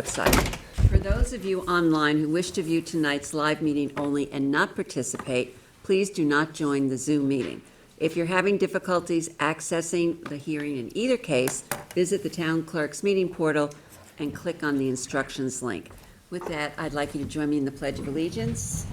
website. For those of you online who wish to view tonight's live meeting only and not participate, please do not join the Zoom meeting. If you're having difficulties accessing the hearing in either case, visit the town clerk's meeting portal and click on the instructions link. With that, I'd like you to join me in the Pledge of Allegiance.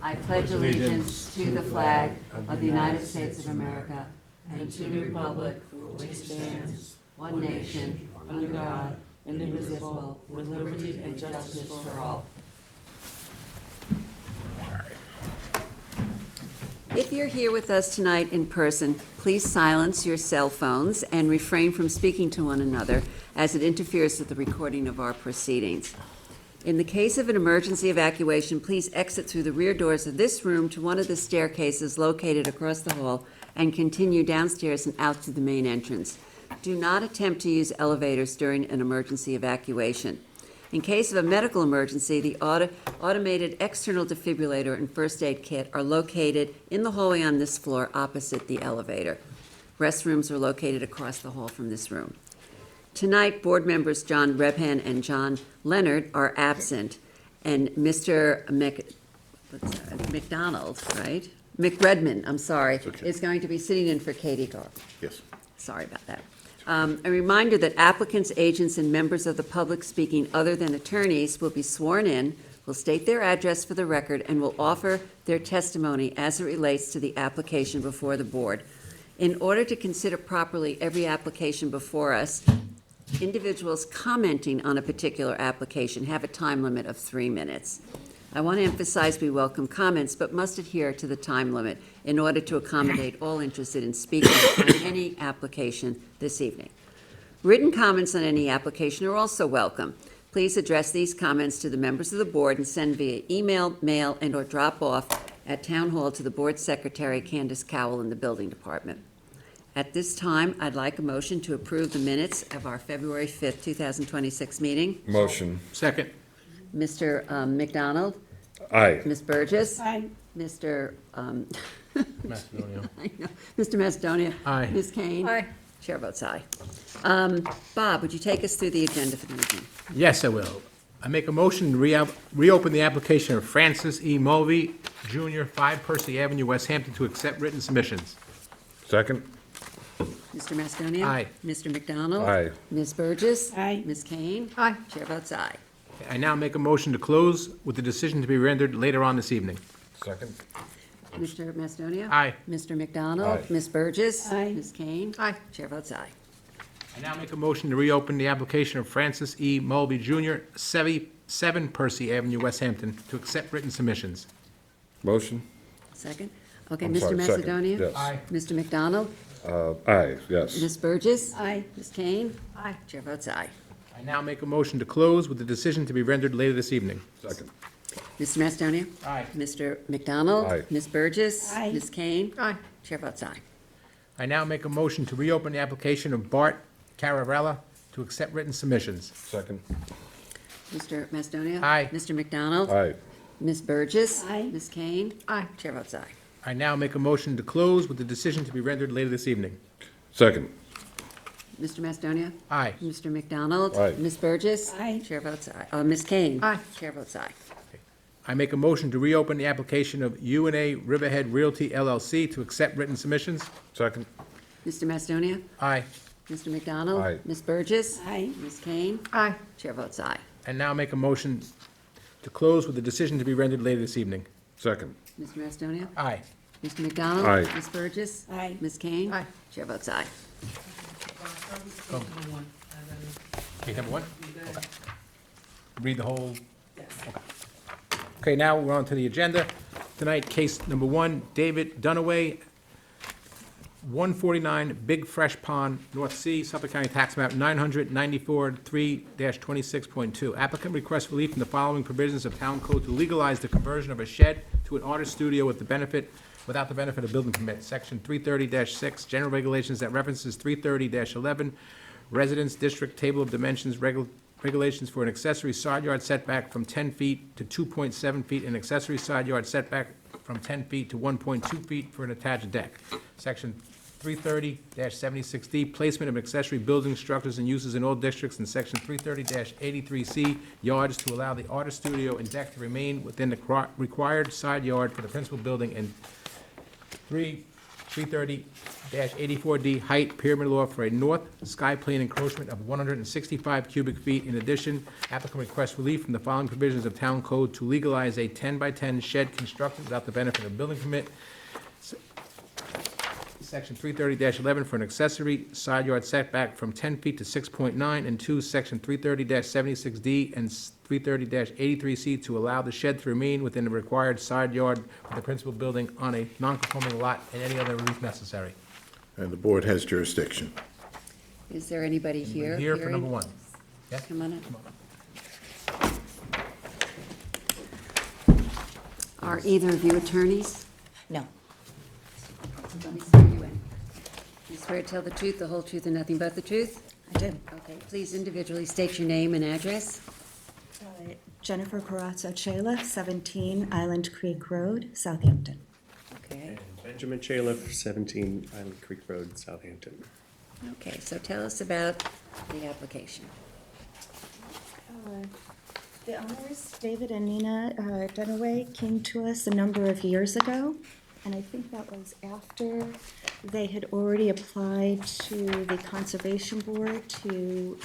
I pledge allegiance to the flag of the United States of America and to the republic for which stands one nation, under God, indivisible, with liberty and justice for all. If you're here with us tonight in person, please silence your cell phones and refrain from speaking to one another as it interferes with the recording of our proceedings. In the case of an emergency evacuation, please exit through the rear doors of this room to one of the staircases located across the hall and continue downstairs and out to the main entrance. Do not attempt to use elevators during an emergency evacuation. In case of a medical emergency, the automated external defibrillator and first aid kit are located in the hallway on this floor opposite the elevator. Restrooms are located across the hall from this room. Tonight, board members John Rebhan and John Leonard are absent, and Mr. McDonald, right? McRedmond, I'm sorry, is going to be sitting in for Katie Gar. Yes. Sorry about that. A reminder that applicants, agents, and members of the public speaking other than attorneys will be sworn in, will state their address for the record, and will offer their testimony as it relates to the application before the board. In order to consider properly every application before us, individuals commenting on a particular application have a time limit of 3 minutes. I want to emphasize we welcome comments, but must adhere to the time limit in order to accommodate all interested in speaking on any application this evening. Written comments on any application are also welcome. Please address these comments to the members of the board and send via email, mail, and/or drop off at Town Hall to the board secretary, Candace Cowell, in the building department. At this time, I'd like a motion to approve the minutes of our February 5th, 2026 meeting. Motion. Second. Mr. McDonald? Aye. Ms. Burgess? Aye. Mr. Macedonia. I know. Mr. Macedonia? Aye. Ms. Kane? Aye. Chair votes aye. Bob, would you take us through the agenda for the meeting? Yes, I will. I make a motion to reopen the application of Francis E. Mulvey, Jr., 5 Percy Avenue, West Hampton, to accept written submissions. Second. Mr. Macedonia? Aye. Mr. McDonald? Aye. Ms. Burgess? Aye. Ms. Kane? Aye. Chair votes aye. I now make a motion to close with the decision to be rendered later on this evening. Second. Mr. Macedonia? Aye. Mr. McDonald? Aye. Ms. Burgess? Aye. Ms. Kane? Aye. Chair votes aye. I now make a motion to reopen the application of Francis E. Mulvey, Jr., 7 Percy Avenue, West Hampton, to accept written submissions. Motion. Second? Okay, I'm Mr. sorry, second. Macedonia? Yes. Aye. Mr. McDonald? Aye, yes. Ms. Burgess? Aye. Ms. Kane? Aye. Chair votes aye. I now make a motion to close with the decision to be rendered later this evening. Second. Mr. Macedonia? Aye. Mr. McDonald? Aye. Ms. Burgess? Aye. Ms. Kane? Aye. Chair votes aye. I now make a motion to reopen the application of Bart Caravella to accept written submissions. Second. Mr. Macedonia? Aye. Mr. McDonald? Aye. Ms. Burgess? Aye. Ms. Kane? Aye. Chair votes aye. I now make a motion to close with the decision to be rendered later this evening. Second. Mr. Macedonia? Aye. Mr. McDonald? Aye. Ms. Burgess? Aye. Chair votes aye. Ms. Kane? Aye. Chair votes aye. I make a motion to reopen the application of UNA Riverhead Realty LLC to accept written submissions. Second. Mr. Macedonia? Aye. Mr. McDonald? Aye. Ms. Burgess? Aye. Ms. Kane? Aye. Chair votes aye. And now make a motion to close with the decision to be rendered later this evening. Second. Mr. Macedonia? Aye. Mr. McDonald? Aye. Ms. Burgess? Aye. Ms. Kane? Aye. Chair votes aye. Case number 1? Okay. Read the whole? Okay, now we're on to the agenda. Tonight, case number 1, David Dunaway, 149 Big Fresh Pond, North Sea, Suffolk County Tax Map 994-3-26.2. Applicant requests relief from the following provisions of Town Code to legalize the conversion of a shed to an artist studio without the benefit of building permit. Section 330-6, general regulations that references 330-11, residence district table of dimensions, regulations for an accessory side yard setback from 10 feet to 2.7 feet, and accessory side yard setback from 10 feet to 1.2 feet for an attached deck. Section 330-76D, placement of accessory building structures and uses in all districts, and Section 330-83C, yards, to allow the artist studio and deck to remain within the required side yard for the principal building, and 330-84D, height pyramid law for a north sky plane encroachment of 165 cubic feet. In addition, applicant requests relief from the following provisions of Town Code to legalize a 10-by-10 shed constructed without the benefit of building permit. Section 330-11 for an accessory side yard setback from 10 feet to 6.9, and 2, Section 330-76D and 330-83C to allow the shed to remain within the required side yard of the principal building on a non-conforming lot, and any other relief necessary. And the board has jurisdiction. Is there anybody here? Here for hearing? number one. Yeah? Come on up. Are either of you attorneys? No. Let me swear you in. You swear to tell the truth, the whole truth, and nothing but the truth? I do. Okay, please individually state your name and address. Jennifer Corazzo Chela, 17 Island Creek Road, Southampton. Okay, Benjamin Chaliff, 17 Island Creek Road, Southampton. okay, so tell us about the application. The owners, David and Nina Dunaway, came to us a number of years ago, and I think that was after they had already applied to the Conservation Board to,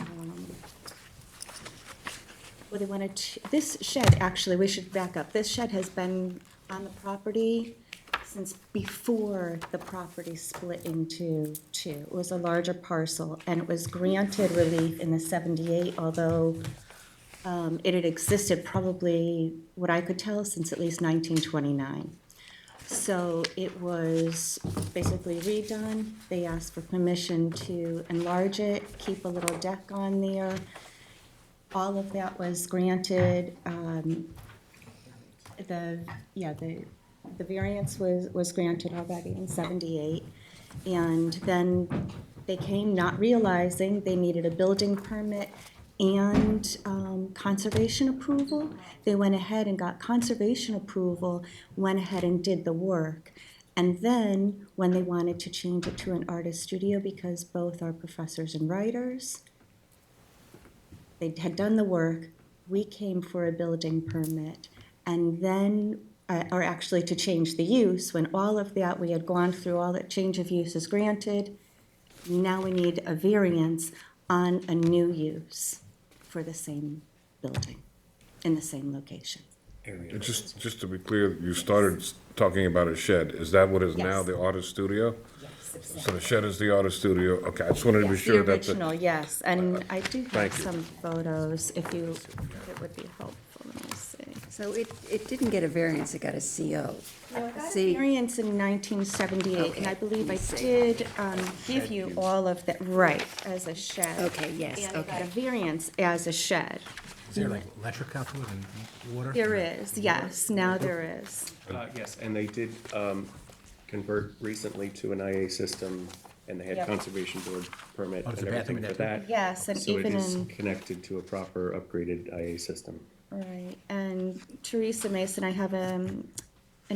well, they wanted to, this shed, actually, we should back up. This shed has been on the property since before the property split into two. It was a larger parcel, and it was granted relief in the 78, although it had existed probably, what I could tell, since at least 1929. So it was basically redone. They asked for permission to enlarge it, keep a little deck on there. All of that was granted. The variance was granted already in 78. And then they came not realizing they needed a building permit and conservation approval. They went ahead and got conservation approval, went ahead and did the work. And then, when they wanted to change it to an artist studio, because both are professors and writers, they had done the work, we came for a building permit, and then, or actually to change the use, when all of that, we had gone through, all that change of use is granted, now we need a variance on a new use for the same building, in the same location. Area. Just to be clear, you started talking about a shed. Is that what is now Yes. the artist studio? Yes, So the shed is the artist studio? Okay, I just wanted to be Yes, sure the that the... original, yes, and I do have Thank you. some photos, if it would be helpful, let me see. So it didn't get a variance, it got a CO. Well, I got a See, variance in 1978, and I Okay, believe I let me see. did give you all of that, right, as a shed. Okay, yes, And I got a okay. variance as a shed. Is there like electric out to it and water? There is, yes, now there is. Yes, and they did convert recently to an IA system, and they had Yep. Conservation Board permit Oh, there's and a bathroom everything in for there, that. Yes, and So it even is in, connected to a proper upgraded IA system. right, and Teresa Mason, I have an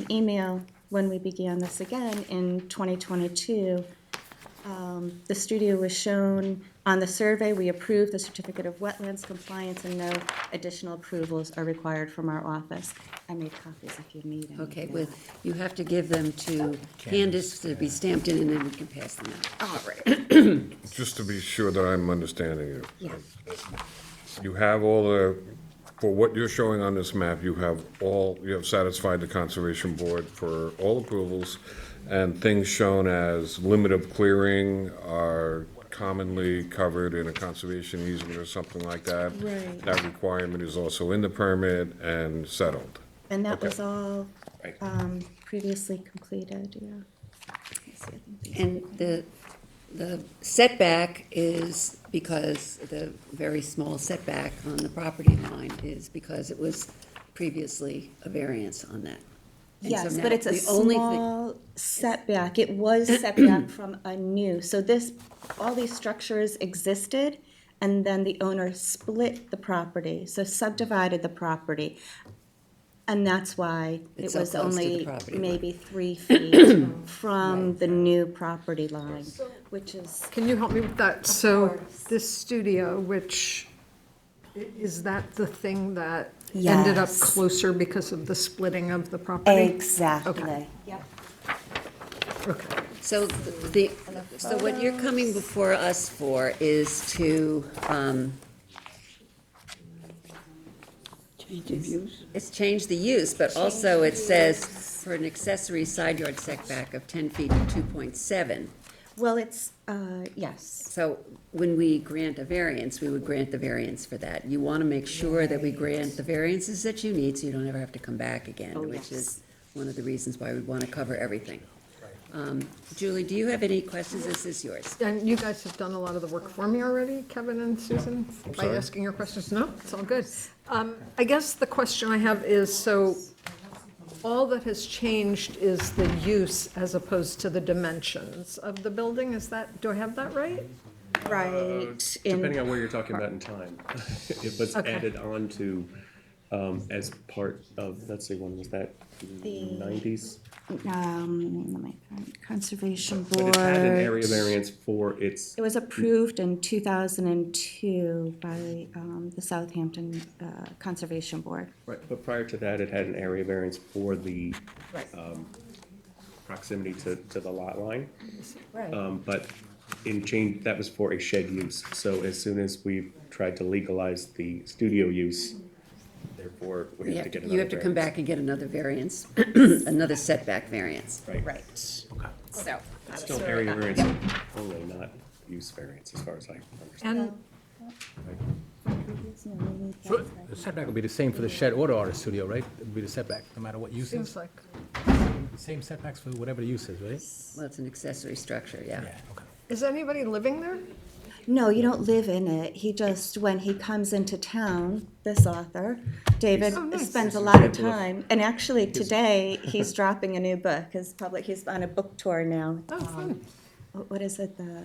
email when we began this again in 2022. The studio was shown on the survey. We approved the certificate of wetlands compliance, and no additional approvals are required from our office. I made copies if you need any. Okay, with, you have to give them to Candace to be stamped in, and then we can pass them out. All right. Just to be sure that I'm understanding you. Yeah. You have all the, for what you're showing on this map, you have satisfied the Conservation Board for all approvals, and things shown as limit of clearing are commonly covered in a conservation easement or something like that. Right. That requirement is also in the permit and settled. And that Okay. was all Right. previously completed, yeah. Let me see, I think these- And the setback is because, the very small setback on the property line is because it was previously a variance on that. And so Yes, now but it's a the only thing- small setback. It was setback from a new, so this, all these structures existed, and then the owner split the property, so subdivided the property. And that's why it It's so was close to the only property line. maybe 3 feet from the new property line, which is, Can you help me with that? So course. this studio, which, is that the thing that ended up Yes. closer because of the splitting of the property? exactly. Yep. Okay. So so what you're coming before us for is to, it's change the use, but also it says for an accessory side yard setback of 10 feet to 2.7. Well, it's, yes. So when we grant a variance, we would grant the variance for that. You want to make sure that we grant the variances that you need, so you don't ever have to come back again, Oh, which yes. is one of the reasons why we want to cover everything. Julie, do you have any questions? This is yours. And you guys have done a lot of the work for me already, Kevin and Susan, by sorry? asking your questions? No, it's all good. I guess the question I have is, so all that has changed is the use as opposed to the dimensions of the building? Is that, do I have that right? Right. Depending on where you're talking about in time. It was Okay. added on to, as part of, let's see, when was that? The- 90s? Conservation But it had an area Board. variance for its, It was approved in 2002 by the Southampton Conservation Board. right, but prior to that, it had an area variance for the Right. proximity to the lot line. Right. But in change, that was for a shed use. So as soon as we tried to legalize the studio use, therefore, we have to get another You have to come variance. back and get another variance, another setback variance. Right. Right. So, It's still area variance only, not use variance, as far as I understand. And The setback will be the same for the shed or the artist studio, right? It'll be the setback, no matter what use seems is? like, Same setbacks for whatever the use is, right? well, it's an accessory structure, yeah. Okay. is anybody living there? No, you don't live in it. He just, when he comes into town, this author, David, Oh, nice. spends a lot of time. And actually, today, he's dropping a new book. He's on a book tour now. Oh, fun. What is it, the?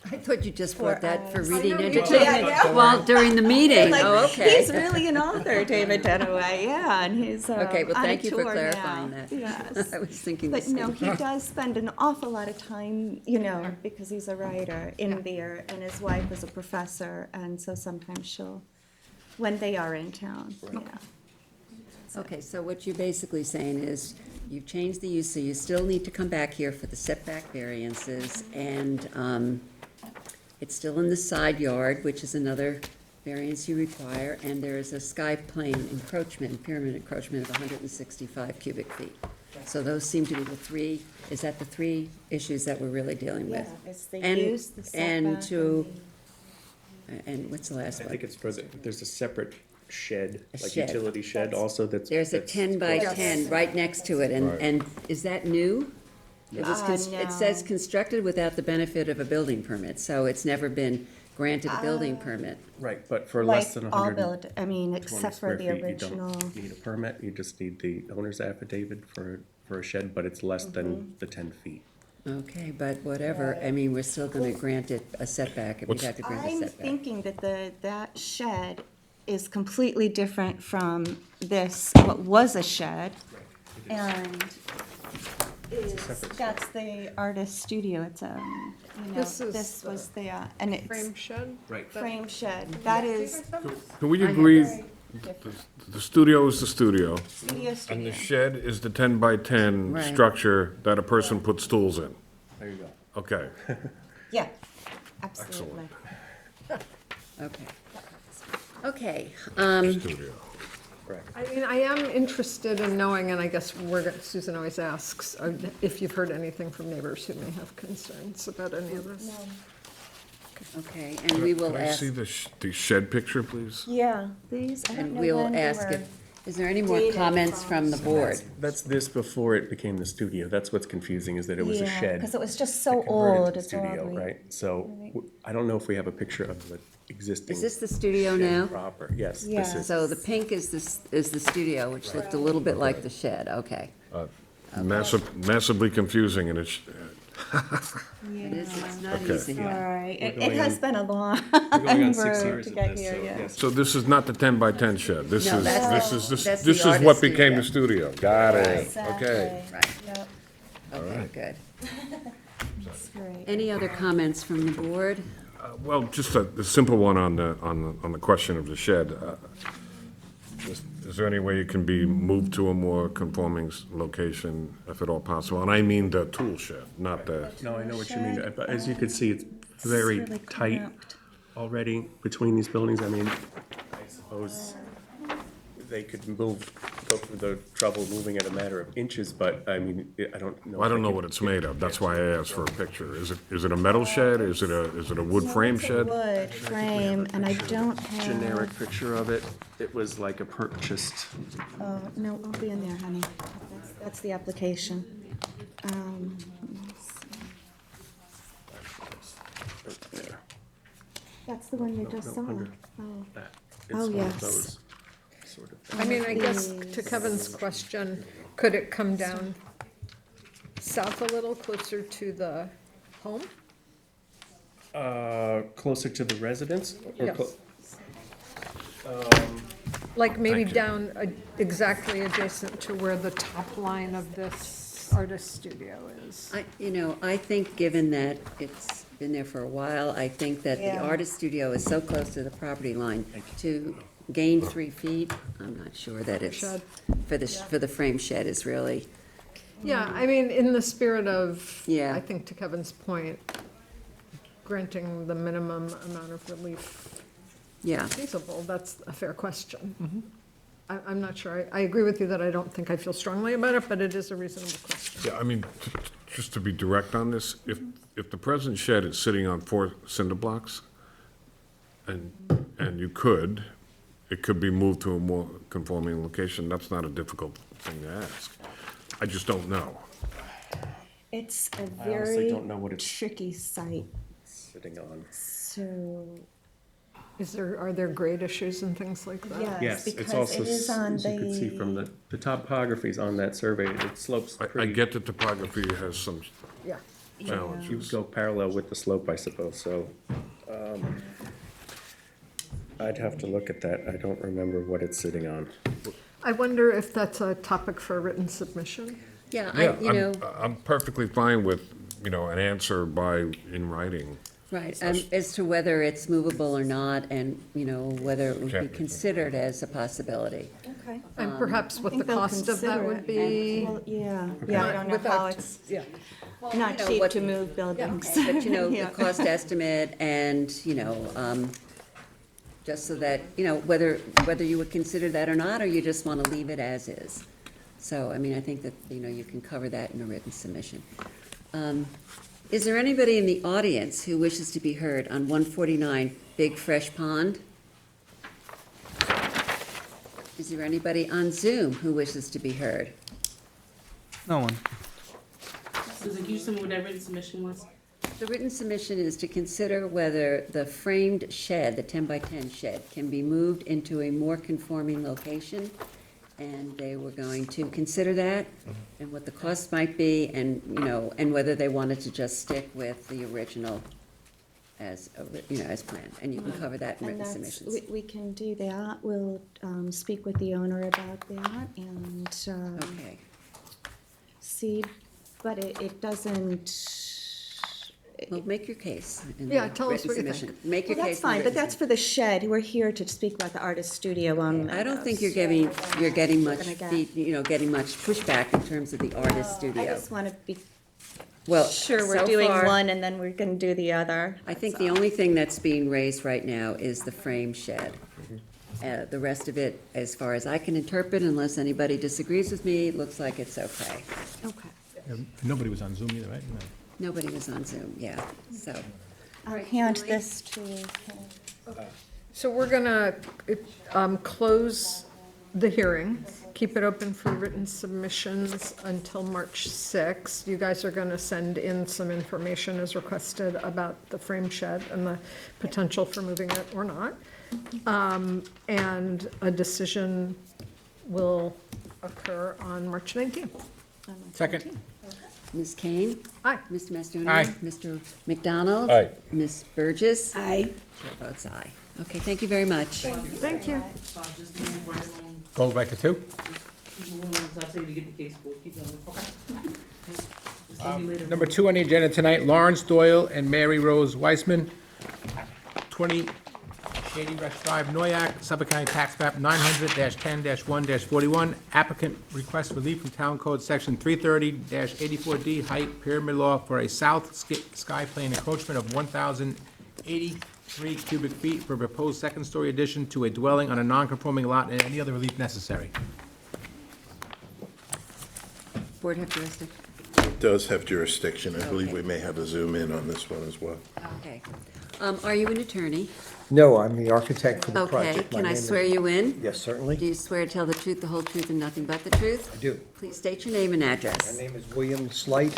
I thought you just bought that for us. reading I know, me too. entertainment. Yeah, I know. Well, during the meeting, Like, oh, okay. He's really an author, David Dunaway, yeah, and he's Okay, well, on a thank you for tour clarifying now. that. Yes. I was thinking the But no, same. he does spend an awful lot of time, because he's a writer in there, and his wife is a professor, and so sometimes she'll, when they are in town, yeah. Okay, so what you're basically saying is, you've changed the use, so you still need to come back here for the setback variances, and it's still in the side yard, which is another variance you require, and there is a sky plane encroachment, pyramid encroachment of 165 cubic feet. So those seem to be the three, is that the three issues that we're really dealing with? Yeah, it's the And- use, the And setback, to, and what's the last I one? think it's for the, there's a separate shed, A like shed. utility shed also that's. There's a that's 10 by close. 10 right next to it, and is that new? It was It says no. constructed without the benefit of a building permit, so it's never been granted a building permit. Right, but for Like less than all 120 build, I mean, except for square the feet, you original. don't need a permit, you just need the owner's affidavit for a shed, but it's less than the 10 feet. Okay, but whatever, I mean, we're still gonna grant it a setback, if we What's- have to grant a I'm setback. thinking that that shed is completely different from this, what was a shed, and that's the artist studio, it's This is this was the, and it's Frame shed? Right. frame shed, that is Can we agree, the studio is the studio, studio and studio. the shed is the 10 by 10 Right. structure that a person puts stools in? There you go. Okay. Yeah, absolutely. Okay. Okay, Studio. Correct. I mean, I am interested in knowing, and I guess Susan always asks, if you've heard anything from neighbors who may have concerns about any of this. okay, and we will Can I ask, see the shed picture, please? Yeah, these, I don't and know we'll when they ask were. if, is there any more dated comments from the board? That's this before it became the studio, that's what's confusing, is that it was a Yeah, shed. because it was just so that converted old, to it's studio, all right? So, I don't know if we have a picture of the existing. Is this the studio shed now? Proper, yes, this Yeah. is. So the pink is the studio, which looked a little bit like the shed, okay. Massively confusing, and it's, It is, it's not Okay. easy. All right, it going has on- been a long We're going on 6 road years to of get this, here, so, yeah. yes. So this is not the 10 by 10 shed? This No, is, that's this the- is, that's this the is what artist became the studio. studio. Got it. Exactly. Okay. Right. Yep, Okay, good. that's great. Any other comments from the board? Well, just a simple one on the question of the shed. Is there any way it can be moved to a more conforming location, if at all possible? And I mean the tool shed, not the, No, I know what you mean, but as you can see, it's very really tight cramped. already between these buildings. I mean, I suppose they could go through the trouble of moving it a matter of inches, but I mean, I don't know. I if don't they know could- what it's made of. That's why I asked for a picture. Is it a metal shed? Is it a wood frame It's a shed? wood frame, and I don't have. Generic picture of it. It was like a purchased. Oh, no, it'll be in there, honey. That's the application. Let me see. There, That's the one you just saw. under Oh. that. Oh, It's one of yes. those sort of. I mean, I guess to Kevin's question, could it come down south a little, closer to the home? Closer to the residence? Or Yes. clo- Like maybe Thank you. down exactly adjacent to where the top line of this artist studio is. I think, given that it's been there for a while, I think that the Yeah. artist studio is so close to the property line to gain 3 feet, I'm not sure that it's, Shed. for the frame shed is really, Yeah, I mean, in the spirit of, Yeah. I think to Kevin's point, granting the minimum amount of relief yeah. feasible, that's a fair question. I'm not sure, I agree with you that I don't think I feel strongly about it, but it is a reasonable question. Yeah, I mean, just to be direct on this, if the present shed is sitting on 4 cinder blocks, and you could, it could be moved to a more conforming location, that's not a difficult thing to ask. I just don't know. It's a I honestly very don't know what it's tricky site, sitting on. so, Are there grade issues and things like that? yes, Yes, it's because also, it is on as you can see from the, the topography's on that survey, it slopes I pretty. get the topography has some Yeah. You challenges. go parallel with the slope, I suppose, so, I'd have to look at that. I don't remember what it's sitting on. I wonder if that's a topic for a written submission? Yeah, Yeah, I'm perfectly fine with, an answer in writing. right, as to whether it's movable or not, and, whether it would be Okay. considered as a possibility. okay. And perhaps what the think they'll cost of that consider would it. be? Well, yeah, I don't know how it's Yeah. not know, cheap what- to move buildings. But, the Yeah. cost estimate and, just so that, whether you would consider that or not, or you just want to leave it as is. So, I mean, I think that, you can cover that in a written submission. Is there anybody in the audience who wishes to be heard on 149 Big Fresh Pond? Is there anybody on Zoom who wishes to be heard? No one. Susan, can you just tell me what that written submission was? The written submission is to consider whether the framed shed, the 10 by 10 shed, can be moved into a more conforming location. And they were going to consider that and what the cost might be and, and whether they wanted to just stick with the original as planned. And you can cover that in And written that's, submissions. we can do that. We'll speak with the owner about that and Okay. see, but it doesn't. Well, make your case in Yeah, the tell us written what you submission. think. Make your Well, case. that's in the fine, but written that's for the shed. We're here to speak about the artist studio on. I don't think you're getting much, Gonna get. getting much pushback in terms of the artist I studio. just want to be Well, sure we're so doing far, one and then we're going to do the other. I think the only thing that's being raised right now is the frame shed. The rest of it, as far as I can interpret, unless anybody disagrees with me, looks like it's okay. Okay. Nobody was on Zoom either, right? No. Nobody was on Zoom, yeah, so. I'll hand this to. So we're gonna close the hearing, keep it open for written submissions until March 6th. You guys are gonna send in some information as requested about the frame shed and the potential for moving it or not. And a decision will occur on March 19th. Second. Ms. Kane? Aye. Mr. Mastriani? Aye. Mr. McDonald? Aye. Ms. Burgess? Aye. Chair votes aye. Okay, thank you very much. Thank you. Just move right along, Goes right to 2. keep moving, so I'll tell you to get the case book, keep going. Okay. Just see you later. Number 2 on the agenda tonight, Lawrence Doyle and Mary Rose Weissman, 2080 Rex Drive, Noyak, Suffolk County Tax Map 900-10-1-41. Applicant requests relief from Town Code Section 330-84D, height pyramid law for a south sky plane encroachment of 1,083 cubic feet for a proposed second-story addition to a dwelling on a non-conforming lot, and any other relief necessary. Board have jurisdiction? It does have jurisdiction. I believe we may have a zoom in on this one as well. Okay. Are you an attorney? No, I'm the architect for the Okay, project. My can I name is- swear you in? Yes, certainly. Do you swear to tell the truth, the whole truth, and nothing but the truth? I do. Please state your name and My address. name is William Slight.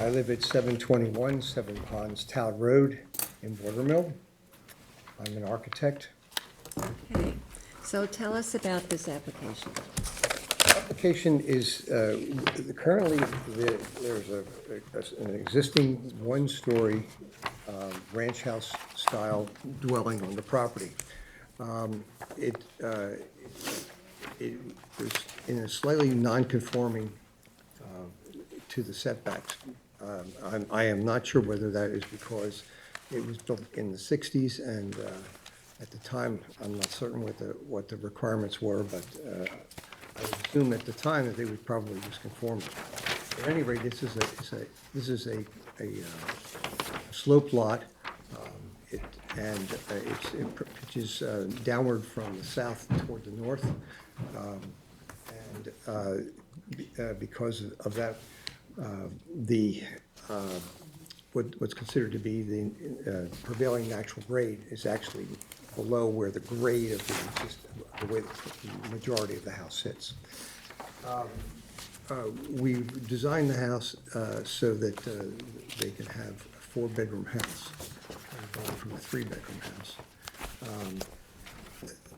I live at 721 Seven Ponds Town Road in Watermill. I'm an architect. Okay, so tell us about this application. Application is, currently, there's an existing one-story ranch house-style dwelling on the property. It was in a slightly non-conforming to the setbacks. I am not sure whether that is because it was built in the 60s, and at the time, I'm not certain what the requirements were, but I would assume at the time that they would probably just conform. At any rate, this is a slope lot, it pitches downward from the south toward the north, and because of that, what's considered to be the prevailing natural grade is actually below where the grade of the way the majority of the house sits. We've designed the house so that they can have a 4-bedroom house, going from a 3-bedroom house.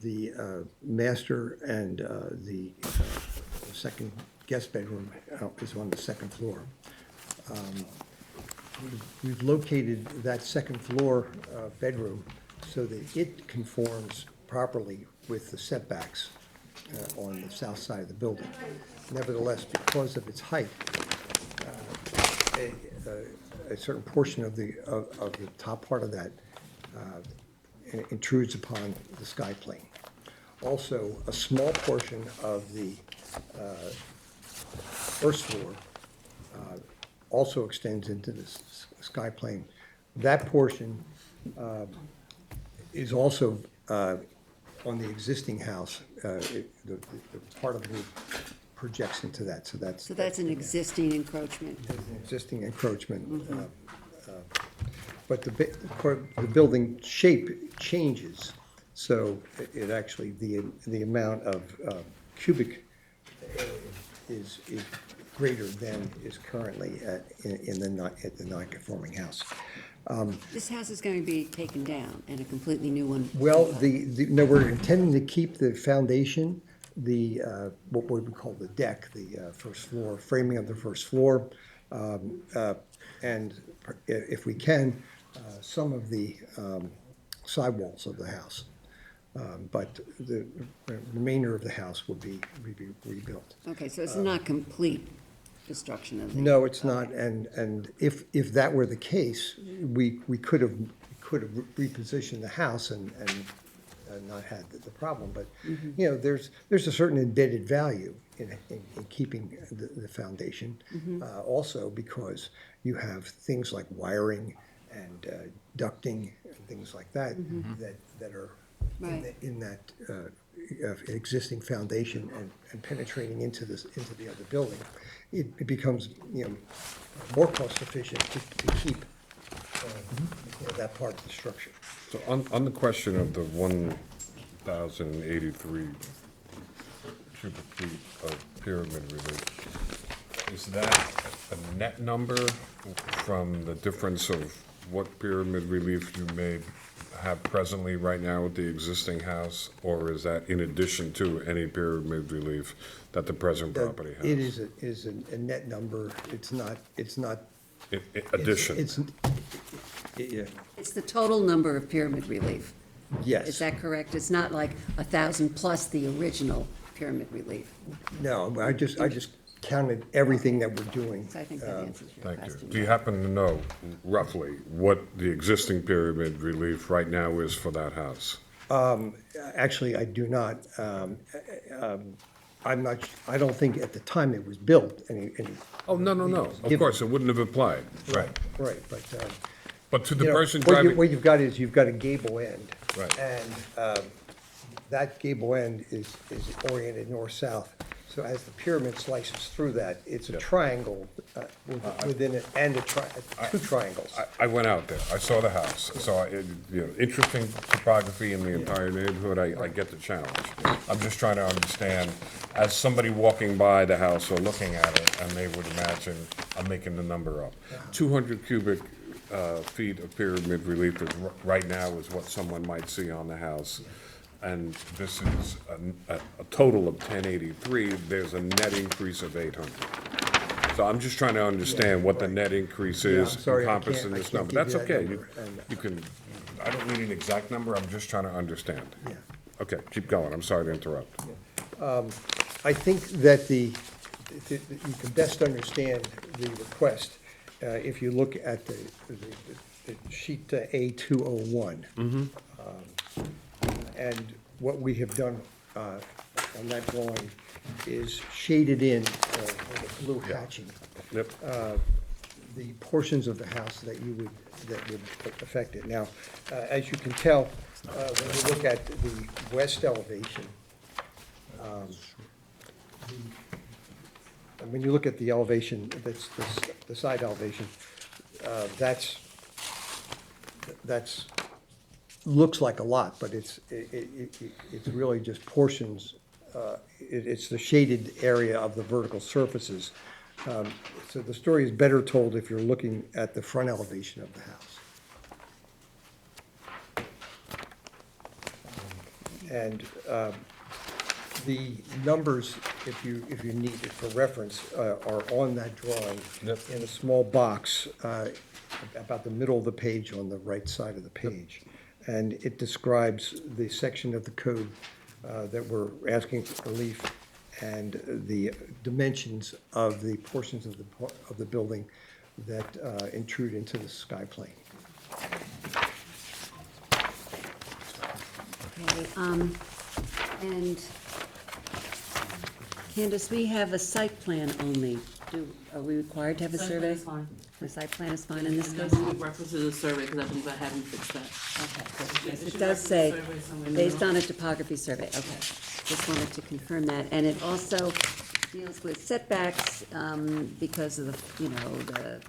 The master and the second guest bedroom is on the second floor. We've located that second floor bedroom so that it conforms properly with the setbacks on the south side of the building. Nevertheless, because of its height, a certain portion of the top part of that intrudes upon the sky plane. Also, a small portion of the first floor also extends into the sky plane. That portion is also on the existing house. The part of the roof projects into that, so that's. So that's an existing encroachment. There's an existing encroachment. But the building shape changes, so it actually, the amount of cubic is greater than is currently at the non-conforming house. This house is going to be taken down and a completely new one. Well, no, we're intending to keep the foundation, what we would call the deck, the first floor, framing of the first floor, and if we can, some of the sidewalls of the house. But the remainder of the house will be rebuilt. Okay, so it's not complete destruction of the. No, it's not, and if that were the case, we could have repositioned the house and not had the problem, but, you know, there's a certain embedded value in keeping the foundation. Also because you have things like wiring and ducting and things like that, that are Right. in that existing foundation and penetrating into the other building. It becomes, you know, more cost efficient to keep that part of the structure. So on the question of the 1,083 cubic feet of pyramid relief, is that a net number from the difference of what pyramid relief you may have presently right now with the existing house? Or is that in addition to any pyramid relief that the present property has? It is a net number. It's not. Addition. Yeah, It's the total number of pyramid relief. yes. Is that correct? It's not like 1,000 plus the original pyramid relief. No, I just counted everything that we're doing. So I think that answers your Thank question. you. Do you happen to know roughly what the existing pyramid relief right now is for that house? Actually, I do not. I don't think at the time it was built, any. Oh, no. Of course, it wouldn't have applied. Right. Right, but, But to the you know, person what driving. you've got is, you've got a gable end. Right. And that gable end is oriented north-south. So as the pyramid slices through that, it's a triangle within it, and two triangles. I went out there, I saw the house, interesting topography in the entire neighborhood, I get the challenge. I'm just trying to understand, as somebody walking by the house or looking at it, and they would imagine, I'm making the number up, 200 cubic feet of pyramid relief is, right now, is what someone might see on the house. And this is a total of 1083, there's a net increase of 800. So I'm just trying to understand what the net increase Yeah, I'm is sorry, I encompassed in can't- I this can't number. give That's you that okay, number, and- you can, I don't need an exact number, I'm just trying to understand. Yeah. Okay, keep going, I'm sorry to interrupt. I think that you can best understand the request if you look at the sheet A201. And what we have done on that drawing is shaded in with a blue hatching Yep, the portions of the house that would affect it. Now, as you can tell, when you look at the west elevation, when you look at the elevation, that's the side elevation, that's looks like a lot, but it's really just portions. It's the shaded area of the vertical surfaces. So the story is better told if you're looking at the front elevation of the house. And the numbers, if you need it for reference, are on that drawing Yep. in a small box about the middle of the page on the right side of the page. And it describes the section of the code that we're asking for relief and the dimensions of the portions of the building that intrude into the sky plane. Okay, and Candace, we have a site plan only. Are we required to have a Site plan survey? is fine. The site plan is fine in this And then case? we reference to the survey, because I believe I haven't fixed that. Okay, good. Yes, Yes, it it should does reference say, the survey somewhere in the based middle. on a topography survey, okay. Just wanted to confirm that. And it also deals with setbacks, because of the, the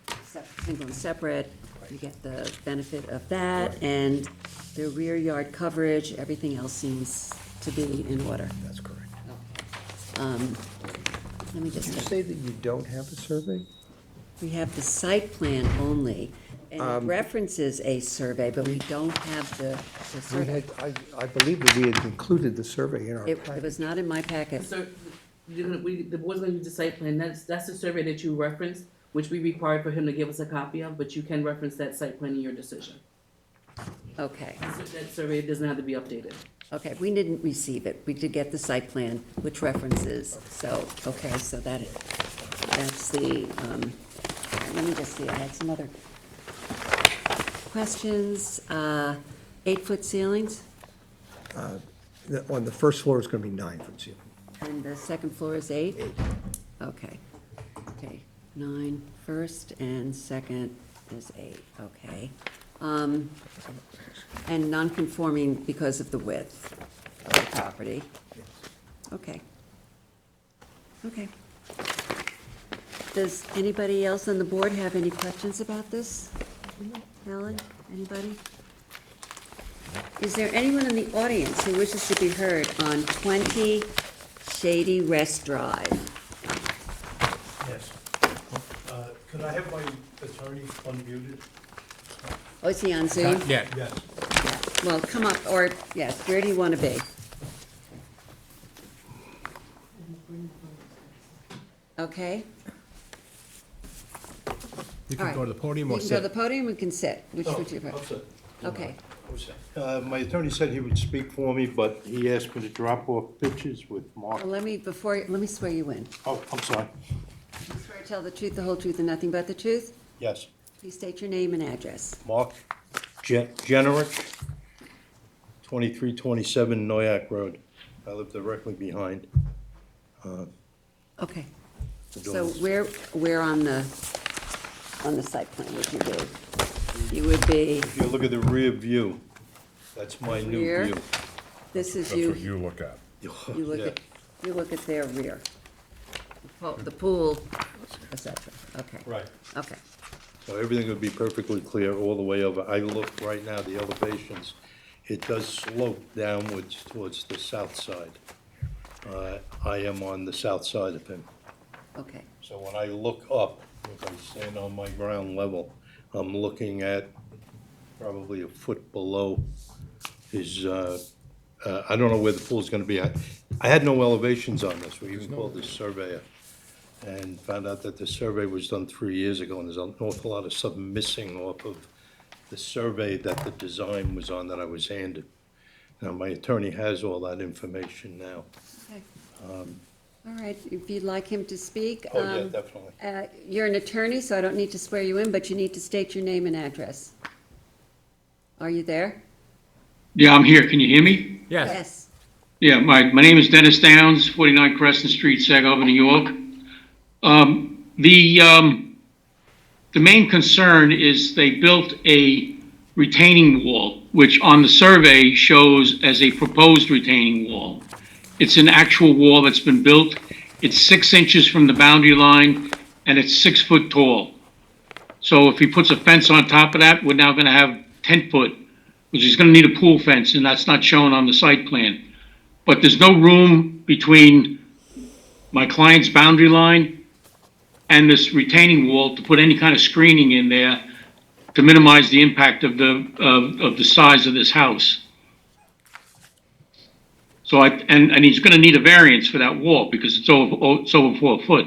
single and separate. You get the benefit of that, and the rear yard coverage, everything else seems to be in order. That's correct. Let me Did just you take, say that you don't have a survey? we have the site plan only, and it references a survey, but we don't have the We survey. had, I believe that we had included the survey in our It package. was not in my packet. So, the board's gonna use the site plan, that's the survey that you referenced, which we required for him to give us a copy of, but you can reference that site plan in your decision. Okay. So that survey doesn't have to be updated. Okay, we didn't receive it. We did get the site plan, which references, so, okay, so that's the, let me just see, I had some other questions. 8-foot ceilings, On the first floor, it's going to be 9-foot ceiling. and the second floor is 8? Okay, 9 first, and second is 8, okay. And non-conforming because of the width of the property. Okay. Okay. Does anybody else on the board have any questions about this? Helen, anybody? Is there anyone in the audience who wishes to be heard on 20 Shady Rest Drive? Yes. Could I have my attorney unmuted? Oh, is he on Zoom? Yeah, Yeah. Well, come up, or, yes, where do you want to be? Okay. you All can right. go to the podium You or can go to the sit. podium, we can sit. Which would you I'll prefer? sit. Okay. My attorney said he would speak for me, but he asked me to drop off pictures with Mark. Well, let me swear you in. Oh, I'm sorry. You swear to tell the truth, the whole truth, and nothing but the truth? Yes. Please state your name and address. Mark Generich, 2327 Noyak Road. I live directly behind. Okay. the So buildings. where on the site plan would you be? You would be, If you look at the rear view, that's my new Rear? view. this is That's what you, you look at. you look Yeah. at, you look at their rear. The pool, et cetera. Okay. Right. Okay. So everything would be perfectly clear all the way over. I look right now, the elevations, it does slope downwards towards the south side. I am on the south side of him. Okay. So when I look up, if I stand on my ground level, I'm looking at probably a foot below his, I don't know where the pool's gonna be. I had no elevations on this. We even called this surveyor and found out that the survey was done 3 years ago, and there's an awful lot of stuff missing off of the survey that the design was on that I was handed. Now, my attorney has all that information now. Okay. All right, if you'd like him to speak. Oh, yeah, definitely. You're an attorney, so I don't need to swear you in, but you need to state your name and address. Are you there? Yeah, I'm here. Can you hear me? Yes, Yes. Yeah, my name is Dennis Downs, 49 Crescent Street, Sag Harbor, New York. The main concern is they built a retaining wall, which on the survey shows as a proposed retaining wall. It's an actual wall that's been built. It's 6 inches from the boundary line, and it's 6 foot tall. So if he puts a fence on top of that, we're now gonna have 10 foot, which is gonna need a pool fence, and that's not shown on the site plan. But there's no room between my client's boundary line and this retaining wall to put any kind of screening in there to minimize the impact of the size of this house. So and he's gonna need a variance for that wall because it's over 4 foot.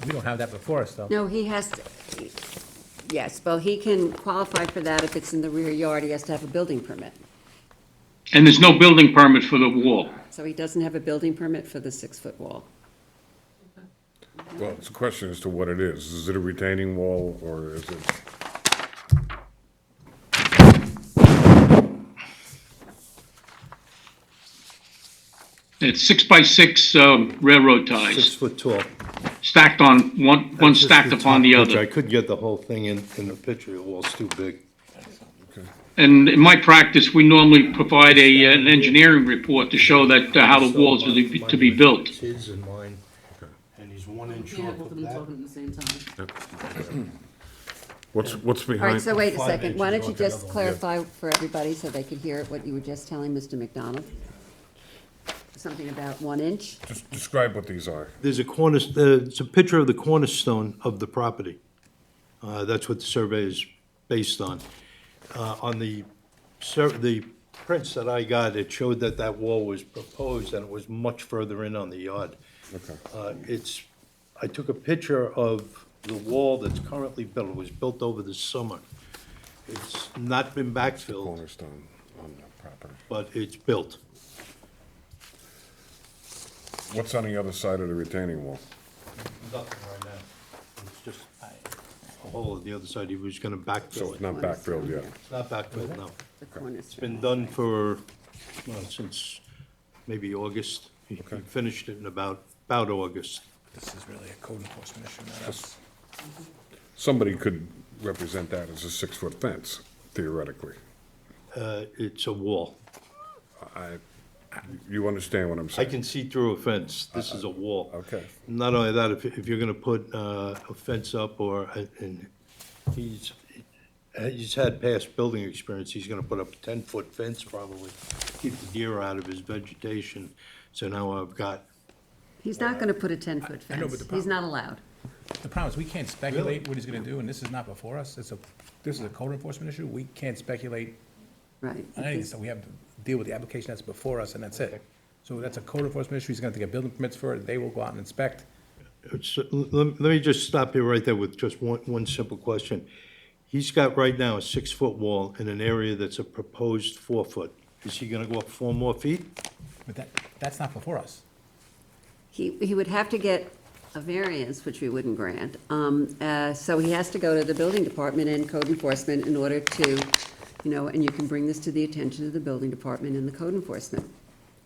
we don't have that before us, though. No, he has to, yes, well, he can qualify for that if it's in the rear yard. He has to have a building permit. And there's no building permit for the wall. So he doesn't have a building permit for the 6-foot wall. Well, it's a question as to what it is. Is it a retaining wall or is it? It's 6 by 6 railroad 6 ties, foot tall. stacked on, one That's just stacked upon the top picture. I other. couldn't get the whole thing in the picture, the wall's too big. And in my practice, we normally provide an engineering report to show that, how the walls are to be built. It's his and mine, and he's 1 inch Yeah, off both of of them that. talking at the same time. What's All right, behind? so wait a 5 second. Why inches don't you off the just other one, clarify for everybody so they could hear what you were just telling Mr. McDonald? Something about 1 inch? Just describe what these are. There's it's a picture of the cornerstone of the property. That's what the survey is based on. On the prints that I got, it showed that that wall was proposed and it was much further in on the yard. Okay. I took a picture of the wall that's currently built. It was built over the summer. It's not been backfilled, Cornerstone on the property. but it's built. What's on the other side of the retaining wall? Nothing right now. It's just a hole on the other side. He was gonna So backfill it's it. not backfilled yet. It's not backfilled, no. The corners. It's been done for, well, since maybe August. He finished it in about August. This is really a code enforcement issue, not us. Somebody could represent that as a 6-foot fence, theoretically. It's a wall. You understand what I'm I saying? can see through a fence. This is a wall. Okay. Not only that, if you're gonna put a fence up and he's had past building experience, he's gonna put up a 10-foot fence probably, keep the deer out of his vegetation. So now I've got, He's not gonna put a 10-foot I know, but fence. the He's problem- not allowed. The problem is, we can't speculate what he's gonna do, and this is not before us. This is a code enforcement issue. We can't speculate Right. on anything, so we have to deal with the application that's before us, and that's it. So that's a code enforcement issue. He's gonna have to get building permits for it. They will go out and inspect. Let me just stop you right there with just one simple question. He's got right now a 6-foot wall in an area that's a proposed 4-foot. Is he gonna go up 4 more feet? But that's not before us. He would have to get a variance, which we wouldn't grant. So he has to go to the building department and code enforcement in order to, and you can bring this to the attention of the building department and the code enforcement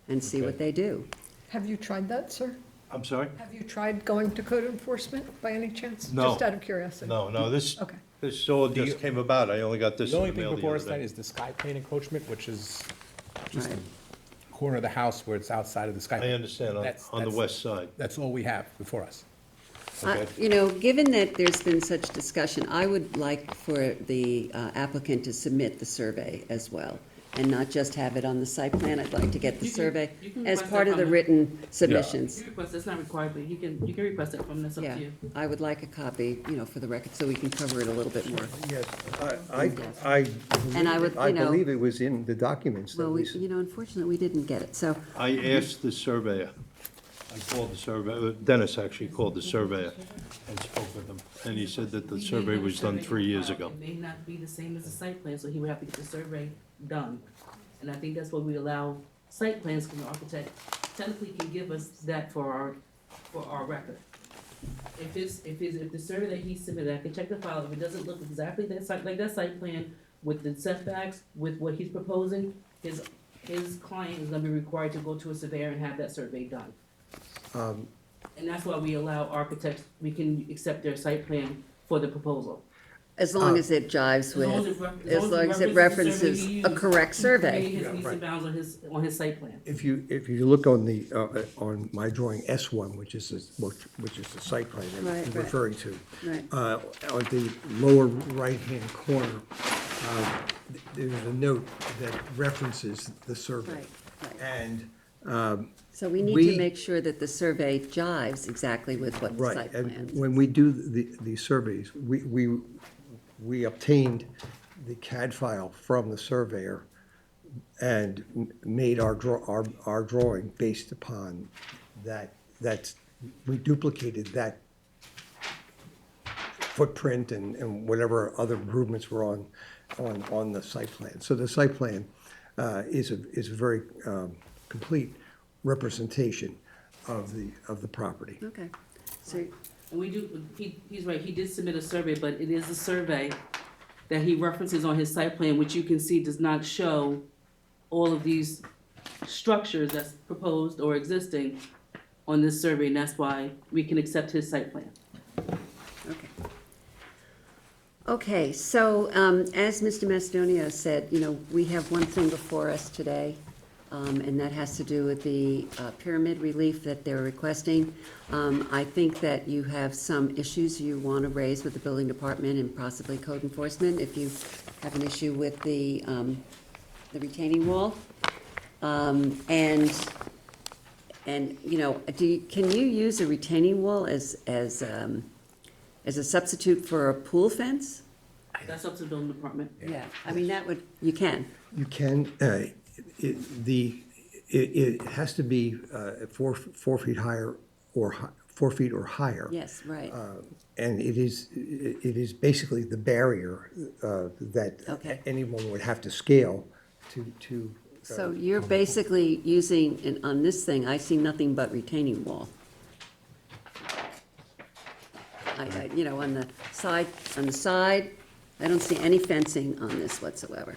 and see what they do. Have you tried that, sir? I'm sorry? Have you tried going to code enforcement by any chance? No. Just out of curiosity? No, this Okay. all just came about. I only got this The in only the thing mail the before us other then day. is the sky plane encroachment, which is just Right. the corner of the house where it's outside of the sky. I plane. understand, on the west side. That's all we have before us. Given that there's been such discussion, I would like for the applicant to submit the survey as well, and not just have it on the site plan. I'd like to get the You can- survey you can as request part that of the from written submissions. You request, it's not required, but you can request it from us, up Yeah, to you. I would like a copy, for the record, so we can cover it a little bit more. Yes, And I would, I believe it was in the documents that Well, we. unfortunately, we didn't get it, so, I asked the surveyor, I called the surveyor, Dennis actually called the surveyor and spoke with him, and he said that the We survey did was get a done survey 3 years compiled. ago. It may not be the same as the site plan, so he would have to get the survey done. And I think that's what we allow site plans, because the architect technically can give us that for our record. If the survey that he submitted, I can check the file, if it doesn't look exactly like that site plan with the setbacks, with what he's proposing, his client is gonna be required to go to a surveyor and have that survey done. And that's why we allow architects, we can accept their site plan for the proposal. as long as it jives As long as with, it as long as it references a correct survey. His meets and bounds on his site plan. If you look on on my drawing S1, which is the site plan that Right, I'm right. referring to, Right. on the lower right-hand corner, there's a note that references the survey. Right, right. And, So we need to make sure that the survey jives exactly with what the right, site and plan. when we do the surveys, we obtained the CAD file from the surveyor and made our drawing based upon that. We duplicated that footprint and whatever other improvements were on the site plan. So the site plan is a very complete representation of the property. Okay, so, And we do, he's right, he did submit a survey, but it is a survey that he references on his site plan, which you can see does not show all of these structures that's proposed or existing on this survey, and that's why we can accept his site plan. okay. Okay, so, as Mr. Macedonia said, we have one thing before us today, and that has to do with the pyramid relief that they're requesting. I think that you have some issues you want to raise with the building department and possibly code enforcement, if you have an issue with the retaining wall. And, can you use a retaining wall as a substitute for a pool fence? That's up to the building department. Yeah, I mean, you can. You can, it has to be 4 feet higher or 4 feet or higher. Yes, right. And it is basically the barrier that Okay. anyone would have to scale to. So you're basically using, and on this thing, I see nothing but retaining wall. On the side, I don't see any fencing on this whatsoever.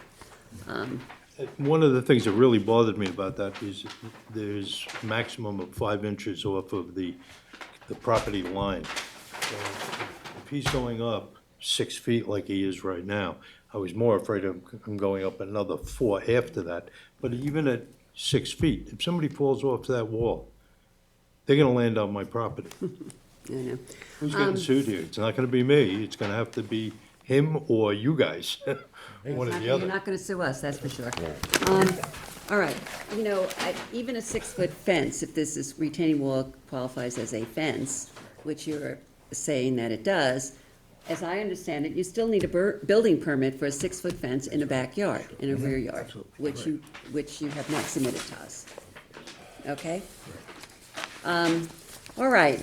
One of the things that really bothered me about that is there's maximum of 5 inches off of the property line. So if he's going up 6 feet like he is right now, I was more afraid of him going up another 4 after that. But even at 6 feet, if somebody falls off that wall, they're gonna land on my property. I know. Who's getting sued here? It's not gonna be me, it's gonna have to be him or you guys, one or the You're other. not gonna sue us, that's for sure. All right, even a 6-foot fence, if this is retaining wall qualifies as a fence, which you're saying that it does. As I understand it, you still need a building permit for a 6-foot fence in a backyard, in a rear yard, which you have not submitted to us. Okay? All right.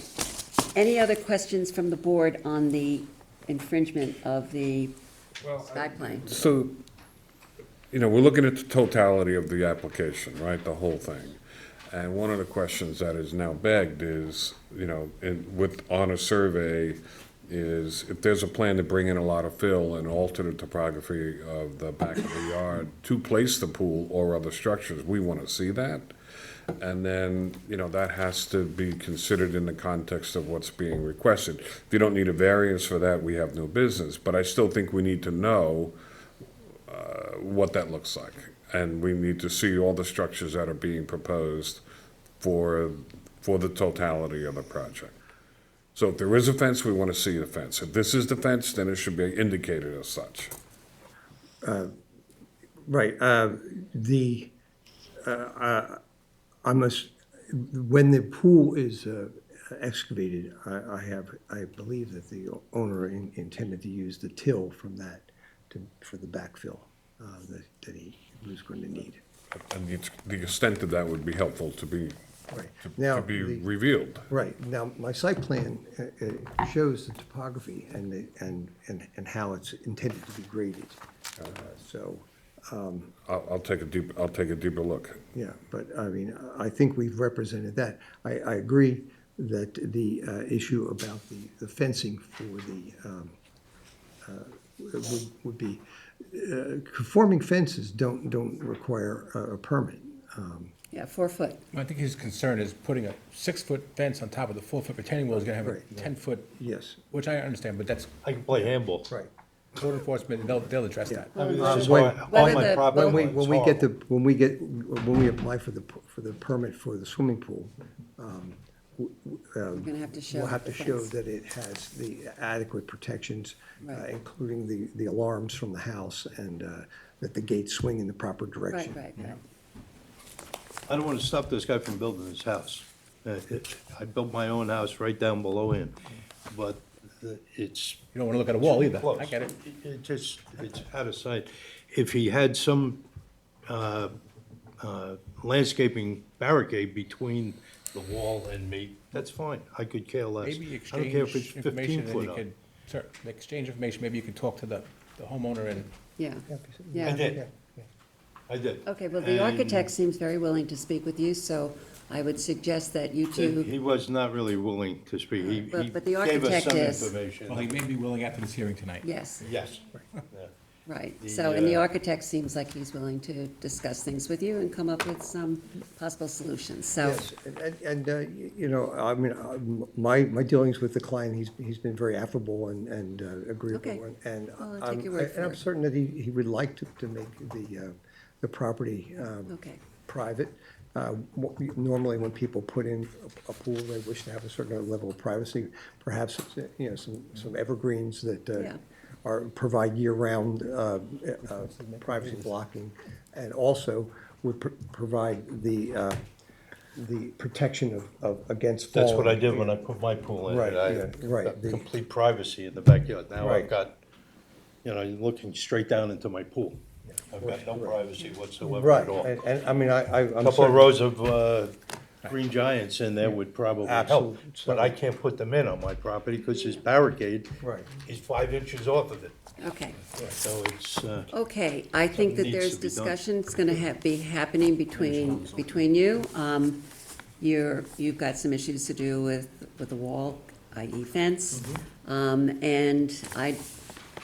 Any other questions from the board on the infringement of the sky plane? So, we're looking at the totality of the application, right, the whole thing. And one of the questions that is now begged is, on a survey, is if there's a plan to bring in a lot of fill and alter the topography of the back of the yard to place the pool or other structures, we want to see that. And then, that has to be considered in the context of what's being requested. If you don't need a variance for that, we have no business. But I still think we need to know what that looks like. And we need to see all the structures that are being proposed for the totality of the project. So if there is a fence, we want to see the fence. If this is the fence, then it should be indicated as such. Right, when the pool is excavated, I believe that the owner intended to use the till from that for the backfill that he was going to need. And the extent of that would be helpful to be Right. to be revealed. Right. Now, my site plan shows the topography and how it's intended to be graded. So, I'll take a deeper look. yeah, but I mean, I think we've represented that. I agree that the issue about the fencing for the, would be, conforming fences don't require a permit. Yeah, 4 foot. I think his concern is putting a 6-foot fence on top of the 4-foot retaining wall is gonna have a Right. 10-foot, Yes, which I understand, but that's I can play handball. right. code enforcement, they'll address that. I mean, this is When- why on my the- property. When we apply for the permit for the swimming pool, We're gonna have to show. we'll have to the show fence. that it has the adequate protections, Right. including the alarms from the house and that the gates swing in the proper Right, direction. right, right. I don't want to stop this guy from building his house. I built my own house right down below him, but it's. You don't wanna look at a wall either, close. I get it. It's out of sight. If he had some landscaping barricade between the wall and me, that's fine. I could care less. Maybe I don't care if it's exchange information 15 and you foot up. could, sir, exchange information, maybe you could talk to the homeowner and Yeah, I yeah. did. I did. Okay, well, the architect seems very willing to speak with you, so I would suggest that you two, He was not really willing to speak. He But the gave us architect some is. information. well, he may be willing after this hearing tonight. yes, Yes. right. The, So, and the architect seems like he's willing to discuss things with you and come up with some possible solutions, so. Yes, and I mean, my dealings with the client, he's been very affable and agreeable. Okay. And Well, I'll take your word and for I'm it. certain that he would like to make the property Okay, private. Normally, when people put in a pool, they wish to have a certain level of privacy. Perhaps, some evergreens that Yeah. provide year-round privacy blocking, and also would provide the protection of against falling. That's what I did when I put my pool in. Right, I yeah, right. got complete privacy in the backyard. Now Right. I've got, you're looking straight down into my pool. I've got no privacy whatsoever Right, at all. and I mean, I'm Couple of certain- rows of green giants in there would probably help. Absolutely. But I can't put them in on my property because his barricade Right. is 5 inches off of it. okay. So it's, Okay, I think that Something there's needs to be done. discussion, it's gonna be happening between you. You've got some issues to do with the wall, i.e. fence. And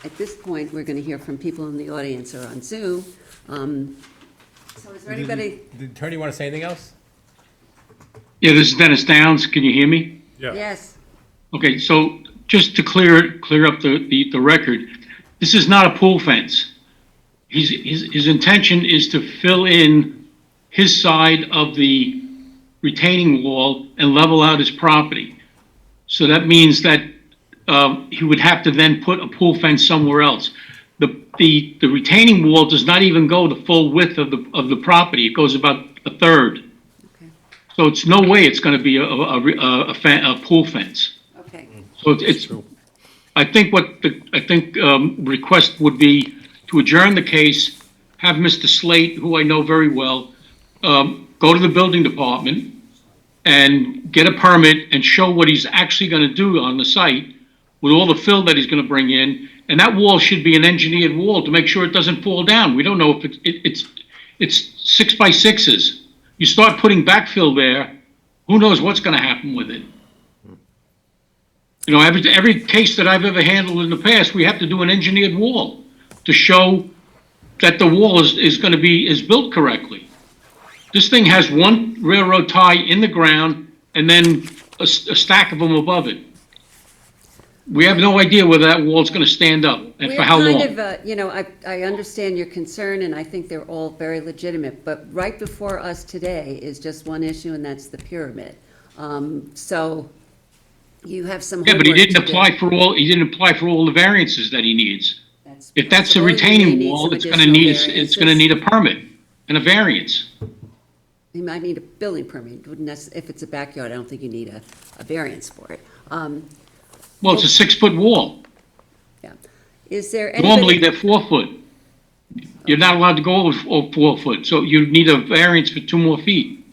at this point, we're gonna hear from people in the audience or on Zoom. So is there anybody? The attorney wanna say anything else? Yeah, this is Dennis Downs. Can you hear me? Yes, Okay, so just to clear up the record, this is not a pool fence. His intention is to fill in his side of the retaining wall and level out his property. So that means that he would have to then put a pool fence somewhere else. The retaining wall does not even go the full width of the property. It goes about a third. okay, So it's no way it's going to be a pool fence. okay. So So it's, I think request would be to adjourn the case, have Mr. Slate, who I know very well, go to the building department and get a permit and show what he's actually gonna do on the site with all the fill that he's gonna bring in. And that wall should be an engineered wall to make sure it doesn't fall down. We don't know if it's 6 by 6s. You start putting backfill there, who knows what's gonna happen with it? You know, every case that I've ever handled in the past, we have to do an engineered wall to show that the wall is built correctly. This thing has one railroad tie in the ground and then a stack of them above it. We have no idea whether that wall's gonna stand up and for how long. We're kind of, you know, I understand your concern, and I think they're all very legitimate, but right before us today is just one issue, and that's the pyramid. So you have some Yeah, homework but he didn't to do. he didn't apply for all the variances that he needs. If that's a possible. You may retaining need wall, some it's gonna additional need a variances. permit and a variance. You might need a building permit, wouldn't if it's a backyard, I don't think you need a variance for it. Well, it's a 6-foot wall. Yeah. Is there Normally, anybody? they're 4 foot. You're not allowed to go over 4 foot, so you need a variance for 2 more feet.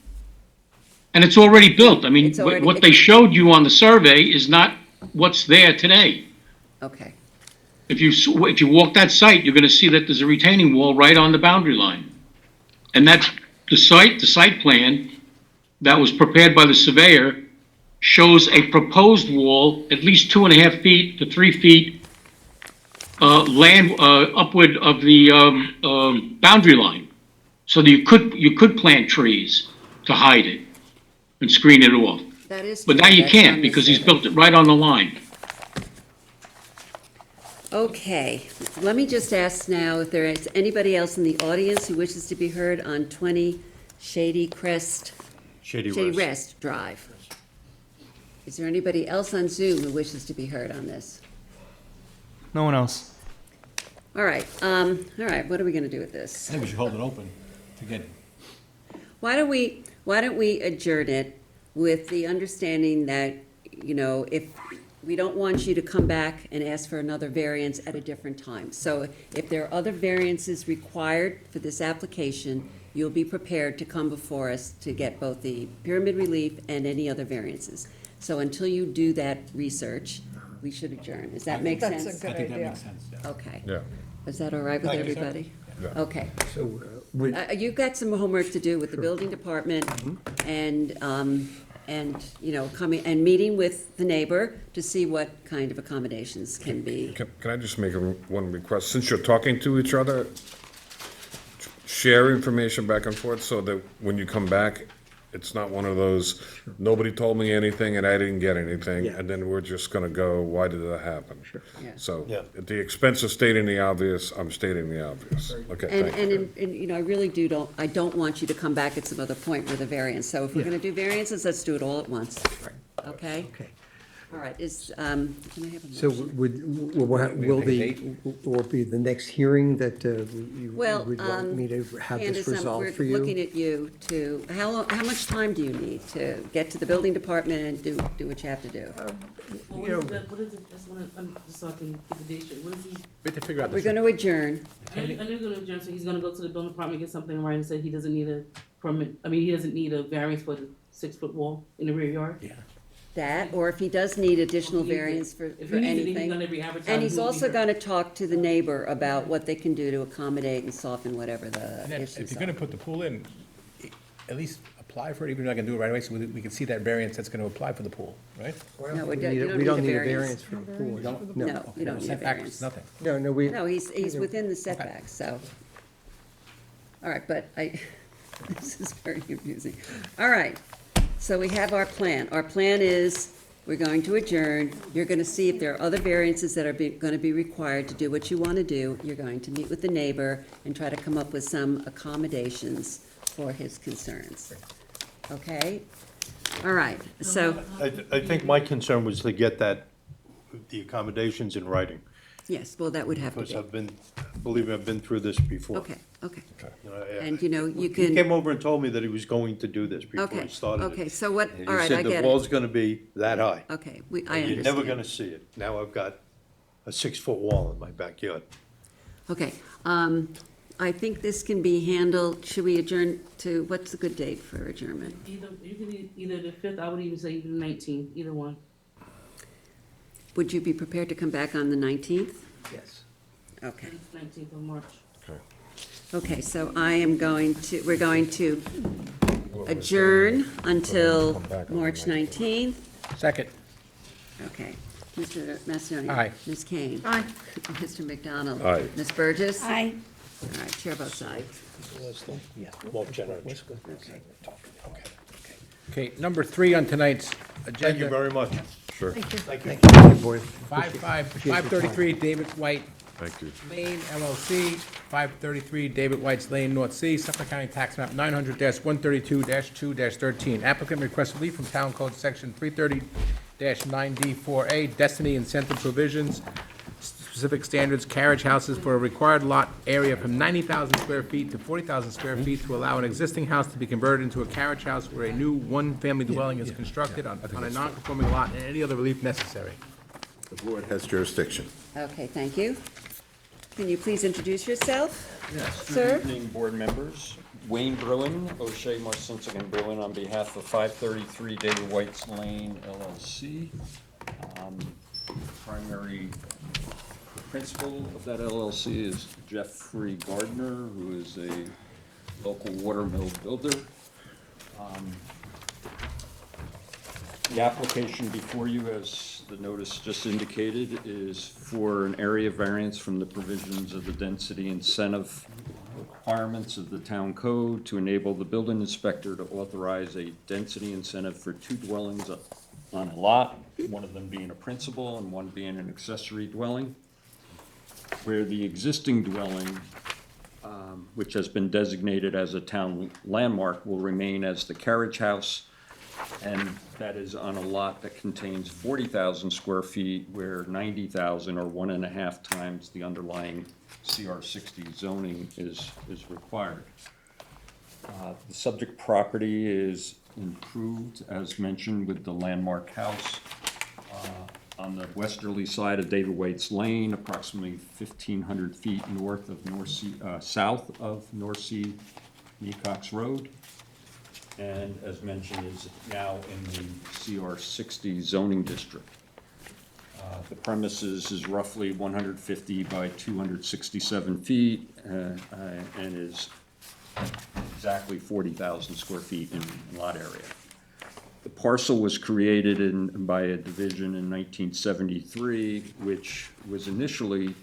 And it's already built. I mean, It's already- what they showed you on the survey is not what's there today. Okay, If you walk that site, you're gonna see that there's a retaining wall right on the boundary line. And that's the site plan that was prepared by the surveyor shows a proposed wall at least 2.5 feet to 3 feet upward of the boundary line. So that you could plant trees to hide it and screen it off. that is. But true. now you That's on can't the because he's survey. built it right on the line. Okay, let me just ask now if there is anybody else in the audience who wishes to be heard on 20 Shady Rest Drive. Is there anybody else on Zoom who wishes to be heard on this? No one else. All right, what are we gonna do with this? I think we should hold it open to get. Why don't we adjourn it with the understanding that, you know, if, we don't want you to come back and ask for another variance at a different time. So if there are other variances required for this application, you'll be prepared to come before us to get both the pyramid relief and any other variances. So until you do that research, we should adjourn. Does that make sense? That's a good idea. Okay. Yeah. Is that all right with Thank you, sir. everybody? Yeah. Okay. So, You've got some homework to do with the building department and, you know, coming and meeting with the neighbor to see what kind of accommodations can be. Can I just make one request? Since you're talking to each other, share information back and forth so that when you come back, it's not one of those, nobody told me anything and I didn't get anything, Yeah. and then we're just gonna go, why did that happen? Yeah. So, Yeah. at the expense of stating the obvious, I'm stating the obvious. Okay, thank you. And, you know, I really I don't want you to come back at some other point with a variance. So if we're gonna do variances, let's do it all at once. Okay? okay. All right, can I have a So motion? will be the next hearing that you Well, would want me to have this Candace, resolved for we're looking you? at you to, how much time do you need to get to the building department and do what you have to do? What is it, just so I can get the date straight, what is he? We have to figure out We're this. gonna adjourn. I know you're gonna adjourn, so he's gonna go to the building department, get something right, and say he doesn't need a permit, he doesn't need a variance for the 6-foot wall in the rear yard? Yeah. That, or if he does need additional If he needs it. variance for If he needs it, then he's anything. gonna re-advertise. And he's He won't be also here. gonna talk to the neighbor about what they can do to accommodate and soften whatever And the then if issues you're gonna are. put the pool in, at least apply for it, even though I can do it right away, so we can see that variance that's gonna apply for the pool, right? No, We you don't need a variance. for the pool. No, you don't need a Setbacks, variance. nothing. No, No, he's within the setbacks, so. All right, but this is very confusing. All right, so we have our plan. Our plan is, we're going to adjourn. You're gonna see if there are other variances that are gonna be required to do what you wanna do. You're going to meet with the neighbor and try to come up with some accommodations for his concerns. Okay? All right, so, I think my concern was to get the accommodations in writing, yes, well, that would have to because be. believe me, I've been through this before. Okay, Okay. You know, And, you know, you He can, came over and told me that he was going to do this before okay, he started it. okay, so what, And all right, I He said the get wall's it. gonna be that high. Okay, I And you're never understand. gonna see it. Now I've got a 6-foot wall in my backyard. Okay, I think this can be handled, should we adjourn to, what's a good date for adjournment? Either, you can either the 5th, I would even say even the 19th, either one. Would you be prepared to come back on the 19th? Yes. Okay. 19th of March. Okay, so we're going to adjourn until March 19th. Second. Okay. Mr. Macedonia? Aye. Ms. Kane? Aye. Mr. McDonald? Aye. Ms. Burgess? Aye. All right, chair votes aye. Won't generate. Okay, number 3 on tonight's agenda. Thank you very much. Sure, Thank you, boys. 533 David White thank you. Lane LLC, 533 David White's Lane, North Sea, Suffolk County Tax Map 900-132-2-13. Applicant requests relief from Town Code Section 330-9D4A, Destiny Incentive Provisions, specific standards, carriage houses for a required lot area from 90,000 square feet to 40,000 square feet to allow an existing house to be converted into a carriage house where a new one-family dwelling is constructed on a non-conforming lot, and any other relief necessary. The board has jurisdiction. Okay, thank you. Can you please introduce yourself? Yes, Sir? good evening, board members. Wayne Bruin, O'Shea, Marcinsick, and Bruin, on behalf of 533 David White's Lane LLC. Primary principal of that LLC is Jeffrey Gardner, who is a local water mill builder. The application before you, as the notice just indicated, is for an area variance from the provisions of the density incentive requirements of the town code to enable the building inspector to authorize a density incentive for 2 dwellings on a lot, one of them being a principal and one being an accessory dwelling, where the existing dwelling, which has been designated as a town landmark, will remain as the carriage house, and that is on a lot that contains 40,000 square feet, where 90,000 or 1.5 times the underlying CR 60 zoning is required. The subject property is improved, as mentioned, with the landmark house on the westerly side of David Waite's Lane, approximately 1,500 feet north of south of North Sea Mecox Road, and as mentioned, is now in the CR 60 zoning district. The premises is roughly 150 by 267 feet and is exactly 40,000 square feet in lot area. The parcel was created by a division in 1973, which was initially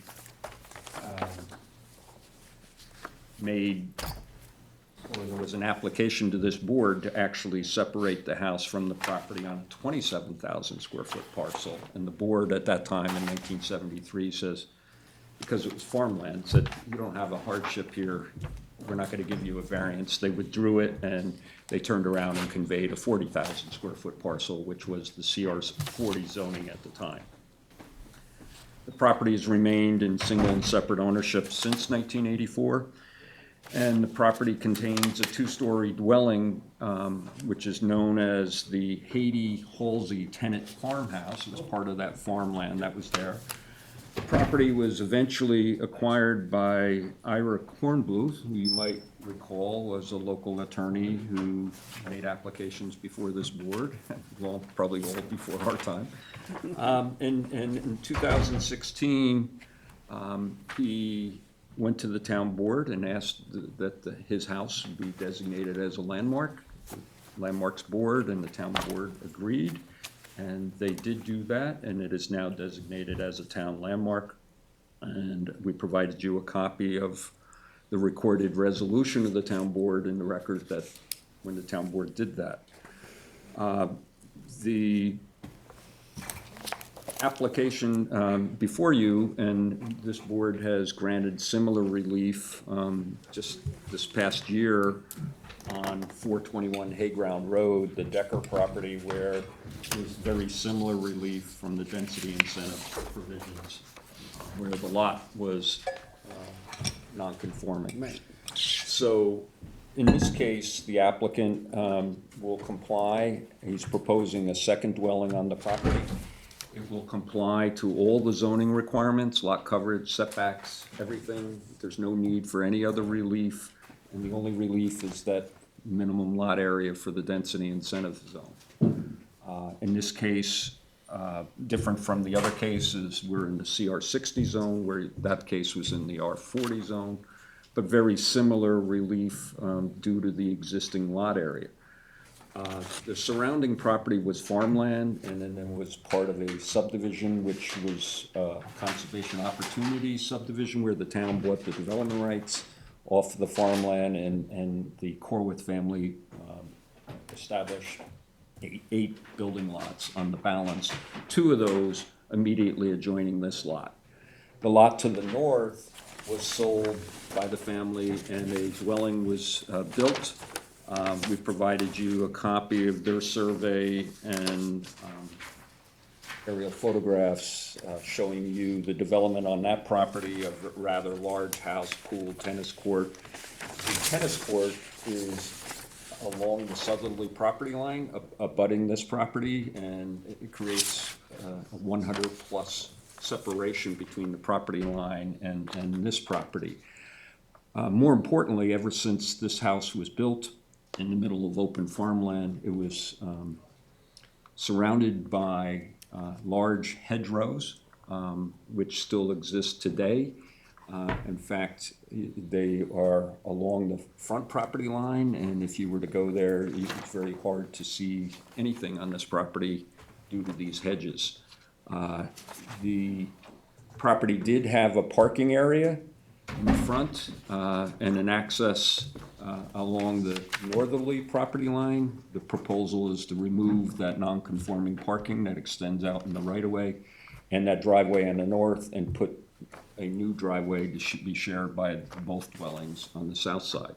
made, or there was an application to this board to actually separate the house from the property on a 27,000 square foot parcel. And the board at that time in 1973 says, because it was farmland, said, you don't have a hardship here, we're not going to give you a variance. They withdrew it, and they turned around and conveyed a 40,000 square foot parcel, which was the CR 40 zoning at the time. The property has remained in single and separate ownership since 1984, and the property contains a 2-story dwelling, which is known as the Haiti Halsey Tenant Farmhouse. It was part of that farmland that was there. The property was eventually acquired by Ira Kornbluth, who you might recall was a local attorney who made applications before this board, well, probably all before our time. And in 2016, he went to the town board and asked that his house be designated as a landmark. The Landmarks Board and the town board agreed. And they did do that, and it is now designated as a town landmark. And we provided you a copy of the recorded resolution of the town board in the record that when the town board did that. The application before you, and this board has granted similar relief just this past year on 421 Hayground Road, the Decker property, where there's very similar relief from the density incentive provisions, where the lot was non-conforming. Right. So in this case, the applicant will comply. He's proposing a second dwelling on the property. It will comply to all the zoning requirements, lot coverage, setbacks, everything. There's no need for any other relief. And the only relief is that minimum lot area for the density incentive zone. In this case, different from the other cases, we're in the CR60 zone, where that case was in the R40 zone, but very similar relief due to the existing lot area. The surrounding property was farmland, and then there was part of a subdivision, which was conservation opportunity subdivision, where the town bought the development rights off the farmland, and the Corwith family established eight building lots on the balance, 2 of those immediately adjoining this lot. The lot to the north was sold by the family, and a dwelling was built. We've provided you a copy of their survey and aerial photographs showing you the development on that property of a rather large house, pool, tennis court. The tennis court is along the southerly property line, abutting this property, and it creates a 100-plus separation between the property line and this property. More importantly, ever since this house was built in the middle of open farmland, it was surrounded by large hedgerows, which still exist today. In fact, they are along the front property line, and if you were to go there, it's very hard to see anything on this property due to these hedges. The property did have a parking area in the front and an access along the northerly property line. The proposal is to remove that non-conforming parking that extends out in the right-of-way and that driveway on the north, and put a new driveway to be shared by both dwellings on the south side.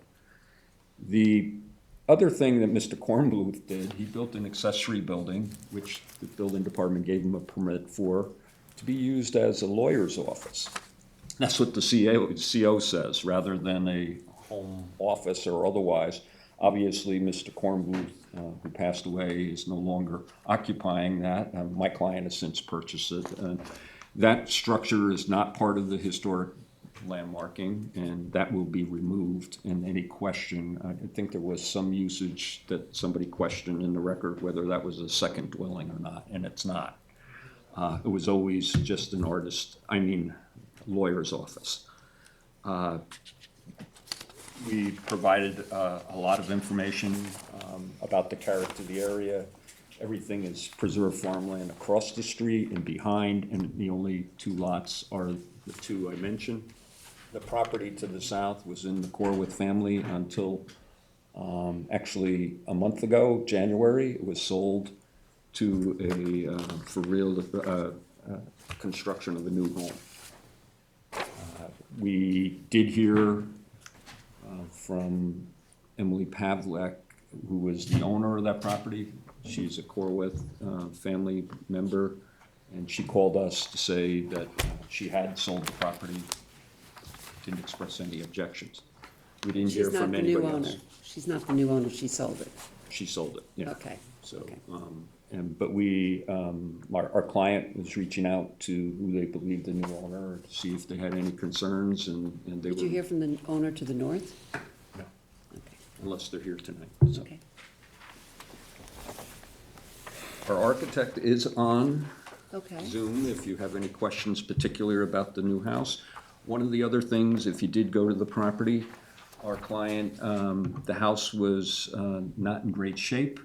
The other thing that Mr. Kornbluth did, he built an accessory building, which the building department gave him a permit for, to be used as a lawyer's office. That's what the CO says, rather than a home office or otherwise. Obviously, Mr. Kornbluth, who passed away, is no longer occupying that. My client has since purchased it. That structure is not part of the historic landmarking, and that will be removed. And any question, I think there was some usage that somebody questioned in the record whether that was a second dwelling or not, and it's not. It was always just an lawyer's office. We provided a lot of information about the character of the area. Everything is preserved farmland across the street and behind, and the only 2 lots are the 2 I mentioned. The property to the south was in the Corwith family until actually a month ago, January. It was sold to for real construction of a new home. We did hear from Emily Pavlek, who was the owner of that property. She's a Corwith family member, and she called us to say that she had sold the property, didn't express any objections. We didn't hear from anybody else. She's not the new owner, she sold it. She sold it, yeah. Okay. So, Okay. But we, our client was reaching out to who they believed the new owner to see if they had any concerns, and they were. Did you hear from the owner to the north? No, Okay. unless they're here tonight. So. Okay. Our architect is on Okay. Zoom if you have any questions particular about the new house. One of the other things, if you did go to the property, our client, the house was not in great shape.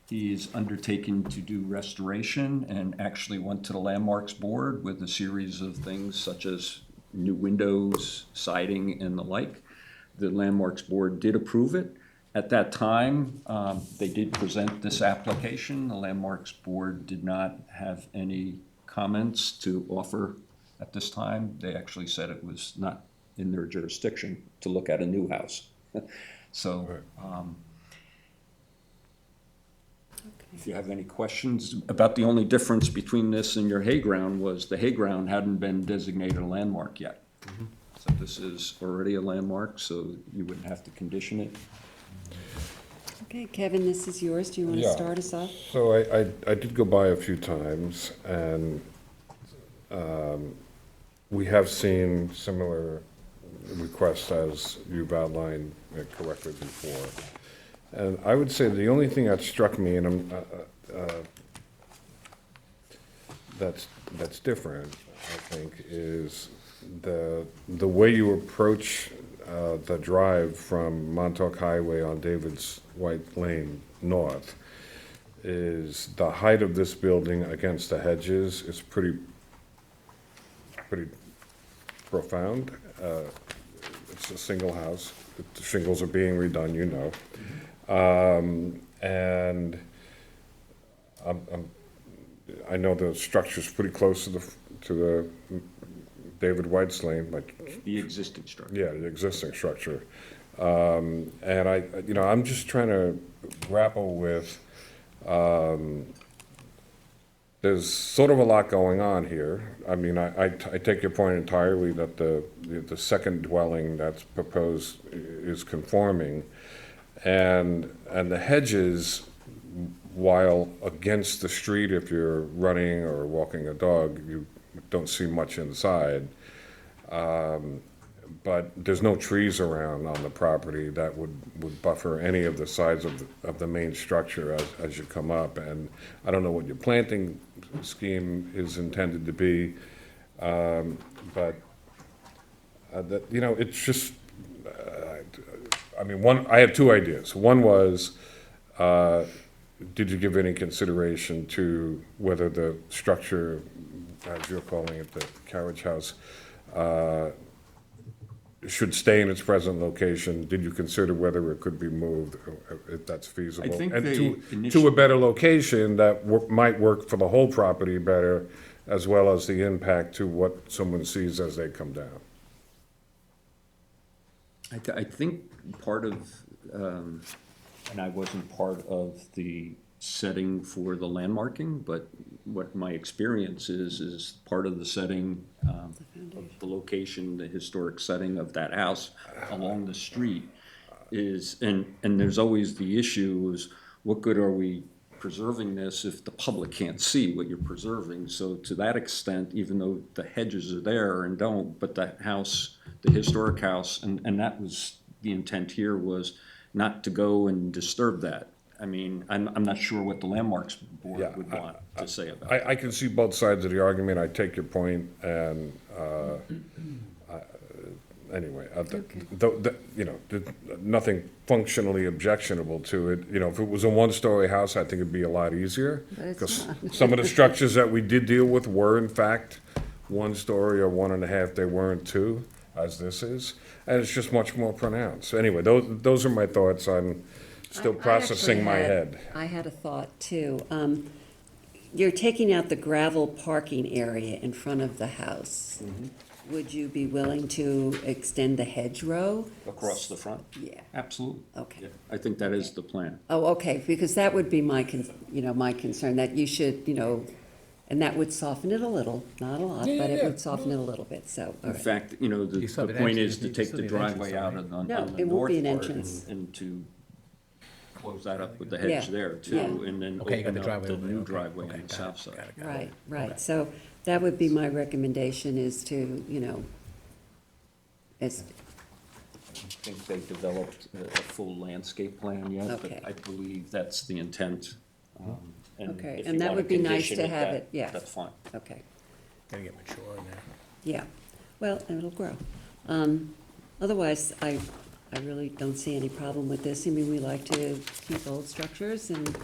He's undertaken to do restoration and actually went to the Landmarks Board with a series of things such as new windows, siding, and the like. The Landmarks Board did approve it. At that time, they did present this application. The Landmarks Board did not have any comments to offer at this time. They actually said it was not in their jurisdiction to look at a new house. So, if you have any questions about the only difference between this and your hay ground was the hay ground hadn't been designated a landmark yet. So This is already a landmark, so you wouldn't have to condition it. Okay, Kevin, this is yours. Do you want to Yeah. start us off? So I did go by a few times, and we have seen similar requests as you've outlined correctly before. And I would say the only thing that struck me, and that's different, I think, is the way you approach the drive from Montauk Highway on David's White Lane north is the height of this building against the hedges is pretty profound. It's a single house. The shingles are being redone, you know. And I know the structure's pretty close to the David White's Lane, but The existing structure. yeah, the existing structure. And I'm just trying to grapple with, there's sort of a lot going on here. I mean, I take your point entirely that the second dwelling that's proposed is conforming. And the hedges, while against the street, if you're running or walking a dog, you don't see much inside. But there's no trees around on the property that would buffer any of the sides of the main structure as you come up. And I don't know what your planting scheme is intended to be, but it's just, I have two ideas. One was, did you give any consideration to whether the structure, as you're calling it, the carriage house, should stay in its present location? Did you consider whether it could be moved, if that's feasible? I think And they to initially- a better location that might work for the whole property better, as well as the impact to what someone sees as they come down. I think part of, and I wasn't part of the setting for the landmarking, but what my experience is part of the setting, of the location, the historic setting of that house along the street is, and there's always the issue is, what good are we preserving this if the public can't see what you're preserving? So to that extent, even though the hedges are there and don't, but that house, the historic house, and that was the intent here, was not to go and disturb that. I mean, I'm not sure what the landmarks board Yeah, would want to say about it. I can see both sides of the argument. I take your point, and anyway, nothing functionally objectionable to it. If it was a one-story house, I think it'd be a lot easier. But it's Because not. some of the structures that we did deal with were in fact one story or 1.5. They weren't two, as this is, and it's just much more pronounced. So anyway, those are my thoughts. I'm still processing my head. I had a thought too. You're taking out the gravel parking area in front of the house. Would you be willing to extend the hedgerow? Across the front? Yeah. Absolutely. Okay. Yeah, I think that is the plan. Oh, okay, because that would be my concern, that you should, and that would soften it a little, not a lot, but it would soften it a little bit, so, all In right. fact, the still have an point entrance. is to You take still the need an entrance, driveway out right? on the No, north it won't be an part entrance. and to close that up with the Yeah, hedge there too, yeah. and then Okay, you got open the up driveway the over there. new Okay, driveway okay, on the got south it, side. got it, got it. Right, right, so that would be my recommendation is to, as, I think they developed a full landscape plan yet, Okay. but I believe that's the intent. Okay, if and you that wanna would be nice condition to have that- it, yeah. That's fine. okay. Gotta get mature in there. Yeah, well, and it'll grow. Otherwise, I really don't see any problem with this. I mean, we like to keep old structures, and like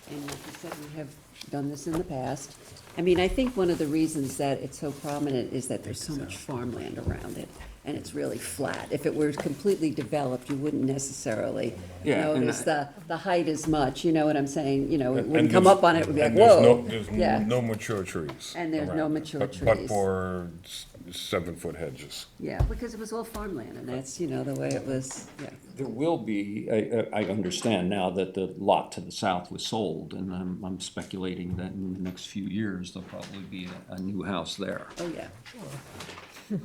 you said, we have done this in the past. I mean, I think one of the reasons that it's so prominent is that there's so much farmland around it, and it's really flat. If it were completely developed, you wouldn't necessarily Yeah, and notice the height as much, you know what I'm saying? It And wouldn't come there's- up on it, it would be like, and there's whoa. There's Yeah. no mature trees. And there's no around it, mature But trees. for 7-foot hedges. Yeah, because it was all farmland, and that's, the way it was, yeah. There will be, I understand now that the lot to the south was sold, and I'm speculating that in the next few years, there'll probably be a new house there. Oh, yeah.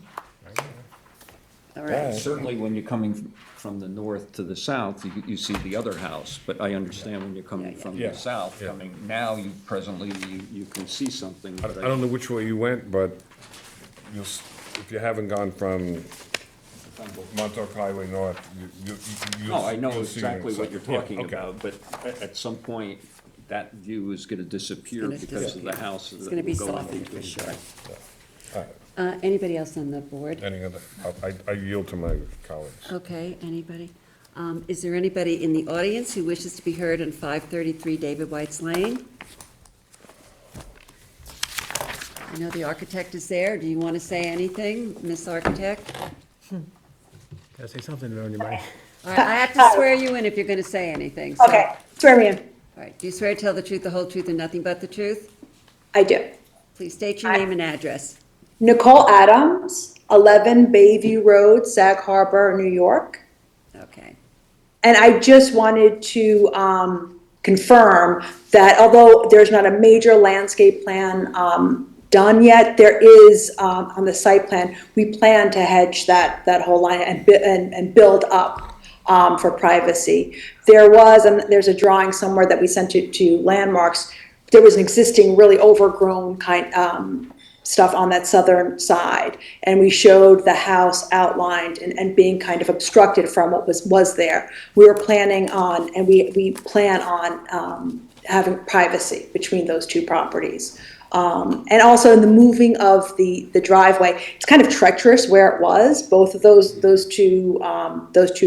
All right. Certainly when you're coming from the north to the south, you see the other house, but I understand when you're coming from Yeah. the south, Yeah. coming now, you can see something. I don't know which way you went, but if you haven't gone from Montauk Highway North, you. No, I know you'll see exactly it. what you're Yeah, talking okay. about, but at some point, that view is gonna disappear gonna because of the house. It's gonna be that will go softened into for it. sure. Anybody else on the board? Any other, I yield to my colleagues. Okay, anybody? Is there anybody in the audience who wishes to be heard on 533 David White's Lane? I know the architect is there. Do you want to say anything, Miss Architect? Gotta say something on your mind. All right, I have to swear you in if you're going to say anything. so- Okay, swear me in. All right, do you swear to tell the truth, the whole truth, and nothing but the truth? I do. Please state your name and address. Nicole Adams, 11 Bayview Road, Sag Harbor, New York. Okay. And I just wanted to confirm that although there's not a major landscape plan done yet, there is on the site plan, we plan to hedge that whole line and build up for privacy. There's a drawing somewhere that we sent to Landmarks. There was an existing really overgrown stuff on that southern side, and we showed the house outlined and being kind of obstructed from what was there. We were planning on, and we plan on having privacy between those two properties. And also in the moving of the driveway, it's kind of treacherous where it was, both of those two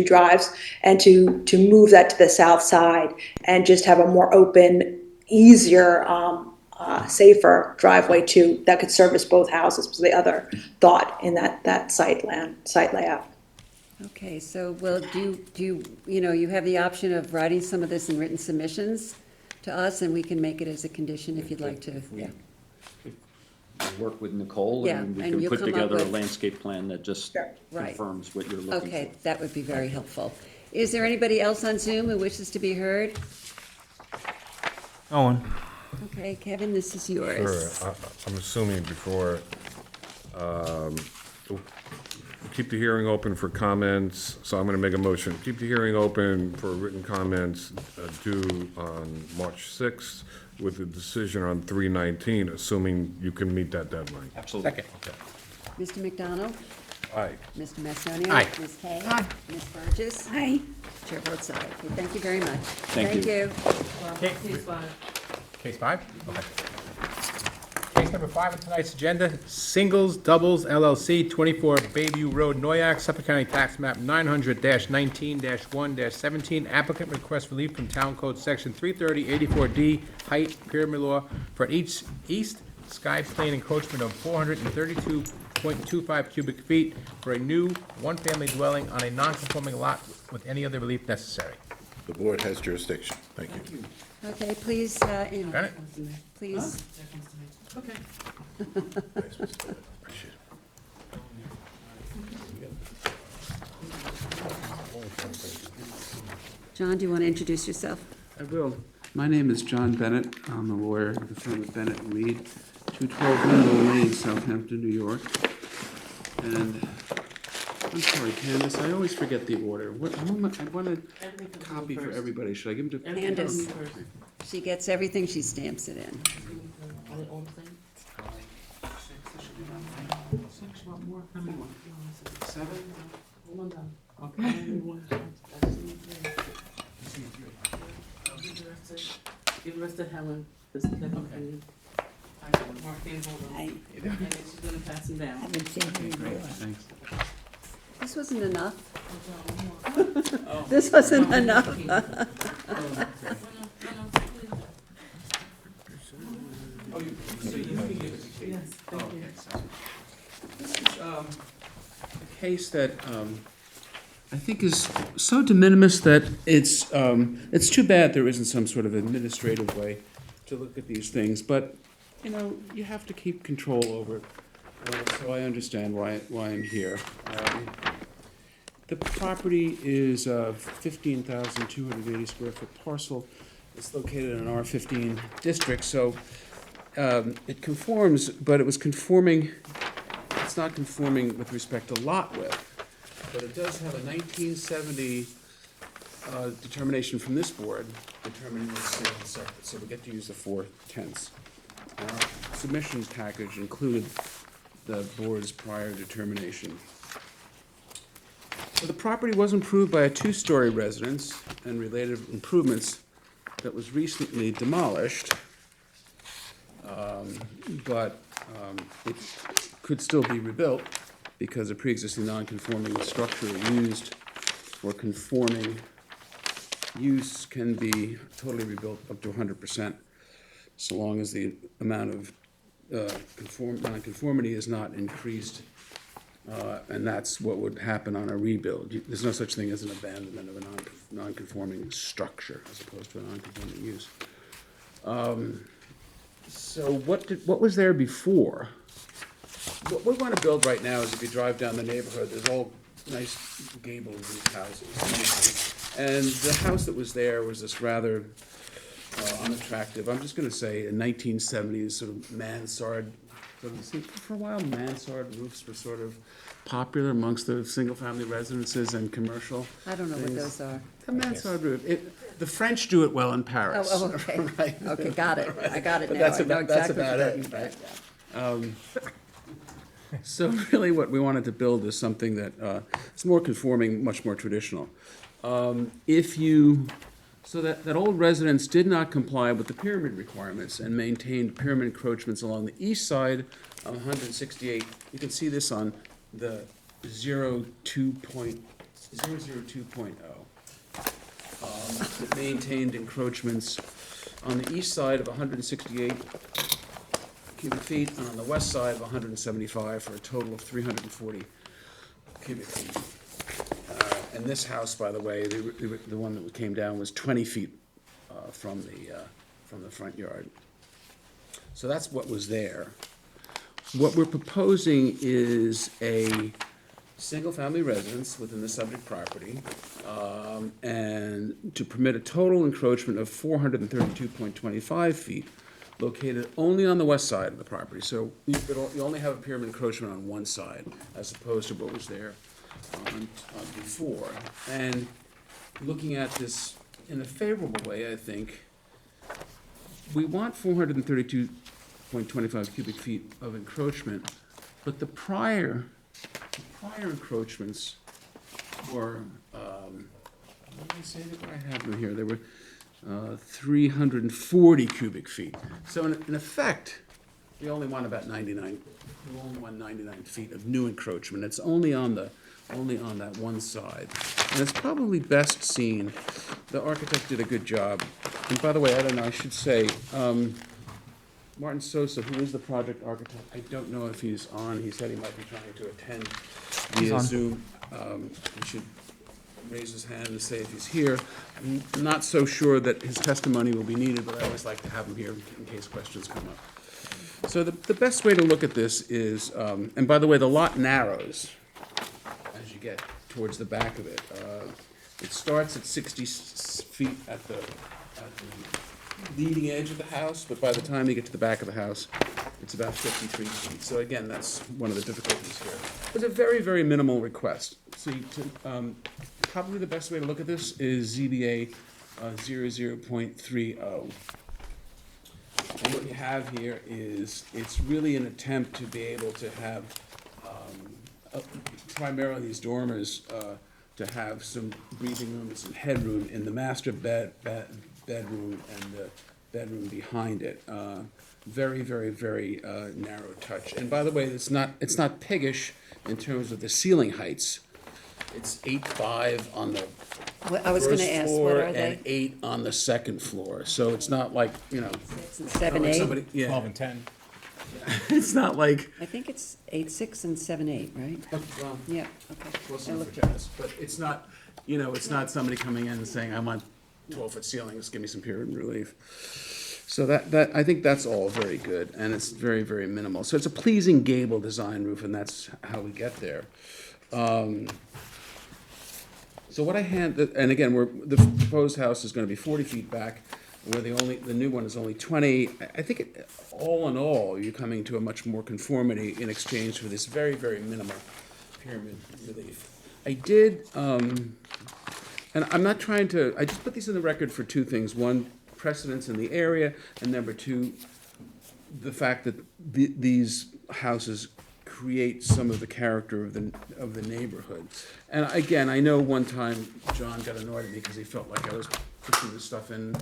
drives, and to move that to the south side and just have a more open, easier, safer driveway that could service both houses was the other thought in that site layout. Okay, so, well, you have the option of writing some of this in written submissions to us, and we can make it as a condition if you'd like to, yeah. Work with Nicole, Yeah, and we and can you'll put come up together a with- landscape plan that just Right. confirms what you're looking for. Okay, that would be very helpful. Is there anybody else on Zoom who wishes to be heard? Owen. Okay, Kevin, this is Sure, yours. I'm assuming before, keep the hearing open for comments, so I'm gonna make a motion. Keep the hearing open for written comments due on March 6th with a decision on 3/19, assuming you can meet that deadline. Absolutely. Second. Mr. McDonald? Aye. Mr. Macedonia? Aye. Ms. Kay? Aye. Ms. Burgess? Aye. Chair votes aye. Okay, thank you very much. Thank you. Okay. Case five. Case 5? Okay. Case number 5 on tonight's agenda, Singles Doubles LLC, 24 Bayview Road, Noyak, Suffolk County Tax Map 900-19-1-17. Applicant requests relief from Town Code Section 330-84D, height, pyramid law, for each east sky plane encroachment of 432.25 cubic feet for a new one-family dwelling on a non-conforming lot with any other relief necessary. The board has jurisdiction. Thank you. Okay, please, Got it? please, Okay. Appreciate it. John, do you want to introduce yourself? I will. My name is John Bennett. I'm a lawyer at the firm of Bennett and Reed, 212 Mineral Lane, Southampton, New York. And I'm sorry, Candace, I always forget the order. I want a copy for everybody. Should I give them to? Candace. She gets everything, she stamps it in. Are they all the same? Hold on down. Okay. Give the rest to Helen, this is Helen. Martine, hold on. And then she's gonna pass them down. Thanks. This wasn't enough. This wasn't enough. Yes, thank you. This is a case that I think is so de minimis that it's too bad there isn't some sort of administrative way to look at these things, but, you have to keep control over it, so I understand why I'm here. The property is a 15,280 square foot parcel. It's located in an R15 district, so it conforms, but it's not conforming with respect to lot width. but it does have a 1970 determination from this board determining it's single and separate, so we get to use the 4/10. Our submission package included the board's prior determination. So the property was improved by a two-story residence and related improvements that was recently demolished, but it could still be rebuilt because a pre-existing non-conforming structure used for conforming use can be totally rebuilt up to 100%, so long as the amount of non-conformity is not increased, and that's what would happen on a rebuild. There's no such thing as an abandonment of a non-conforming structure as opposed to a non-conforming use. So what was there before? What we want to build right now is, if you drive down the neighborhood, there's all nice gabled roof houses. And the house that was there was this rather unattractive, I'm just going to say, a 1970s sort of mansard. For a while, mansard roofs were sort of popular amongst the single-family residences and commercial. I don't know what those are. A mansard roof. The French do it well in Paris. Oh, okay. Right? Okay, got it. I got it But now. that's I know about, that's exactly what about you're it, talking about. right? So really what we wanted to build is something that is more conforming, much more traditional. So that old residence did not comply with the pyramid requirements and maintained pyramid encroachments along the east side of 168. You can see this on the 002.0. It maintained encroachments on the east side of 168 cubic feet, and on the west side of 175, for a total of 340 cubic feet. And this house, by the way, the one that came down, was 20 feet from the front yard. So that's what was there. What we're proposing is a single-family residence within the subject property, and to permit a total encroachment of 432.25 feet, located only on the west side of the property. So you only have a pyramid encroachment on one side, as opposed to what was there before. And looking at this in a favorable way, I think, we want 432.25 cubic feet of encroachment, but the prior encroachments were, what did I say that I have them here? They were 340 cubic feet. So in effect, we only want about 99 feet of new encroachment. It's only on that one side. And it's probably best seen, the architect did a good job. And by the way, I don't know, I should say, Martin Sosa, who is the project architect, I don't know if he's on. He said he might be trying to attend via Zoom. He should raise his hand and say if he's here. I'm not so sure that his testimony will be needed, but I always like to have him here in case questions come up. So the best way to look at this is, and by the way, the lot narrows as you get towards the back of it. It starts at 60 feet at the leading edge of the house, but by the time you get to the back of the house, it's about 53 feet. So again, that's one of the difficulties here. It's a very, very minimal request. So probably the best way to look at this is ZBA 00.30. And what you have here is, it's really an attempt to be able to have, primarily these dormers, to have some breathing room and some headroom in the master bedroom and the bedroom behind it. Very, very, very narrow touch. And by the way, it's not piggish in terms of the ceiling heights. It's 8.5 on the I was gonna first ask, floor what are and they? 8 on the second floor. So it's not like, 7, like 8? somebody, 12 and 10. It's not like, I think it's 8, 6, and 7, 8, right? well, Yeah, okay. close I enough looked for Janice, but it's not, it's not somebody coming in and saying, I want 12-foot ceilings, give me some pyramid relief. So that I think that's all very good, and it's very, very minimal. So it's a pleasing gable design roof, and that's how we get there. So what and again, the proposed house is going to be 40 feet back, where the new one is only 20. I think all in all, you're coming to a much more conformity in exchange for this very, very minimal pyramid relief. I did, and I'm not trying to, I just put these in the record for two things. One, precedence in the area, and number two, the fact that these houses create some of the character of the neighborhood. And again, I know one time John got annoyed at me because he felt like I was pushing this stuff in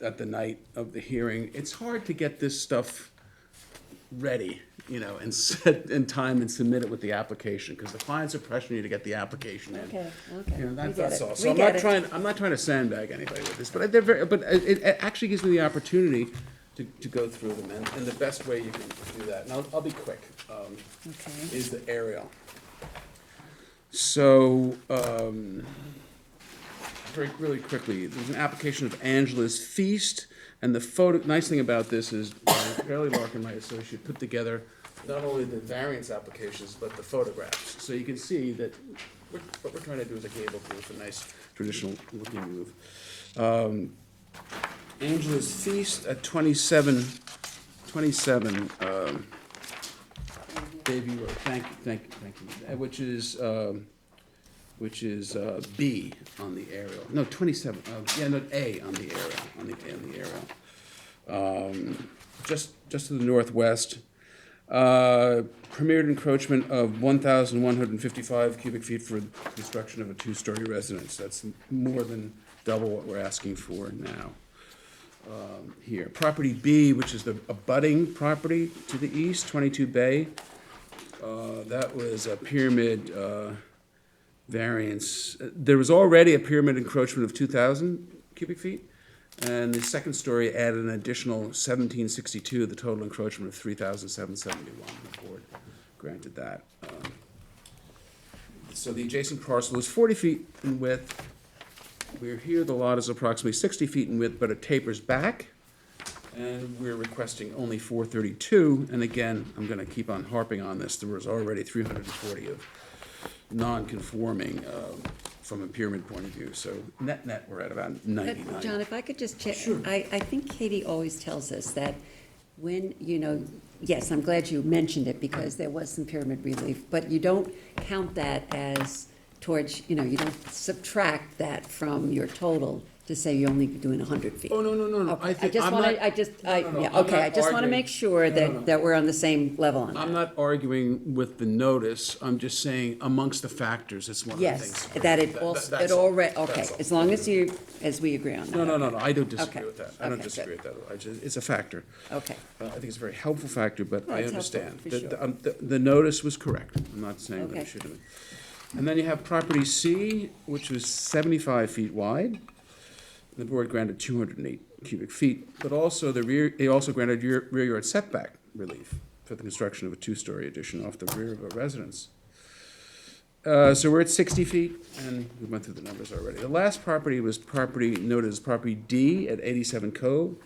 at the night of the hearing. It's hard to get this stuff ready, and set in time and submit it with the application, because the clients are pressuring you to get the application in. Okay. That's all. So I'm not trying to sandbag anybody with this, but it actually gives me the opportunity to go through them, and the best way you can do that, and I'll be quick, is the aerial. So, really quickly, there's an application of Angela's Feast, and the photo, nice thing about this is Barry Larkin, my associate, put together not only the variance applications, but the photographs. So you can see that what we're trying to do is a gable roof, a nice traditional looking roof. Angela's Feast at 27 Bayview Road, thank you, which is B on the aerial. No, 27, A on the aerial, just to the northwest. Permitted encroachment of 1,155 cubic feet for construction of a two-story residence. That's more than double what we're asking for now. Here, property B, which is the abutting property to the east, 22 Bay. That was a pyramid variance. There was already a pyramid encroachment of 2,000 cubic feet, and the second story added an additional 1,762, the total encroachment of 3,771. The board granted that. So the adjacent parcel is 40 feet in width. We're here, the lot is approximately 60 feet in width, but it tapers back, and we're requesting only 432. And again, I'm going to keep on harping on this. There was already 340 of non-conforming from a pyramid point of view. So net, we're at about 99. But, John, if I could just check. Sure. I think Katie always tells us that when, yes, I'm glad you mentioned it because there was some pyramid relief, but you don't count that as towards, you don't subtract that from your total to say you're only doing 100 feet. Oh, no. Okay. I'm just want to make sure that we're on the same level on that. I'm not arguing with the notice. I'm just saying amongst the factors, it's one of the things. Yes, that it also, it already, okay, That's all. as long as we agree on that. No, I don't disagree Okay. with that. I don't Okay, disagree good. with that. It's a factor. Okay. I think it's a very helpful factor, but No, I it's helpful, understand. for sure. The notice was correct. I'm not saying that Okay. it should have been. And then you have property C, which was 75 feet wide. The board granted 208 cubic feet, but also they also granted rear yard setback relief for the construction of a two-story addition off the rear of a residence. So we're at 60 feet, and we went through the numbers already. The last property was property noted as property D at 87 Cove.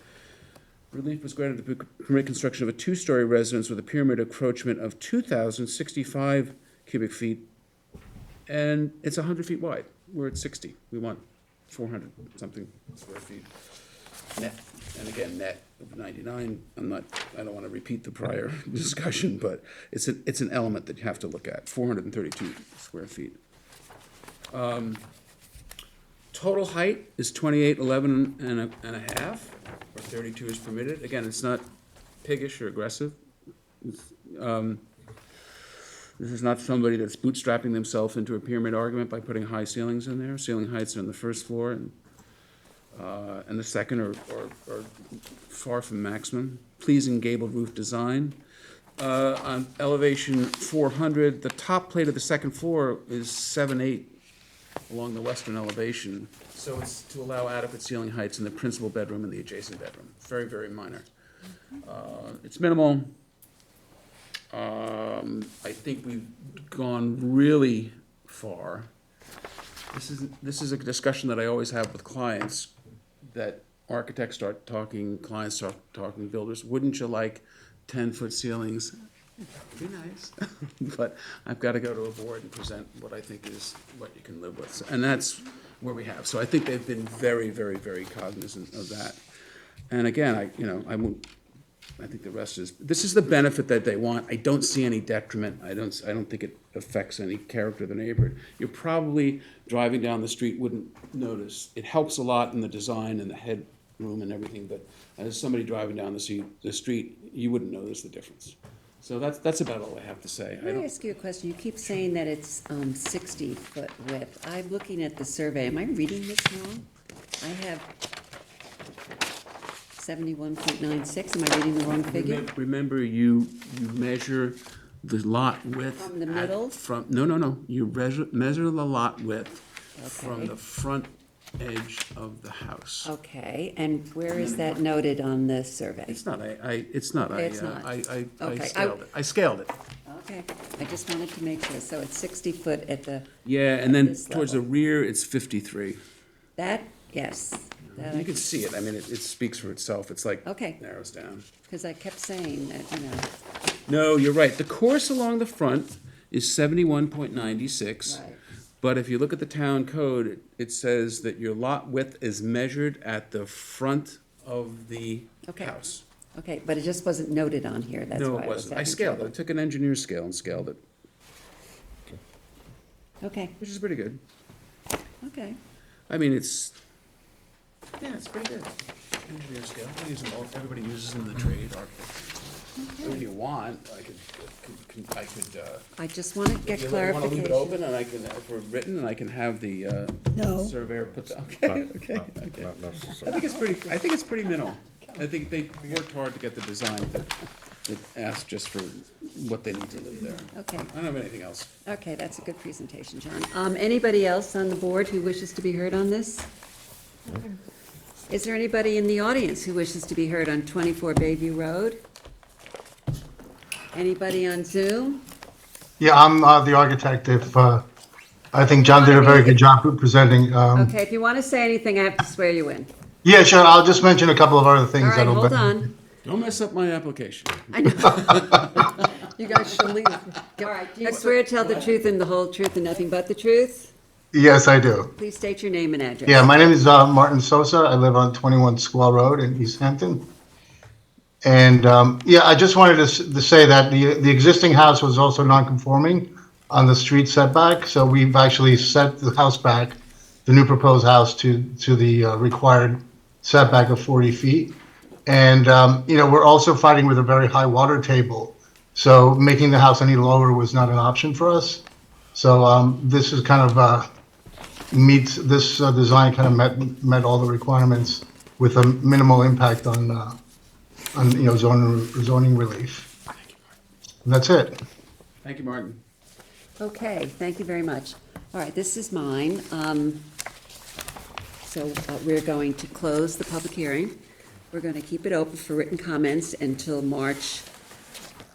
Relief was granted to permit construction of a two-story residence with a pyramid encroachment of 2,065 cubic feet, and it's 100 feet wide. We're at 60. We want 400 something square feet net. And again, net of 99. I don't want to repeat the prior discussion, but it's an element that you have to look at. 432 square feet. Total height is 28.11 and a half, or 32 is permitted. Again, it's not piggish or aggressive. This is not somebody that's bootstrapping themselves into a pyramid argument by putting high ceilings in there. Ceiling heights are on the first floor and the second are far from maximum. Pleasing gabled roof design. On elevation 400, the top plate of the second floor is 7'8" along the western elevation. So it's to allow adequate ceiling heights in the principal bedroom and the adjacent bedroom. Very, very minor. It's minimal. I think we've gone really far. This is a discussion that I always have with clients, that architects start talking, clients start talking, builders. Wouldn't you like 10-foot ceilings? Be nice. But I've got to go to a board and present what I think is what you can live with. And that's where we have. So I think they've been very, very, very cognizant of that. And again, I won't I think the rest is, this is the benefit that they want. I don't see any detriment. I don't think it affects any character of the neighborhood. You're probably driving down the street, wouldn't notice. It helps a lot in the design and the headroom and everything, but as somebody driving down the street, you wouldn't notice the difference. So that's about all I have to say. Let me ask you a question. You keep saying that it's 60-foot width. I'm looking at the survey. Am I reading this wrong? I have 71.96. Am I reading the wrong figure? Remember, you measure the lot width. From the middle? No. You measure the lot width from Okay. the front edge of the house. Okay, and where is that noted on the survey? It's not, It's not. I Okay, scaled it. I scaled it. Okay, I just wanted to make sure. So it's 60 foot at the, Yeah, and then this towards the level. rear, it's 53. that, yes. That You can see it. I mean, it speaks for itself. It's like Okay. narrows down. Because I kept saying that, No, you're right. The course along the front is 71.96. Right. But if you look at the town code, it says that your lot width is measured at the front of the Okay. house. Okay, but it just wasn't noted on here. That's No, why it I was wasn't. I having scaled it. trouble. I took an engineer's scale and scaled it, Okay, which is pretty good. okay. I mean, it's pretty good. Engineer's scale. I use them all. Everybody uses them in the trade. If you want, I could. I just want to get If you want to leave it clarification. open, and I can, if we're written, and I can have the surveyor put the, okay. Not I necessary. think it's pretty minimal. I think they worked hard to get the design that asked just for what they need to live there. Okay, I don't have anything else. okay, that's a good presentation, John. Anybody else on the board who wishes to be heard on this? Is there anybody in the audience who wishes to be heard on 24 Bayview Road? Anybody on Zoom? Yeah, I'm the architect. If I think John did a very good job presenting. Okay, if you want to say anything, I have to swear you in. Yeah, sure. I'll just mention a couple of other things. All right, that'll hold be- on. Don't mess up my application. I know. You guys should leave. All right, do you swear to tell the truth and the whole truth and nothing but the truth? Yes, I do. Please state your name and address. Yeah, my name is Martin Sosa. I live on 21 Squaw Road in East Hampton. And yeah, I just wanted to say that the existing house was also non-conforming on the street setback. So we've actually set the house back, the new proposed house, to the required setback of 40 feet. And, you know, we're also fighting with a very high water table. So making the house any lower was not an option for us. So this is kind of meets, this design kind of met all the requirements with a minimal impact on you know, zoning relief. And that's it. Thank you, Martin. Okay, thank you very much. All right, this is mine. So we're going to close the public hearing. We're going to keep it open for written comments until March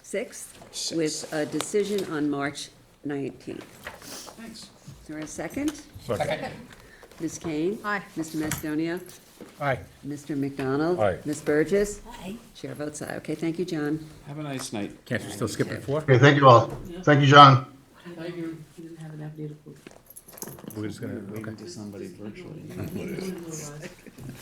6th, with a decision on March 19th. Thanks. Is there a second? Second. Ms. Kane? Aye. Mr. Macedonia? Aye. Mr. McDonald? Aye. Ms. Burgess? Aye. Chair votes aye. Okay, thank you, John. Have a nice night. Can't you still skip it 4? Okay, thank you all. Thank you, John. Thank you. He didn't have an affidavit approved. We're just gonna, Waiting to somebody virtually.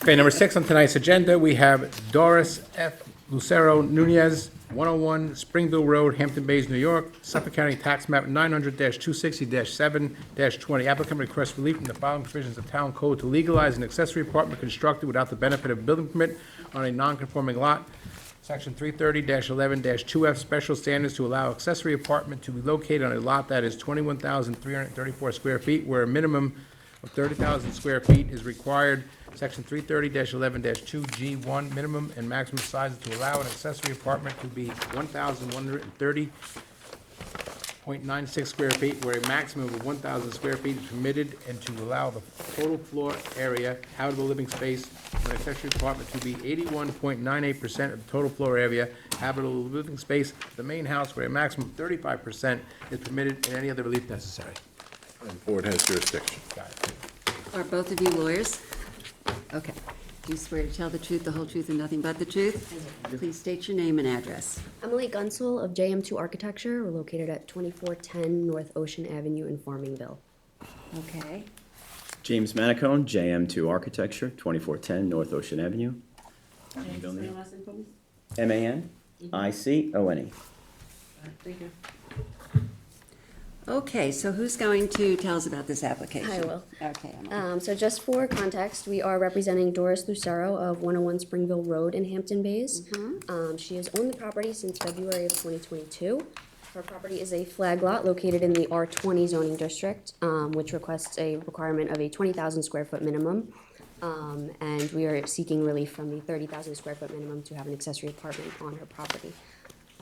Okay, number 6 on tonight's agenda, we have Doris F. Lucero Nunez, 101 Springville Road, Hampton Bays, New York, Suffolk County Tax Map 900-260-7-20. Applicant requests relief from the following provisions of Town Code to legalize an accessory apartment constructed without the benefit of a building permit on a non-conforming lot. Section 330-11-2F, special standards to allow accessory apartment to be located on a lot that is 21,334 square feet, where a minimum of 30,000 square feet is required. Section 330-11-2G1, minimum and maximum sizes to allow an accessory apartment to be 1,130.96 square feet, where a maximum of 1,000 square feet is permitted, and to allow the total floor area, habitable living space for an accessory apartment to be 81.98% of the total floor area, habitable living space of the main house, where a maximum of 35% is permitted, and any other relief necessary. And board has jurisdiction. Got it. Are both of you lawyers? Okay. Do you swear to tell the truth, the whole truth, and nothing but the truth? Please state your name and address. Emily Gunsel of JM2 Architecture. We're located at 2410 North Ocean Avenue in Farmingville. Okay. James Manicone, JM2 Architecture, 2410 North Ocean Avenue. James, spell your last name for me? Manicone. Thank you. Okay, so who's going to tell us about this application? I will. Okay, Emily. So just for context, we are representing Doris Lucero of 101 Springville Road in Hampton Bays. She has owned the property since February of 2022. Her property is a flag lot located in the R20 zoning district, which requests a requirement of a 20,000 square foot minimum. And we are seeking relief from the 30,000 square foot minimum to have an accessory apartment on her property.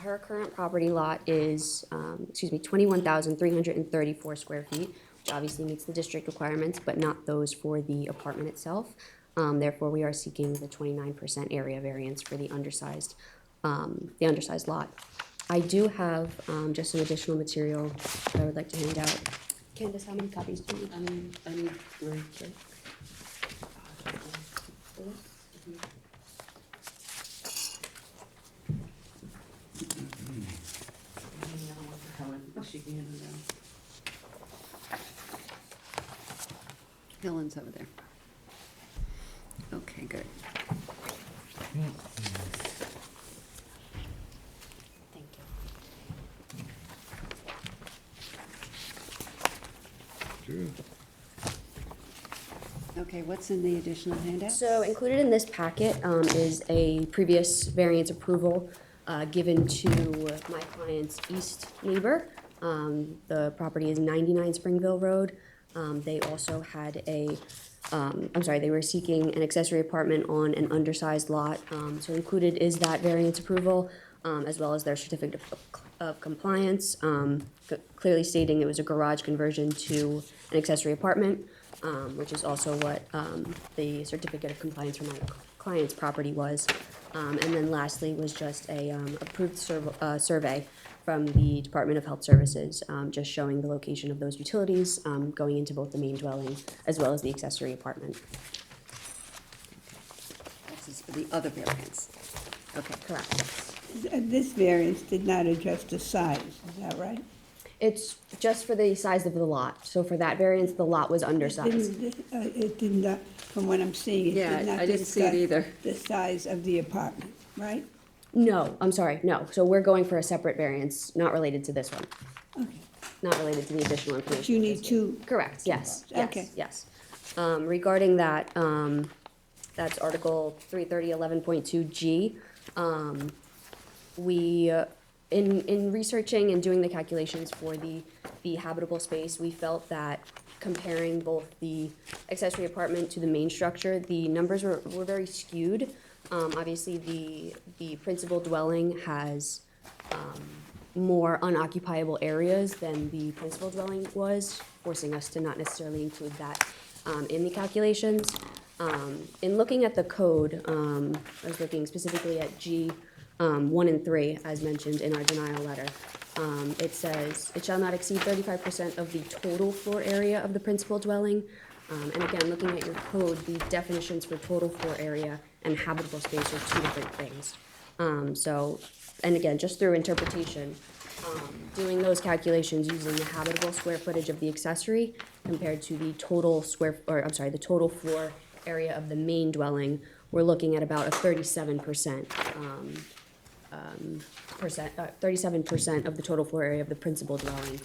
Her current property lot is, 21,334 square feet, which obviously meets the district requirements, but not those for the apartment itself. Therefore, we are seeking the 29% area variance for the undersized lot. I do have just some additional material that I would like to hand out. Candace, how many copies do you need? I need 3. She can handle that. Dylan's over there. Okay, good. Thank you. Okay, what's in the additional handout? So included in this packet is a previous variance approval given to my client's east neighbor. The property is 99 Springville Road. They also had they were seeking an accessory apartment on an undersized lot. So included is that variance approval, as well as their certificate of compliance, clearly stating it was a garage conversion to an accessory apartment, which is also what the certificate of compliance for my client's property was. And then lastly was just a approved survey from the Department of Health Services, just showing the location of those utilities going into both the main dwelling as well as the accessory apartment. This is for the other variance. Okay. Correct. This variance did not address the size, is that right? It's just for the size of the lot. So for that variance, the lot was undersized. It did not, from what I'm seeing, it Yeah, did not I didn't see it discuss either. the size of the apartment, right? No, I'm sorry, no. So we're going for a separate variance, not related to this one. Okay. Not related to the additional information. You need two. Correct, yes, Okay. yes. Regarding that, that's Article 330.11.2G. We, in researching and doing the calculations for the habitable space, we felt that comparing both the accessory apartment to the main structure, the numbers were very skewed. Obviously, the principal dwelling has more unoccupiable areas than the principal dwelling was, forcing us to not necessarily include that in the calculations. In looking at the code, I was looking specifically at G 1 and 3, as mentioned in our denial letter. It says, it shall not exceed 35% of the total floor area of the principal dwelling. And again, looking at your code, the definitions for total floor area and habitable space are two different things. And again, just through interpretation, doing those calculations using the habitable square footage of the accessory compared to the total the total floor area of the main dwelling, we're looking at about a 37% of the total floor area of the principal dwelling.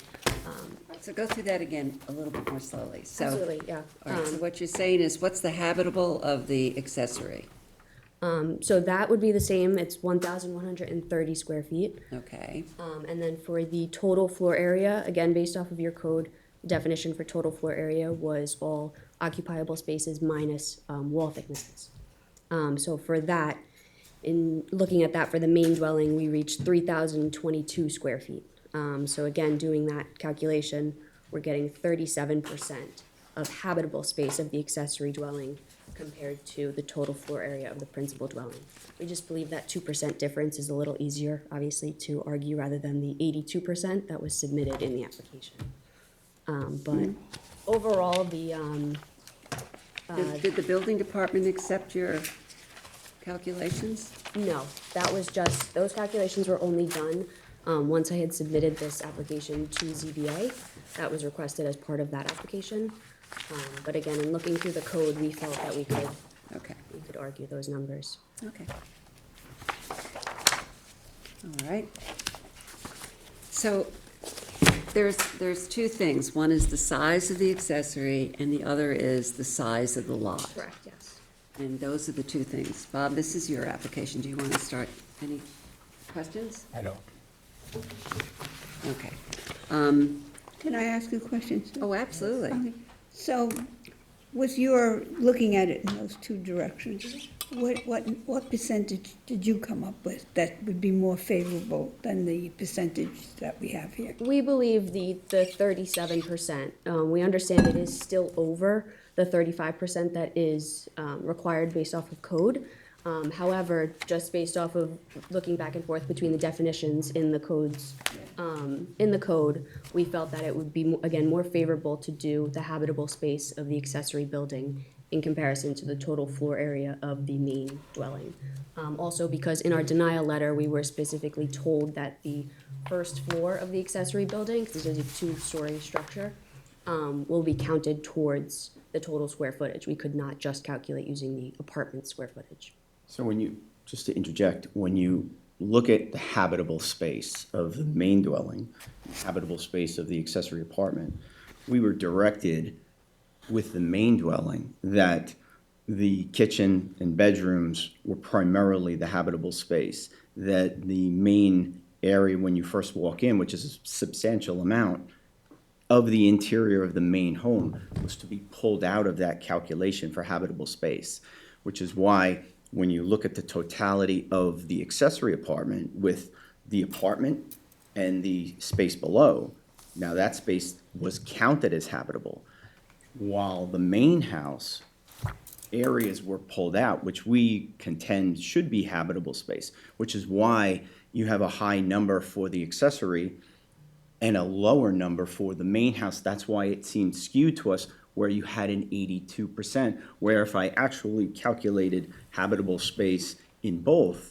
So go through that again a little bit more slowly. So, Absolutely, yeah. All right, so what you're saying is, what's the habitable of the accessory? So that would be the same, it's 1,130 square feet. Okay. And then for the total floor area, again, based off of your code, the definition for total floor area was all occupiable spaces minus wall thicknesses. So for that, in looking at that for the main dwelling, we reached 3,022 square feet. So again, doing that calculation, we're getting 37% of habitable space of the accessory dwelling compared to the total floor area of the principal dwelling. We just believe that 2% difference is a little easier, obviously, to argue rather than the 82% that was submitted in the application. But overall, Did the building department accept your calculations? No, that was just, those calculations were only done once I had submitted this application to ZBA. That was requested as part of that application. But again, in looking through the code, we felt that we could argue those numbers. Okay. All right. So there's two things. One is the size of the accessory, and the other is the size of the lot. Correct, yes. And those are the two things. Bob, this is your application. Do you want to start? Any questions? I don't. Okay. Can I ask a question? sir? Oh, absolutely. Okay. So, with your looking at it in those two directions, what percentage did you come up with that would be more favorable than the percentage that we have here? We believe the 37%. We understand it is still over the 35% that is required based off of code. However, just based off of looking back and forth between the definitions in the codes, in the code, we felt that it would be, again, more favorable to do the habitable space of the accessory building in comparison to the total floor area of the main dwelling. Also, because in our denial letter, we were specifically told that the first floor of the accessory building, because it is a two-story structure, will be counted towards the total square footage. We could not just calculate using the apartment square footage. So when you, just to interject, when you look at the habitable space of the main dwelling, habitable space of the accessory apartment, we were directed with the main dwelling that the kitchen and bedrooms were primarily the habitable space, that the main area when you first walk in, which is a substantial amount of the interior of the main home, was to be pulled out of that calculation for habitable space, which is why when you look at the totality of the accessory apartment with the apartment and the space below, now that space was counted as habitable, while the main house areas were pulled out, which we contend should be habitable space, which is why you have a high number for the accessory and a lower number for the main house. That's why it seemed skewed to us, where you had an 82%, where if I actually calculated habitable space in both,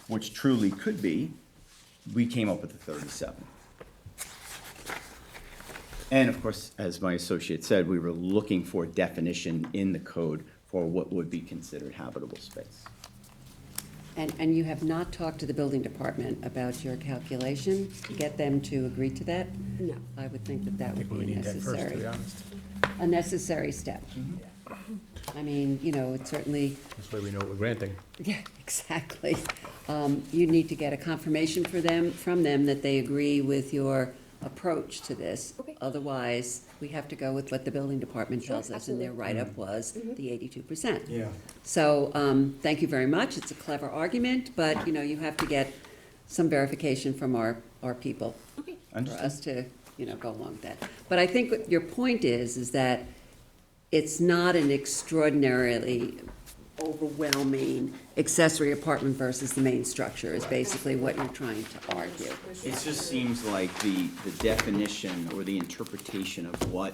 which truly could be, we came up with the 37. And of course, as my associate said, we were looking for a definition in the code for what would be considered habitable space. And you have not talked to the building department about your calculation to get them to agree to that? No. I would think that that would We be need that first, to necessary. be honest. A necessary step. I mean, you know, it's certainly, This way we know what we're granting. yeah, exactly. You need to get a confirmation from them that they agree with your approach to this. Okay. Otherwise, we have to go with what the building department tells us, and their write-up was the 82%. Yeah. So, thank you very much. It's a clever argument, but, you know, you have to get some verification from our people for Understood. us to, you know, go along with that. But I think what your point is that it's not an extraordinarily overwhelming accessory apartment versus the main structure is basically what you're trying to argue. It just seems like the definition or the interpretation of what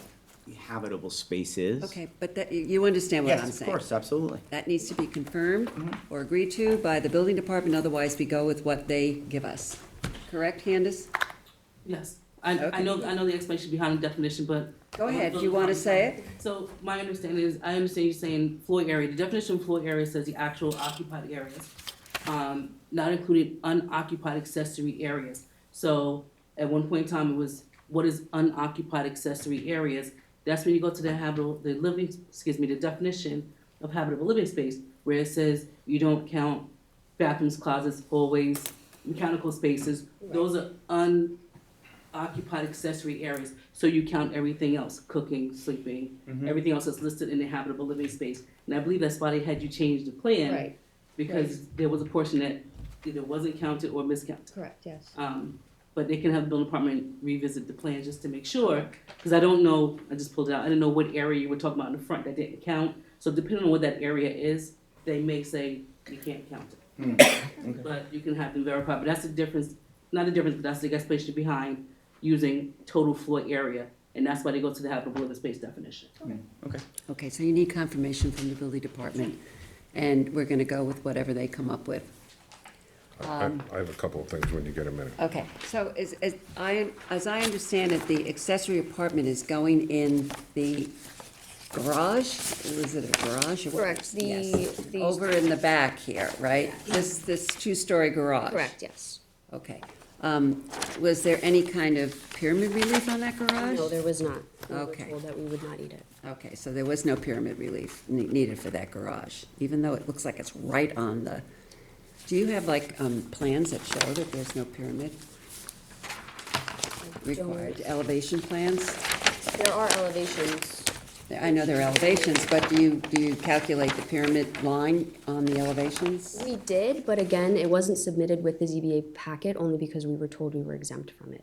habitable space is. Okay, but that, you understand what I'm Yes, saying? of course, absolutely. That needs to be confirmed or agreed to by the building department, otherwise we go with what they give us. Correct, Candace? Yes, I Okay. know the explanation behind the definition, but. Go ahead, do you want to say it? So my understanding is, I understand you saying floor area, the definition of floor area says the actual occupied areas, not including unoccupied accessory areas. So at one point in time, it was, what is unoccupied accessory areas? That's when you go to the the definition of habitable living space, where it says you don't count bathrooms, closets, hallways, mechanical spaces. Those are unoccupied accessory areas. So you count everything else, cooking, sleeping, everything else that's listed in the habitable living space. And I believe that's why they had you change the plan. Right. Because there was a portion that either wasn't counted or miscounted. Correct, yes. But they can have the building department revisit the plan just to make sure, because I don't know, I just pulled it out, I didn't know what area you were talking about in the front that didn't count. So depending on what that area is, they may say you can't count it. But you can have them verify, but that's the difference, not the difference, but that's the explanation behind using total floor area. And that's why they go to the habitable living space definition. Okay. Okay, so you need confirmation from the building department, and we're gonna go with whatever they come up with. I have a couple of things when you get a minute. Okay, so as I understand it, the accessory apartment is going in the garage? Was it a garage? Correct, Yes. the. Over in the back here, right? This two-story garage? Correct, yes. Okay. Was there any kind of pyramid relief on that garage? No, there was not. We were Okay. told that we would not need it. Okay, so there was no pyramid relief needed for that garage, even though it looks like it's right on the, do you have like, plans that show that there's no pyramid required, elevation plans? There are elevations. I know there are elevations, but do you calculate the pyramid line on the elevations? We did, but again, it wasn't submitted with the ZBA packet only because we were told we were exempt from it.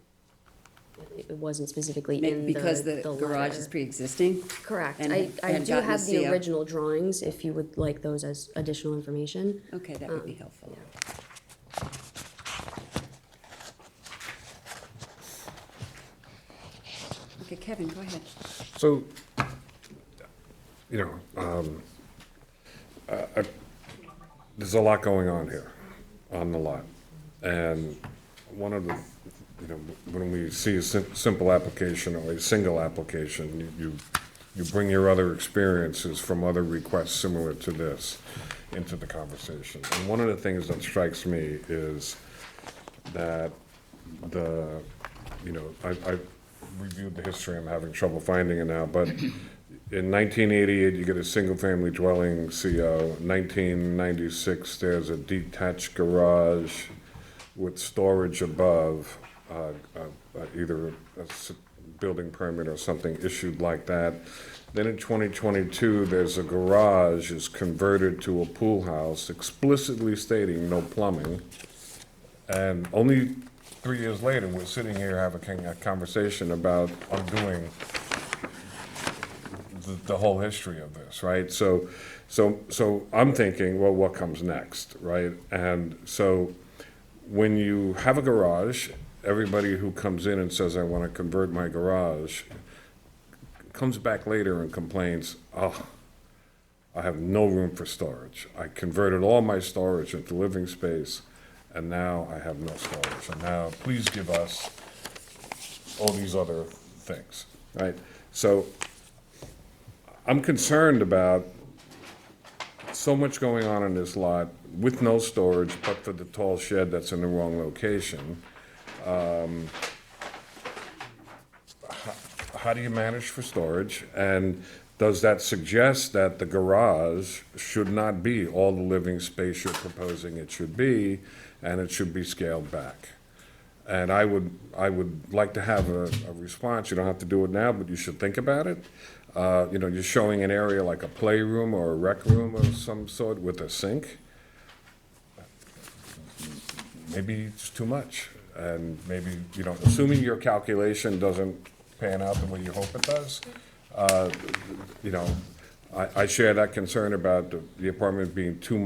It wasn't specifically in the Because the garage is letter. pre-existing? Correct. and I had do gotten a have the CO? original drawings if you would like those as additional information. Okay, that would be helpful. Okay, Kevin, go ahead. So, there's a lot going on here on the lot. And one of the, when we see a simple application or a single application, you bring your other experiences from other requests similar to this into the conversation. And one of the things that strikes me is that I reviewed the history, I'm having trouble finding it now, but in 1988, you get a single-family dwelling CO. 1996, there's a detached garage with storage above, either a building permit or something issued like that. Then in 2022, there's a garage is converted to a pool house, explicitly stating no plumbing. And only 3 years later, we're sitting here having a conversation about undoing the whole history of this, right? So I'm thinking, well, what comes next, right? And so when you have a garage, everybody who comes in and says, I want to convert my garage, comes back later and complains, oh, I have no room for storage. I converted all my storage into living space, and now I have no storage. And now please give us all these other things, right? So I'm concerned about so much going on in this lot with no storage, but for the tall shed that's in the wrong location. How do you manage for storage? And does that suggest that the garage should not be all the living space you're proposing it should be, and it should be scaled back? And I would like to have a response. You don't have to do it now, but you should think about it. You're showing an area like a playroom or a rec room of some sort with a sink. Maybe it's too much. And maybe, assuming your calculation doesn't pan out the way you hope it does, I share that concern about the apartment being too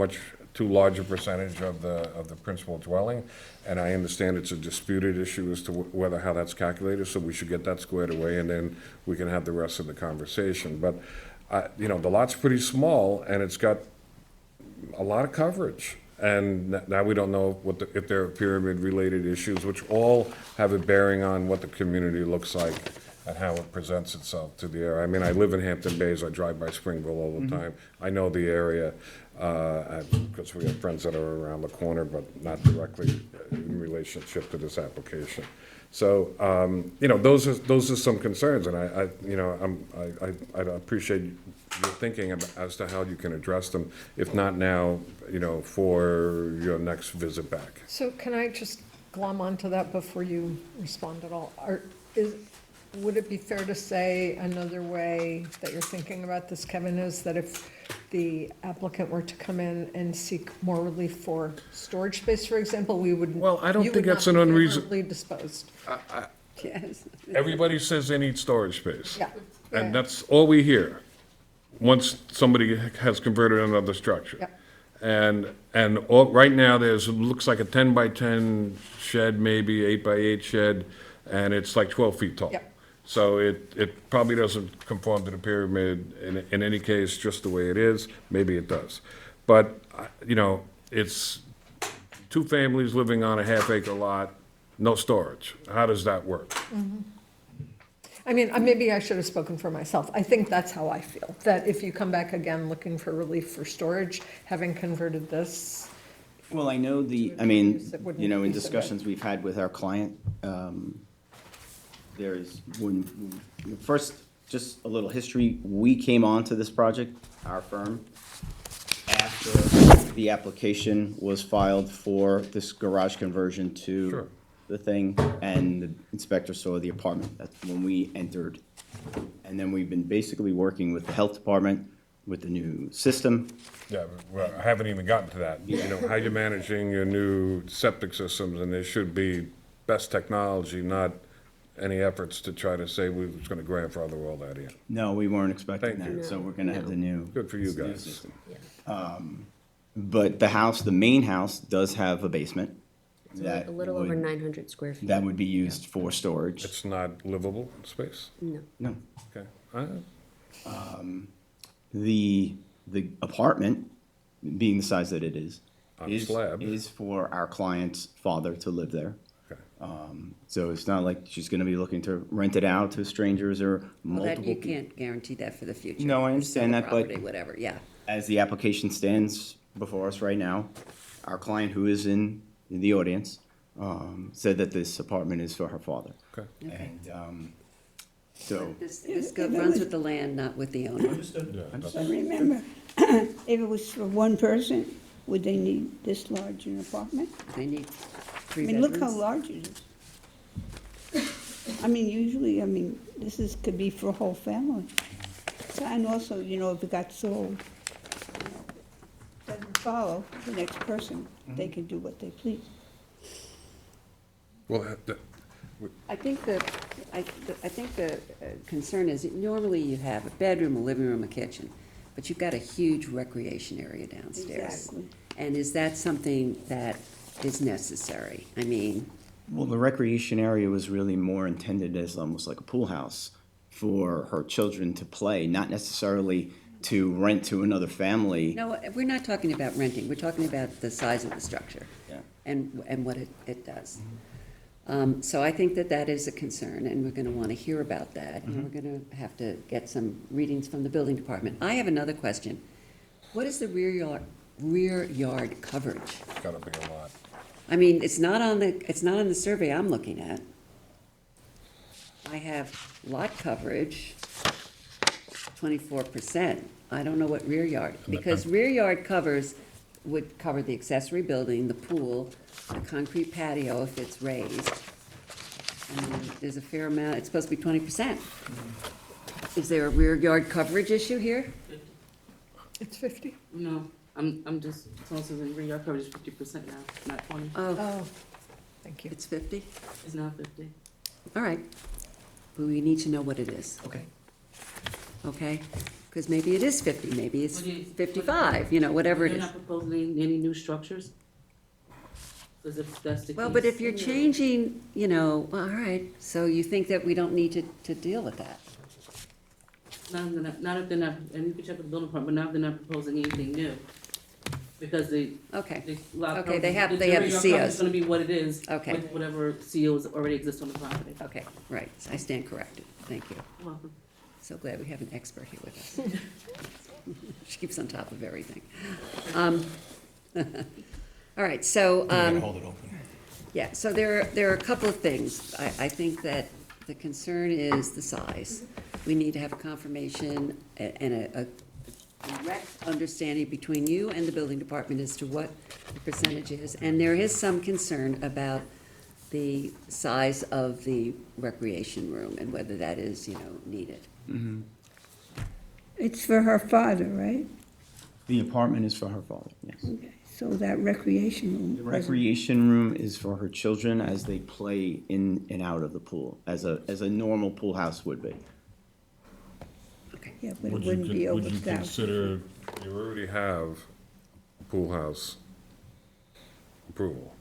large a percentage of the principal dwelling, and I understand it's a disputed issue as to how that's calculated, so we should get that squared away, and then we can have the rest of the conversation. But, the lot's pretty small, and it's got a lot of coverage. And now we don't know if there are pyramid-related issues, which all have a bearing on what the community looks like and how it presents itself to the area. I mean, I live in Hampton Bays, I drive by Springville all the time. I know the area, because we have friends that are around the corner, but not directly in relationship to this application. So, those are some concerns, and I appreciate your thinking as to how you can address them, if not now, for your next visit back. So can I just glom onto that before you respond at all? Would it be fair to say another way that you're thinking about this, Kevin, is that if the applicant were to come in and seek more relief for storage space, for example, we would. Well, I don't think that's an unreasonable. unreasonable. Disposed. Yes. Everybody says they need storage space. Yeah. And that's all we hear, once somebody has converted another structure. Yeah. And right now, looks like a 10 by 10 shed, maybe 8 by 8 shed, and it's like 12 feet tall. Yeah. So it probably doesn't conform to the pyramid in any case, just the way it is. Maybe it does. But, it's two families living on a half-acre lot, no storage. How does that work? I mean, maybe I should have spoken for myself. I think that's how I feel, that if you come back again looking for relief for storage, having converted this, Well, I know It wouldn't you know, in be so bad. discussions we've had with our client, there's, first, just a little history, we came onto this project, our firm, after the application was filed for this garage conversion to Sure. the thing, and the inspector saw the apartment. That's when we entered. And then we've been basically working with the health department, with the new system. Yeah, well, I haven't even gotten to that. You know, how you're managing your new septic systems, and there should be best technology, not any efforts to try to say we was gonna grandfather all that in. No, we weren't expecting Thank you. that, so we're gonna have the new. Good for you new guys. system. But the house, the main house, does have a basement. It's that a little over would- 900 square feet. That would be used for storage. It's not livable space? No. No. Okay. The apartment, being the size that it is, On a slab. is for our client's father to live there. Okay. So it's not like she's gonna be looking to rent it out to strangers or Well, multiple that, you people. can't guarantee that for the future. No, I You understand sell the that, but- property, whatever, yeah. As the application stands before us right now, our client, who is in the audience, said that this apartment is for her father. Okay. And, so, This runs with the land, not with the owner. But remember, if it was for one person, would they need this large an apartment? They need I 3 mean, bedrooms. look how large it is. I mean, usually, this could be for a whole family. So, and also, if it got sold, doesn't follow the next person, they can do what they please. Well, I think the concern is, that normally you have a bedroom, a living room, a kitchen, but you've got a huge recreation area downstairs. Exactly. And is that something that is necessary? I mean, well, the recreation area was really more intended as almost like a pool house for her children to play, not necessarily to rent to another family. no, we're not talking about renting, we're talking about the size of the structure. Yeah. And what it does. So I think that is a concern, and we're gonna wanna hear about that, and we're gonna have to get some readings from the building department. I have another question. What is the rear yard coverage? gotta be a lot. I mean, it's not on the survey I'm looking at. I have lot coverage, 24%. I don't know what rear yard, because rear yard would cover the accessory building, the pool, the concrete patio if it's raised. And there's a fair amount, it's supposed to be 20%. Is there a rear yard coverage issue here? it's 50. No, I'm just, so the rear yard coverage is 50% now, not 20. Oh, thank you. It's 50? It's now 50. All right. But we need to know what it is. Okay. Okay? Because maybe it is 50, maybe it's What do you- 55, whatever it You're is. not proposing any new structures? Because if that's the case. Well, but if you're changing, well, all right, so you think that we don't need to deal with that? Not if they're not, and you can check with the building department, not if they're not proposing anything new. Because Okay. lot Okay, they have the rear yard coverage COs. is gonna be what it is. Okay. With whatever COs already exist on the property. Okay, right, I stand corrected, thank you. You're welcome. So glad we have an expert here with us. She keeps on top of everything. All right, so, Hold it open. yeah, so there are a couple of things. I think that the concern is the size. We need to have a confirmation and a direct understanding between you and the building department as to what the percentage is. And there is some concern about the size of the recreation room and whether that is, needed. It's for her father, right? The apartment is for her father, yes. Okay, so that recreation room. The wasn't- recreation room is for her children as they play in and out of the pool, as a normal pool house would be. Yeah, but it wouldn't be over Would you 1,000. consider, you already have pool house approval,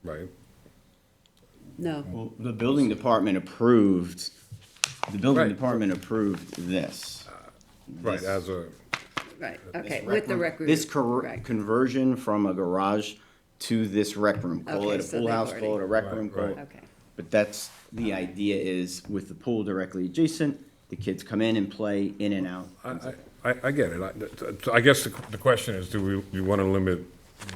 right? No. Well, the building department approved, Right. this. Right, as a, Right, okay, with the rec room. This Right. conversion from a garage to this rec room, call Okay, it a so pool they've house, already- call it a rec Right, room, call right. it. Okay, But that's, the idea is with the pool directly adjacent, the kids come in and play in and out. I get it. I guess the question is, you want to limit,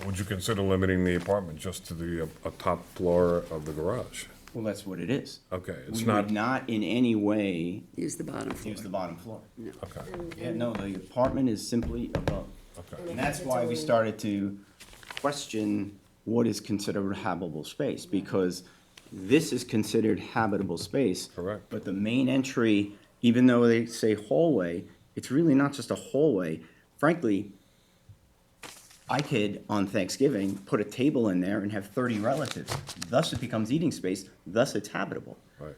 would you consider limiting the apartment just to the top floor of the garage? Well, that's what it is. Okay, it's We not, would not in any way Use the bottom floor. use the bottom floor. okay, Yeah, no, the apartment is simply above. okay. And that's why we started to question what is considered habitable space, because this is considered habitable space. Correct. But the main entry, even though they say hallway, it's really not just a hallway. Frankly, I could, on Thanksgiving, put a table in there and have 30 relatives. Thus, it becomes eating space, thus it's habitable. Right.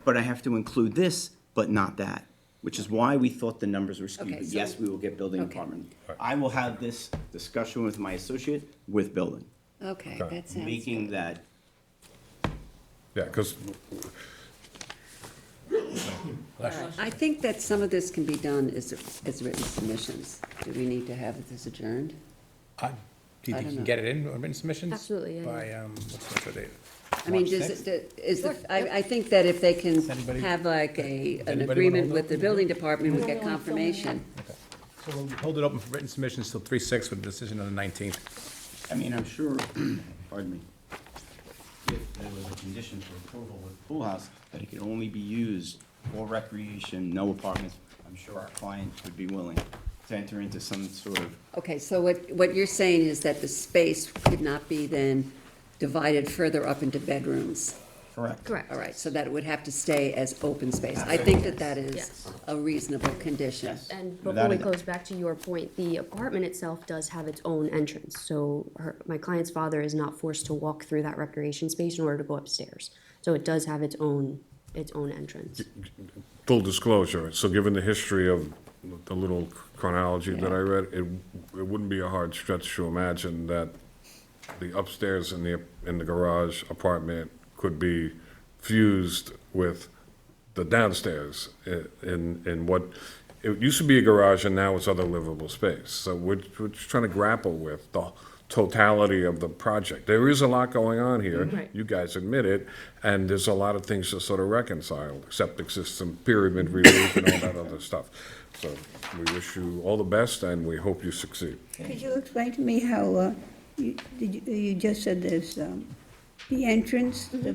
But I have to include this, but not that, which is why we thought the numbers were skewed. Okay, But so- yes, we will get building Okay. department. I will have this discussion with my associate with building, Okay, Okay. that sounds making good. that, Yeah, because, All right. I think that some of this can be done as written submissions. Do we need to have this adjourned? Do you I think you don't can know. get it in, written submissions? Absolutely, yeah, By, what's the date? I mean, March does 6th? it, is, I think that if they can Does anybody- have like an anybody agreement wanna with the building department, we get confirmation. So we'll hold it open for written submissions till 3/6 with a decision on the 19th. I mean, I'm sure, pardon me, if there was a condition for approval with pool house, that it could only be used for recreation, no apartments, I'm sure our client would be willing to enter into some sort of, Okay, so what you're saying is that the space could not be then divided further up into bedrooms? correct. Correct. All right, so that it would have to stay as open space. I think that that is Yes. a reasonable condition. And Without before we a doubt. close, back to your point, the apartment itself does have its own entrance. So my client's father is not forced to walk through that recreation space in order to go upstairs. So it does have its own entrance. full disclosure, so given the history of the little chronology that I read, it wouldn't be a hard stretch to imagine that the upstairs in the garage apartment could be fused with the downstairs in what, it used to be a garage and now it's other livable space. So we're just trying to grapple with the totality of the project. There is a lot going on here. Right. You guys admit it, and there's a lot of things to sort of reconcile, septic system, pyramid relief, and all that other stuff. So we wish you all the best, and we hope you succeed. Could you explain to me how, you just said there's, the entrance, the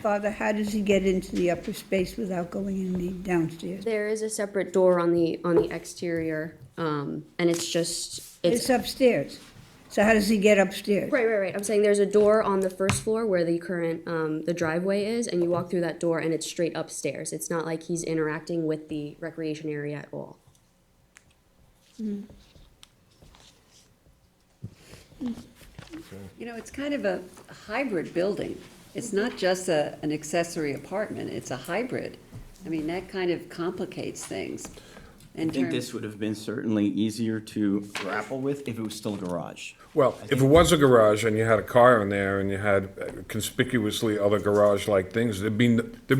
father, how does he get into the upper space without going in the downstairs? There is a separate door on the exterior, and it's just, It's upstairs. So how does he get upstairs? Right. I'm saying there's a door on the first floor where the current, the driveway is, and you walk through that door and it's straight upstairs. It's not like he's interacting with the recreation area at all. You know, it's kind of a hybrid building. It's not just an accessory apartment, it's a hybrid. I mean, that kind of complicates things. I think this would have been certainly easier to grapple with if it was still a garage. Well, if it was a garage and you had a car in there and you had conspicuously other garage-like things, there'd be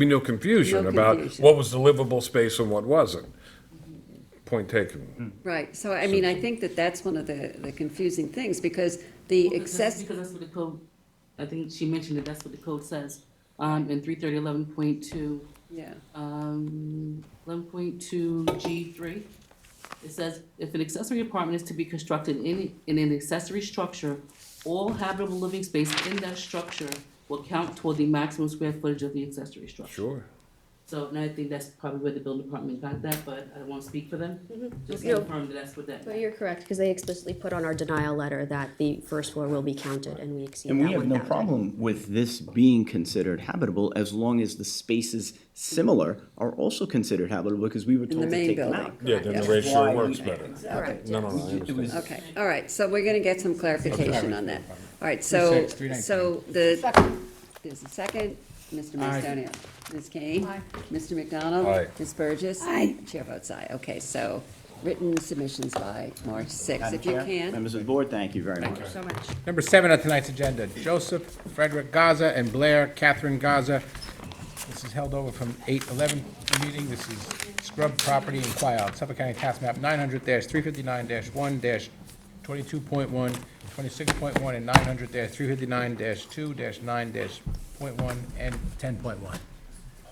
no confusion No about confusion. what was the livable space and what wasn't. Point taken. Right, so I mean, I think that that's one of the confusing things, because the Because that's what the code, I think she mentioned it, that's what the code says, in 330.11.2. Yeah. 11.2 G3. It says, if an accessory apartment is to be constructed in an accessory structure, all habitable living space in that structure will count toward the maximum square footage of the accessory structure. Sure. So, and I think that's probably where the building department got that, but I don't wanna speak for them. Just No. confirm that that's what that. But you're correct, because they explicitly put on our denial letter that the first floor will be counted, and we exceed that And we have no 1,000. problem with this being considered habitable as long as the spaces similar are also considered habitable, because we were In the told to main take them building. out. Yeah, then the That's ratio why works we- better. Correct. No, I It understand. was, Okay, all right, so we're gonna get some clarification on that. All right, so, 319. so there's a second, Mr. Macedonia. Ms. Kane? Aye. Mr. McDonald? Aye. Ms. Burgess? Aye. Chair votes aye. Okay, so written submissions by March 6th, Madam if you Chair, can. members of the board, thank you very much. Thank you so much. Number 7 on tonight's agenda, Joseph Frederick Gaza and Blair Catherine Gaza. This is held over from 8/11 meeting. This is Scrub Property in Quiot, Suffolk County Tax Map 900-359-1-22.1, 26.1, and 900-359-2-9-. 8.1 and 10.1.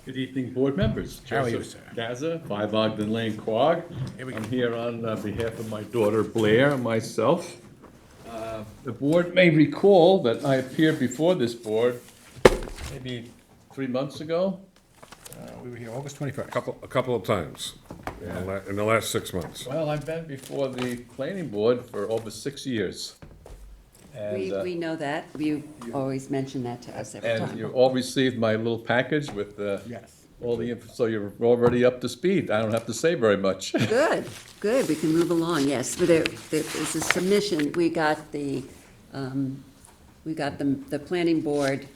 Good evening, board members. How are you, Joseph Gaza, 5 Ogden Lane, Quogue. Here we go. I'm here on behalf of my daughter Blair and myself. The board may recall that I appeared before this board maybe 3 months ago. We were here August 21st. A couple of times in the last 6 months. Well, I've been before the planning board for over 6 years. And, We know that. You always mention that to us every and time. you all received my little package with Yes. all the, so you're already up to speed. I don't have to say very much. Good, good, we can move along, yes. But there is a submission, we got the planning board.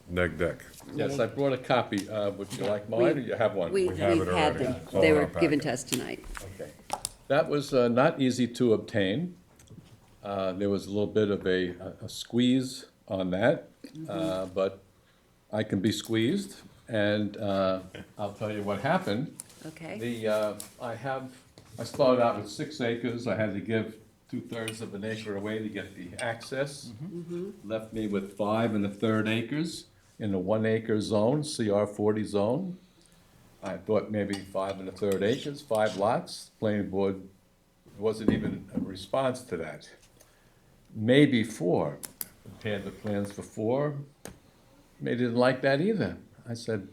Neg deck. Yes, I brought a copy. Would you like mine, or you have one? We've have it had already. them. It's all They in were our given packet. to us tonight. Okay. That was not easy to obtain. There was a little bit of a squeeze on that, but I can be squeezed, and I'll tell you what happened. Okay. I started out with 6 acres. I had to give 2/3 of an acre away to get the access. Left me with 5 1/3 acres in the 1 acre zone, CR 40 zone. I thought maybe 5 1/3 acres, 5 lots. Planning board wasn't even a response to that. Maybe 4. Prepared the plans for 4. They didn't like that either. I said,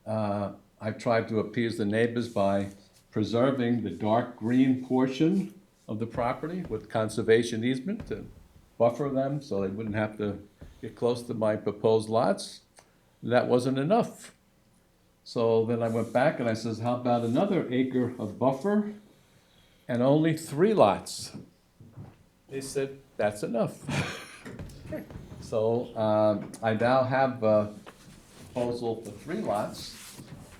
I tried to appease the neighbors by preserving the dark green portion of the property with conservation easement to buffer them so they wouldn't have to get close to my proposed lots. That wasn't enough. So then I went back and I says, how about another acre of buffer and only 3 lots? They said, that's enough. So I now have a proposal for 3 lots.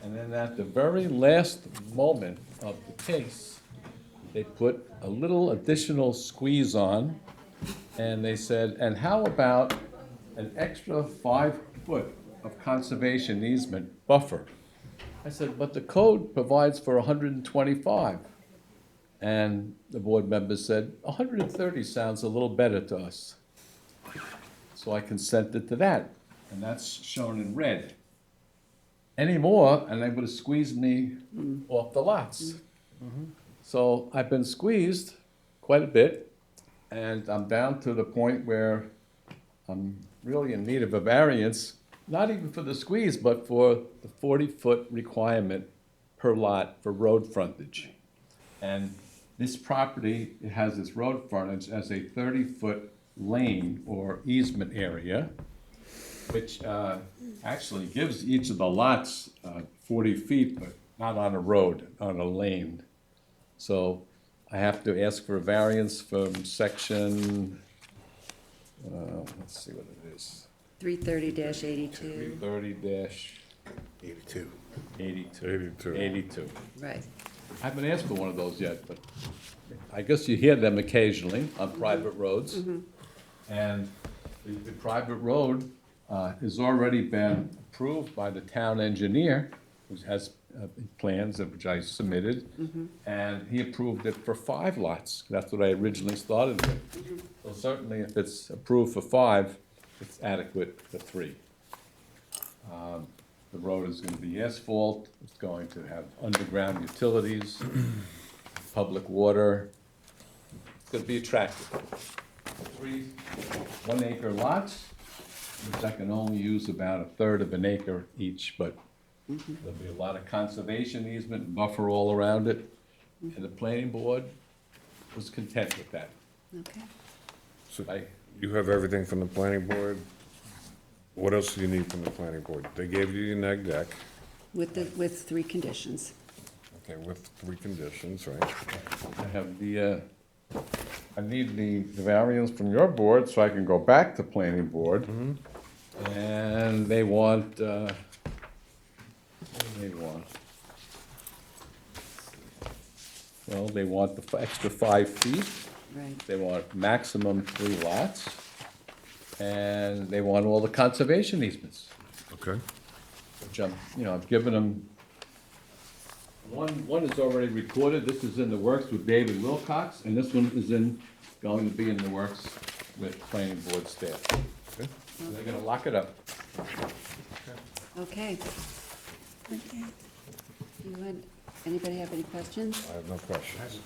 And then at the very last moment of the case, they put a little additional squeeze on. And they said, and how about an extra 5 foot of conservation easement buffer? I said, but the code provides for 125. And the board member said, 130 sounds a little better to us. So I consented to that, and that's shown in red. Any more, and they would have squeezed me off the lots. So I've been squeezed quite a bit, and I'm down to the point where I'm really in need of a variance, not even for the squeeze, but for the 40-foot requirement per lot for road frontage. And this property, it has its road frontage as a 30-foot lane or easement area, which actually gives each of the lots 40 feet, but not on a road, on a lane. So I have to ask for a variance from section, let's see what it is. 330-82. 330-82. 82. Right. I haven't asked for one of those yet, but I guess you hear them occasionally on private roads. And the private road has already been approved by the town engineer, who has plans which I submitted, and he approved it for 5 lots. That's what I originally started with. So certainly if it's approved for 5, it's adequate for 3. The road is going to be asphalt, it's going to have underground utilities, public water. It's going to be attractive. 3 1-acre lots, which I can only use about 1/3 of an acre each, but there'll be a lot of conservation easement and buffer all around it. And the planning board was content with that. Okay. So you have everything from the planning board? What else do you need from the planning board? They gave you your neg deck. With 3 conditions. Okay, with 3 conditions, right? I have I need the variance from your board so I can go back to planning board. And they want, what do they want? Well, they want the extra 5 feet. Right. They want maximum 3 lots. And they want all the conservation easements. Okay. Which I've given them. One is already recorded, this is in the works with David Wilcox, and this one is going to be in the works with planning board staff. They're gonna lock it up. Okay. Anybody have any questions? I have no questions.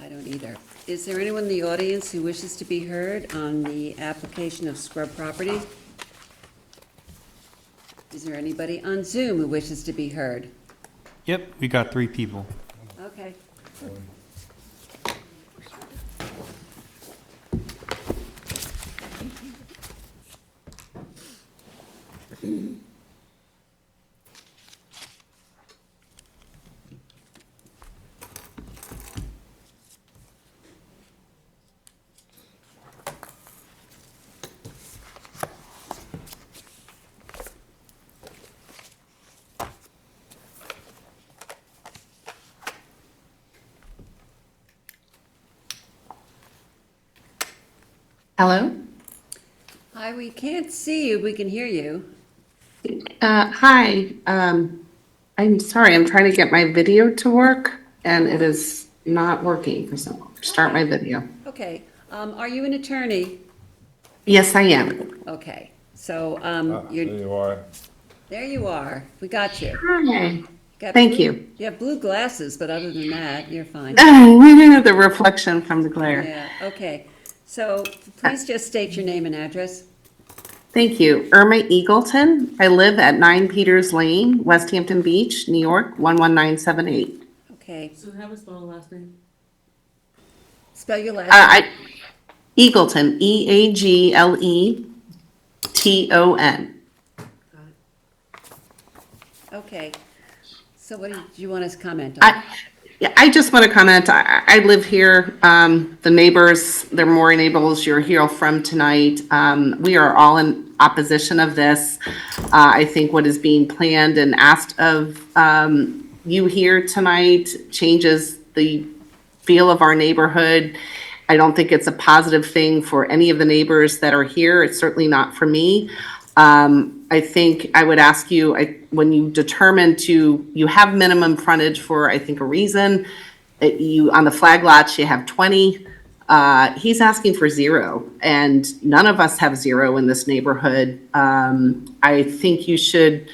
I don't either. Is there anyone in the audience who wishes to be heard on the application of scrub property? Is there anybody on Zoom who wishes to be heard? Yep, we got 3 people. Okay. Hello? Hi, we can't see you, we can hear you. Hi. I'm sorry, I'm trying to get my video to work and it is not working for some, start my video. Okay, are you an attorney? Yes, I am. Okay, so, There you are. there you are, we got you. Hi. Got Thank blue- you. You have blue glasses, but other than that, you're fine. The reflection from the glare. Yeah, okay. So please just state your name and address. Thank you. Irma Eagleton. I live at 9 Peters Lane, West Hampton Beach, New York, 11978. Okay, So how is spell the last name? spell your last name. Eagleton, Eagleton. Okay, so what do you want us to comment on? Yeah, I just want to comment, I live here, the neighbors, they're Maury neighbors you're here from tonight. We are all in opposition of this. I think what is being planned and asked of you here tonight changes the feel of our neighborhood. I don't think it's a positive thing for any of the neighbors that are here. It's certainly not for me. I think I would ask you, when you determine you have minimum frontage for, I think, a reason. On the flag lots, you have 20. He's asking for 0, and none of us have 0 in this neighborhood. I think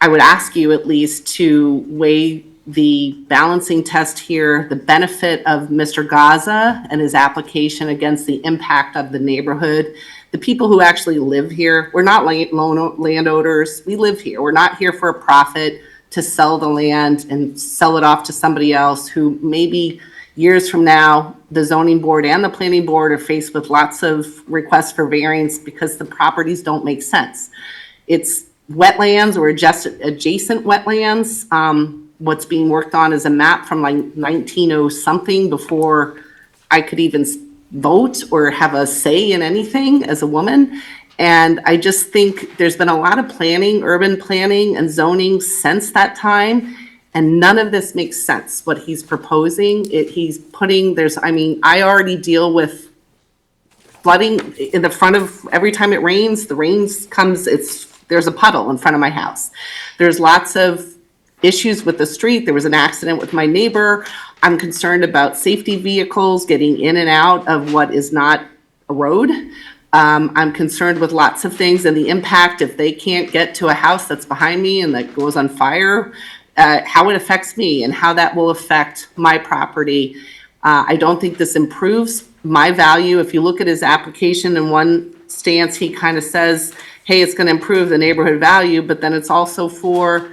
I would ask you at least to weigh the balancing test here, the benefit of Mr. Gaza and his application against the impact of the neighborhood. The people who actually live here, we're not landowners, we live here. We're not here for a profit to sell the land and sell it off to somebody else who maybe years from now, the zoning board and the planning board are faced with lots of requests for variance because the properties don't make sense. It's wetlands or just adjacent wetlands. What's being worked on is a map from like 1900-something before I could even vote or have a say in anything as a woman. And I just think there's been a lot of planning, urban planning and zoning since that time. And none of this makes sense, what he's proposing. I already deal with flooding in the front of, every time it rains, the rains comes, there's a puddle in front of my house. There's lots of issues with the street. There was an accident with my neighbor. I'm concerned about safety vehicles getting in and out of what is not a road. I'm concerned with lots of things and the impact if they can't get to a house that's behind me and that goes on fire, how it affects me and how that will affect my property. I don't think this improves my value. If you look at his application in one stance, he kind of says, hey, it's going to improve the neighborhood value, but then it's also for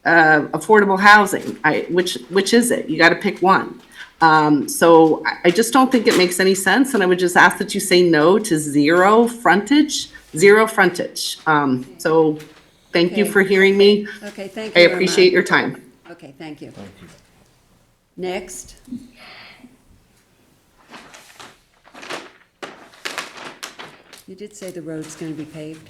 affordable housing. Which is it? You got to pick one. So I just don't think it makes any sense, and I would just ask that you say no to 0 frontage. So thank you for hearing me. Okay, thank you. I appreciate your time. Okay, thank you. Next. You did say the road's going to be paved?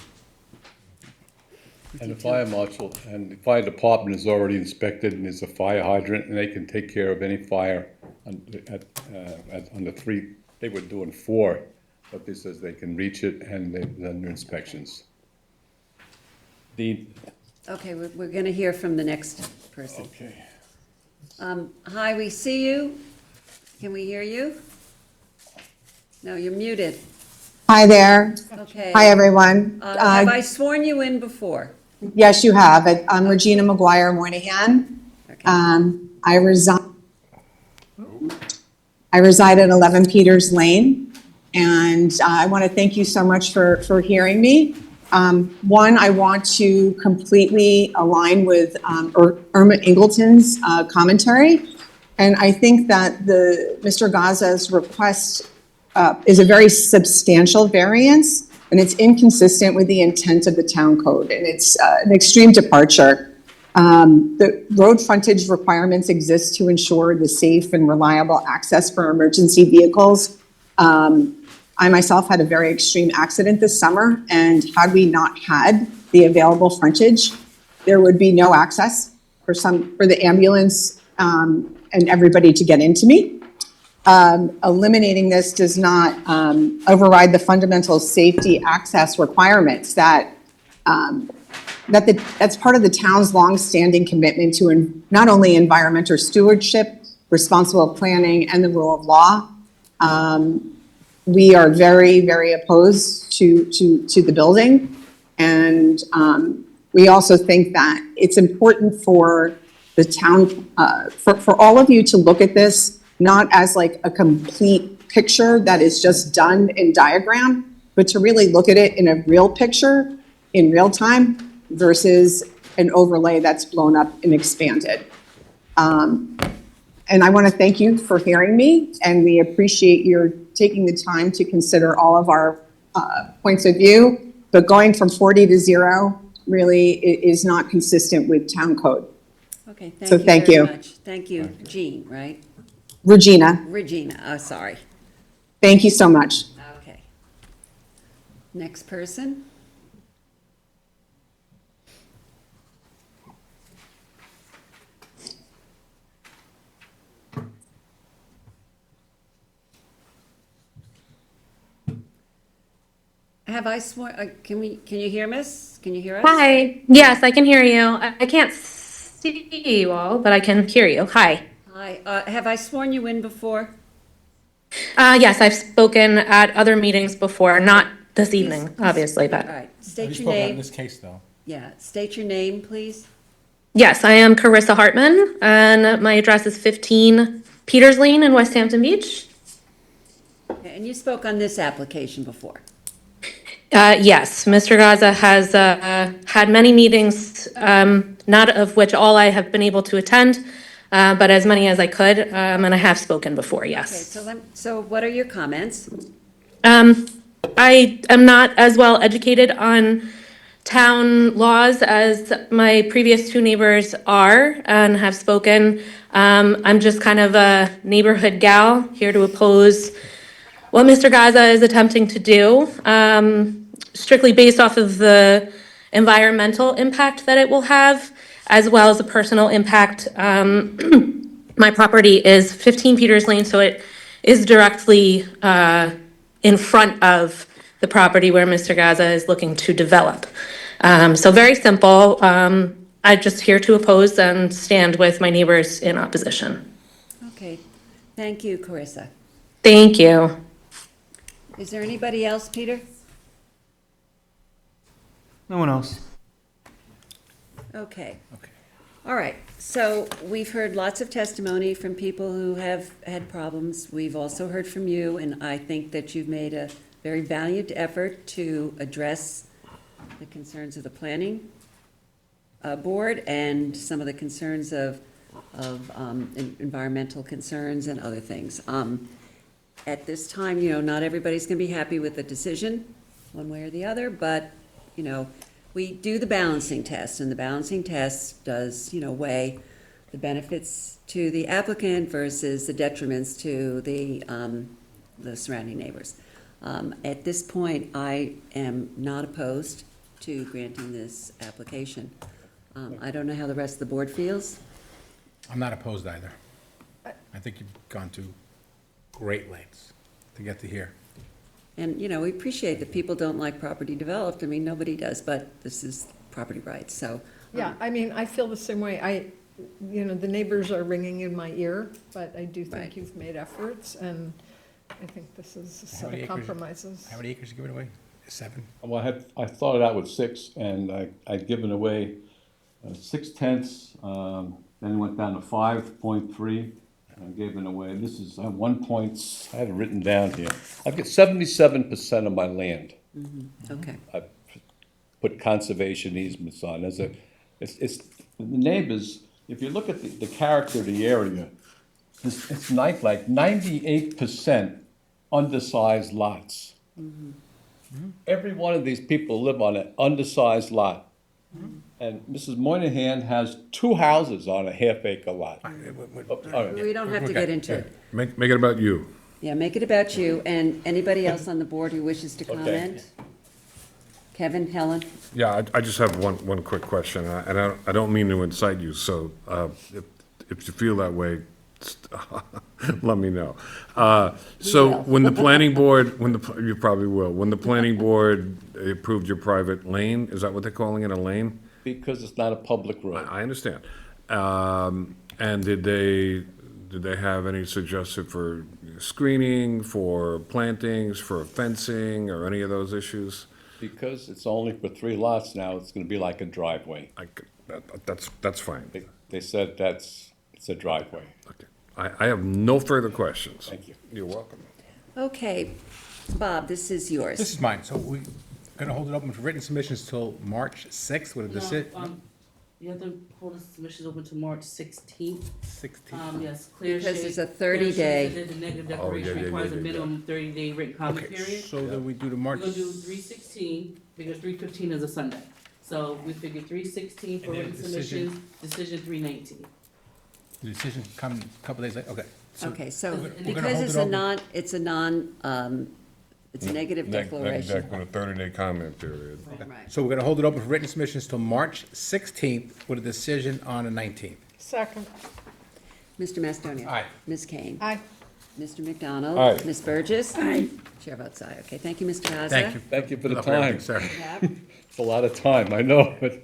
And the fire marshal and the fire department is already inspected, and there's a fire hydrant, and they can take care of any fire on the 3. They were doing 4, but this says they can reach it, and they've done their inspections. Okay, we're going to hear from the next person. Okay. Hi, we see you. Can we hear you? No, you're muted. Hi there. Okay. Hi, everyone. Have I sworn you in before? Yes, you have. I'm Regina McGuire Moynihan. I reside at 11 Peters Lane, and I want to thank you so much for hearing me. One, I want to completely align with Irma Ingleton's commentary, and I think that Mr. Gaza's request is a very substantial variance, and it's inconsistent with the intent of the town code, and it's an extreme departure. The road frontage requirements exist to ensure the safe and reliable access for emergency vehicles. I myself had a very extreme accident this summer, and had we not had the available frontage, there would be no access for the ambulance and everybody to get into me. Eliminating this does not override the fundamental safety access requirements that's part of the town's longstanding commitment to not only environmental stewardship, responsible planning, and the rule of law. We are very, very opposed to the building, and we also think that it's important for the town, for all of you to look at this not as like a complete picture that is just done in diagram, but to really look at it in a real picture in real time versus an overlay that's blown up and expanded. And I want to thank you for hearing me, and we appreciate your taking the time to consider all of our points of view, but going from 40 to 0 really is not consistent with town code. Okay, So thank you thank very you. much. Thank you, Jean, right? Regina, Regina, oh, sorry. thank you so much. Okay. Next person? Have I sworn, can you hear us? Can you hear us? Hi. Yes, I can hear you. I can't see you all, but I can hear you. Hi. Hi, have I sworn you in before? Yes, I've spoken at other meetings before, not this evening, obviously, All but right, Have state you your spoken out in name. this case, though? Yeah, state your name, please. yes, I am Carissa Hartman, and my address is 15 Peters Lane in West Hampton Beach. Okay, and you spoke on this application before. Yes, Mr. Gaza has had many meetings, not of which all I have been able to attend, but as many as I could, and I have spoken before, Okay, yes. so what are your comments? I am not as well educated on town laws as my previous two neighbors are and have spoken. I'm just kind of a neighborhood gal here to oppose what Mr. Gaza is attempting to do, strictly based off of the environmental impact that it will have, as well as the personal impact. My property is 15 Peters Lane, so it is directly in front of the property where Mr. Gaza is looking to develop. So very simple. I'm just here to oppose and stand with my neighbors in opposition. Okay, thank you, Carissa. Thank you. Is there anybody else, Peter? No one else. Okay. All right, so we've heard lots of testimony from people who have had problems. We've also heard from you, and I think that you've made a very valiant effort to address the concerns of the planning board and some of the concerns of environmental concerns and other things. At this time, not everybody's going to be happy with the decision, one way or the other, but, we do the balancing test, and the balancing test does, weigh the benefits to the applicant versus the detriments to the surrounding neighbors. At this point, I am not opposed to granting this application. I don't know how the rest of the board feels. I'm not opposed either. I think you've gone to great lengths to get to here. And, we appreciate that people don't like property developed. I mean, nobody does, but this is property rights, so. Yeah, I mean, I feel the same way. The neighbors are ringing in my ear, but I do think Right. you've made efforts, and I think this is a How set many of acres- compromises. How many acres you giving away? 7? Well, I thought it out with 6, and I'd given away 6/10, then went down to 5.3, and gave it away. This is 1 point, I had it written down here. I've got 77% of my land. Okay. I put conservation easements on. It's, the neighbors, if you look at the character of the area, it's like 98% undersized lots. Every one of these people live on an undersized lot. And Mrs. Moynihan has 2 houses on a half-acre lot. We don't have to get into it. Make it about you. Yeah, make it about you and anybody else on the board who wishes to comment. Kevin, Helen? Yeah, I just have one quick question, and I don't mean to incite you, so if you feel that way, let me know. So will. when the planning board, you probably will, when the planning board approved your private lane, is that what they're calling it, a lane? Because it's not a public road. I understand. And did they have any suggestion for screening, for plantings, for fencing, or any of those issues? Because it's only for 3 lots now, it's gonna be like a driveway. That's fine. They said it's a driveway. Okay. I have no further questions. Thank you. You're welcome. Okay, Bob, this is yours. This is mine, so we're gonna hold it open for written submissions till March 6th with a decision. You have to hold the submissions open to March 16th. 16th. Yes, clear Because shade. it's a clear 30-day. shade that the negative Oh, declaration yeah, requires a yeah. minimum 30-day written comment Okay, period. so then we do the March. We're gonna do 3/16, because 3/15 is a Sunday. So we figured 3/16 for And then written decision- submissions, decision 3/19. The decision come a couple days later, okay. Okay, so we're gonna because hold it's it a open. it's a negative declaration. With a 30-day comment period. Right. So we're gonna hold it open for written submissions till March 16th with a decision on the 19th. Second. Mr. Mastonia. Aye. Ms. Kane. Aye. Mr. McDonald. Aye. Ms. Burgess. Aye. Chair votes aye. Okay, thank you, Mr. Haza. Thank you. Thank you for the Good luck with everything, time. sir. It's a lot of time, I know, but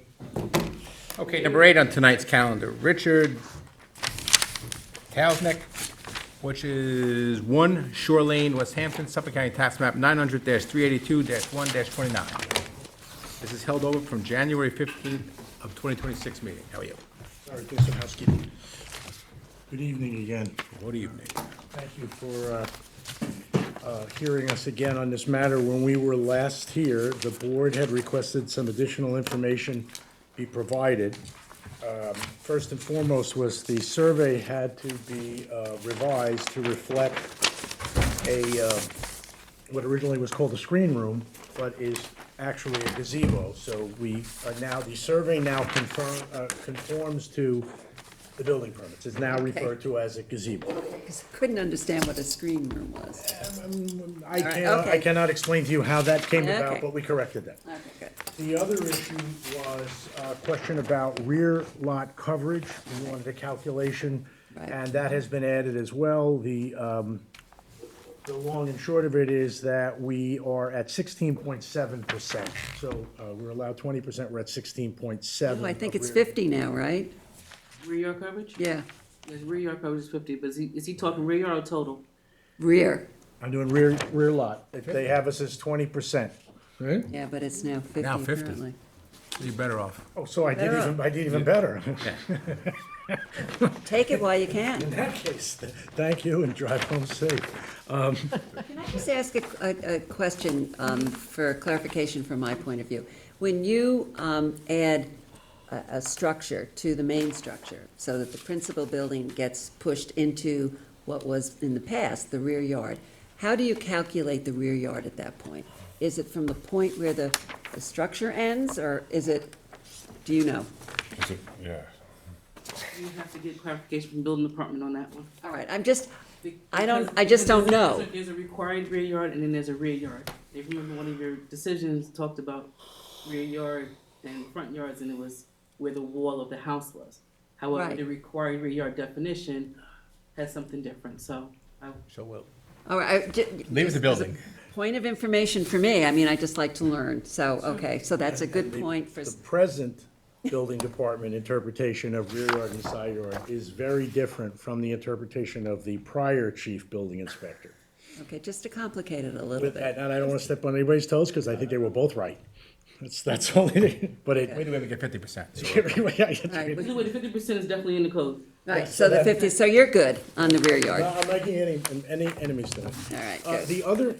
Okay, number 8 on tonight's calendar, Richard Kalsnick, which is 1 Shore Lane, West Hampton, Suffolk County Tax Map 900-382-1-29. This is held over from January 15th of 2026 meeting. How are you? Sorry, do some housekeeping. Good evening again. Good evening. Thank you for hearing us again on this matter. When we were last here, the board had requested some additional information be provided. First and foremost was the survey had to be revised to reflect what originally was called a screen room, but is actually a gazebo. So we are now, the survey now conforms to the building permits. It's now referred to as a gazebo. Because I couldn't understand what a screen room was. I cannot explain to you how that came Okay. about, but we corrected that. Okay, good. The other issue was a question about rear lot coverage. We wanted a calculation, and that has been added as well. The long and short of it is that we are at 16.7%. So we're allowed 20%, we're at 16.7. Oh, I think it's 50 now, right? Rear yard coverage? Yeah, Yes, rear yard coverage is 50, but is he talking rear yard or total? rear. I'm doing rear lot. If they have us as 20%. Right? Yeah, but it's now 50 Now 50. apparently. You're better off. Oh, so I did Better even better. Take it while you can. In that case, thank you and drive home safe. Can I just ask a question for clarification from my point of view? When you add a structure to the main structure, so that the principal building gets pushed into what was in the past, the rear yard, how do you calculate the rear yard at that point? Is it from the point where the structure ends, or is it, do you know? Yeah. You have to get clarification from building department on that one. All right, I just don't know. There's a required rear yard and then there's a rear yard. If you remember, one of your decisions talked about rear yard and front yards, and it was where the wall of the house was. However, Right. the required rear yard definition has something different, so So we'll. All right. Leave it to building. Point of information for me, I mean, I just like to learn, so, okay, so that's a good point for, The present building department interpretation of rear yard and side yard is very different from the interpretation of the prior chief building inspector. Okay, just to complicate it a little With bit. that, and I don't want to step on anybody's toes, because I think they were both right. That's all but it. Wait a minute, we get 50%. Right, But anyway, the 50% is definitely in the code. Right, so the 50, so you're good on the rear yard. I'm not making any enemies to it. All right, good. The other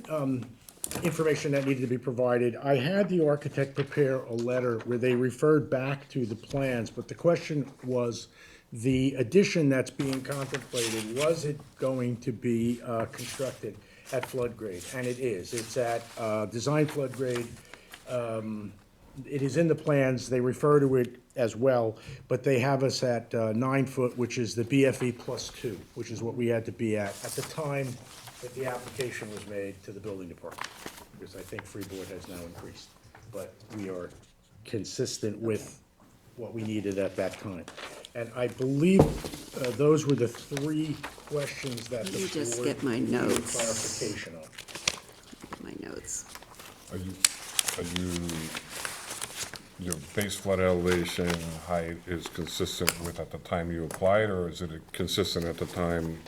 information that needed to be provided, I had the architect prepare a letter where they referred back to the plans, but the question was, the addition that's being contemplated, was it going to be constructed at flood grade? And it is. It's at design flood grade. It is in the plans. They refer to it as well, but they have us at 9 foot, which is the BFE +2, which is what we had to be at the time that the application was made to the building department, because I think Freeboard has now increased. But we are consistent with what we needed at that time. And I believe those were the 3 questions that the Let me just board get my needed notes. clarification on. My notes. Are you, your base flood elevation height is consistent with at the time you applied, or is it consistent at the time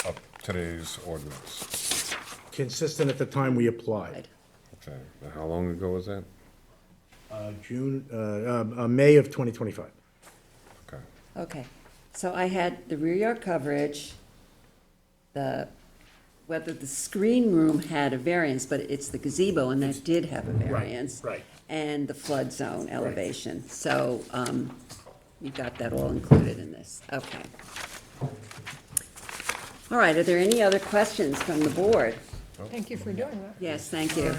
of today's ordinance? Consistent at the time we applied. Okay, and how long ago was that? May of 2025. Okay. Okay, so I had the rear yard coverage, whether the screen room had a variance, but it's the gazebo, and that did have a variance. Right. And the flood zone elevation. So, you got that all included in this, okay. All right, are there any other questions from the board? Thank you for doing that. Yes, thank you.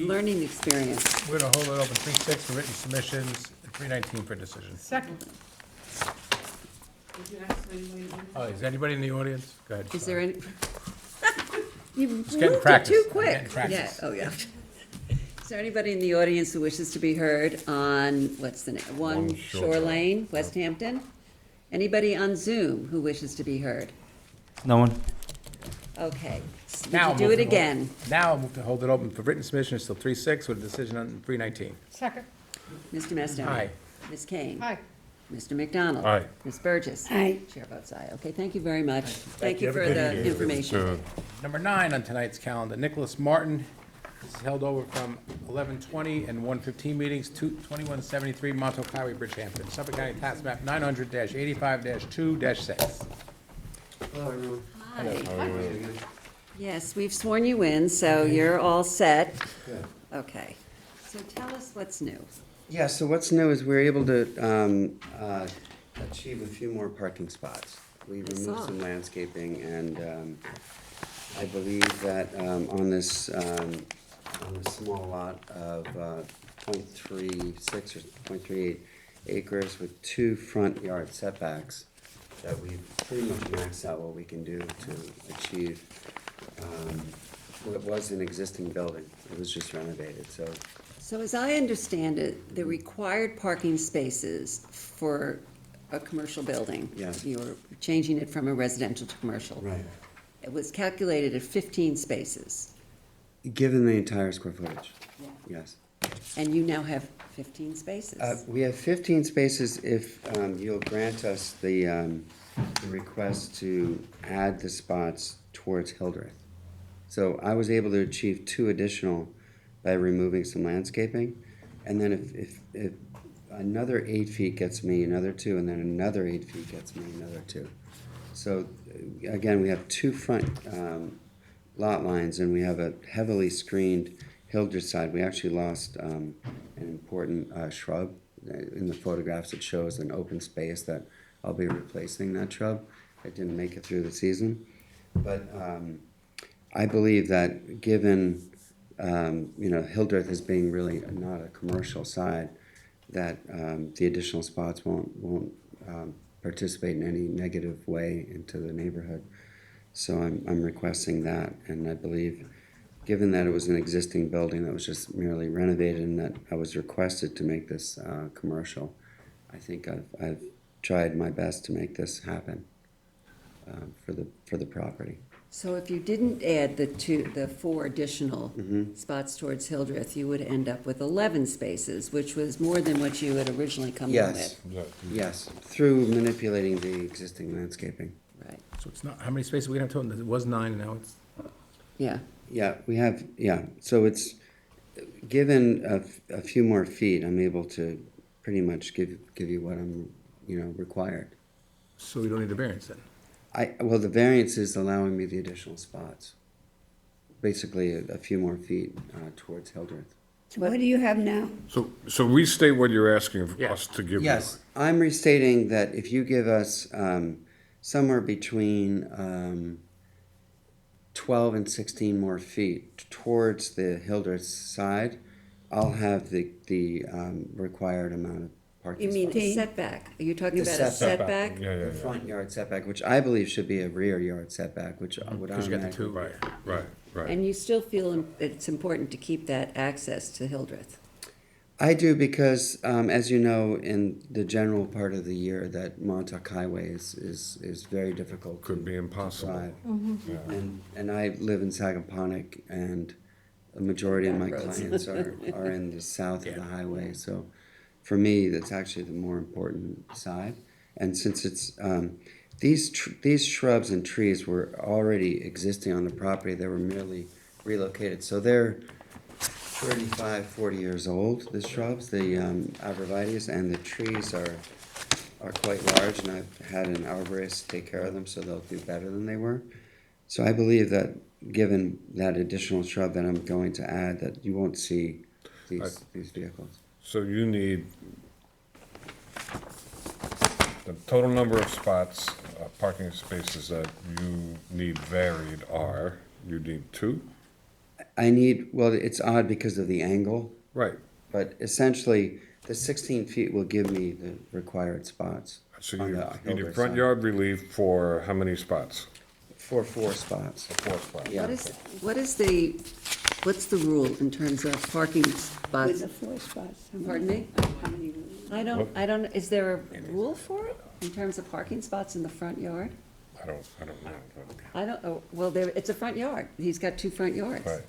Learning experience. We're gonna hold it open 3/6 for written submissions, 3/19 for decision. Second. Oh, is anybody in the audience? Go ahead. Is there any? You Just getting moved it practice. too I'm quick. getting practice. Yeah, oh, yeah. Is there anybody in the audience who wishes to be heard on, what's the name, One Shore Lane, West Hampton? Anybody on Zoom who wishes to be heard? No one? Okay, would Now you I'll do move it to hold- again? Now I'll move to hold it open for written submissions till 3/6 with a decision on 3/19. Second. Mr. Mastoni? Aye. Ms. Kane? Aye. Mr. McDonald? Aye. Ms. Burgess? Aye. Chair votes aye. Okay, thank you very much. Thank you you. for Have a the good evening. information. Number 9 on tonight's calendar, Nicholas Martin. This is held over from 11:20 and 1:15 meetings, 2173 Montauk Highway, Bridgehampton, Suffolk County Tax Map 900-85-2-6. Hi. Yes, we've sworn you in, so you're all set. Okay, so tell us what's new. Yeah, so what's new is we're able to achieve a few more parking spots. We removed saw. some landscaping, and I believe that on this small lot of .36 or .38 acres with 2 front yard setbacks, that we've pretty much maxed out what we can do to achieve what was an existing building. It was just renovated, so. So as I understand it, the required parking spaces for a commercial building. Yes. You're changing it from a residential to commercial. Right. It was calculated at 15 spaces, Given the entire square footage, yes. and you now have 15 spaces. We have 15 spaces if you'll grant us the request to add the spots towards Hildreth. So I was able to achieve 2 additional by removing some landscaping. And then if another 8 feet gets me another 2, and then another 8 feet gets me another 2. So again, we have 2 front lot lines, and we have a heavily screened Hildreth side. We actually lost an important shrub. In the photographs, it shows an open space that I'll be replacing that shrub. It didn't make it through the season. But I believe that given, Hildreth as being really not a commercial side, that the additional spots won't participate in any negative way into the neighborhood. So I'm requesting that, and I believe, given that it was an existing building that was just merely renovated and that I was requested to make this commercial, I think I've tried my best to make this happen for the property. So if you didn't add the 4 additional spots towards Hildreth, you would end up with 11 spaces, which was more than what you had originally come in with. Yes, through manipulating the existing landscaping. Right. So it's not, how many spaces we have total? It was 9, and now it's Yeah. Yeah, we have, yeah, so it's, given a few more feet, I'm able to pretty much give you what I'm, required. So we don't need a variance then? Well, the variance is allowing me the additional spots. Basically, a few more feet towards Hildreth. So what do you have now? So restate what you're asking of us to give you. Yes, I'm restating that if you give us somewhere between 12 and 16 more feet towards the Hildreth side, I'll have the required amount of parking You spots. mean setback? Are you talking The about a setback? The front yard setback, which I believe should be a rear yard setback, which would Because you got the automatically. two. Right. And you still feel it's important to keep that access to Hildreth? I do because, as you know, in the general part of the year, that Montauk Highway is very difficult. Could be impossible. Drive. Yeah. And I live in Sagaponack, and a majority of my Back roads. clients are in the south of the highway. So for me, that's actually the more important side. And since it's, these shrubs and trees were already existing on the property, they were merely relocated. So they're 35, 40 years old, the shrubs, the arborvitaes, and the trees are quite large, and I've had an arborist take care of them, so they'll do better than they were. So I believe that, given that additional shrub that I'm going to add, that you won't see these vehicles. So you need, the total number of spots, parking spaces that you need varied are, you need 2? I need, well, it's odd because of the angle. Right. But essentially, the 16 feet will give me the required spots. So on you the need Hildreth front side. yard relief for how many spots? For 4 spots. For 4 spots. Yeah. What's the rule in terms of parking spots? With the 4 spots. Pardon me? How many? I don't, is there a rule for it in terms of parking spots in the front yard? I don't know. I don't, well, it's a front yard. He's got 2 front yards. Right.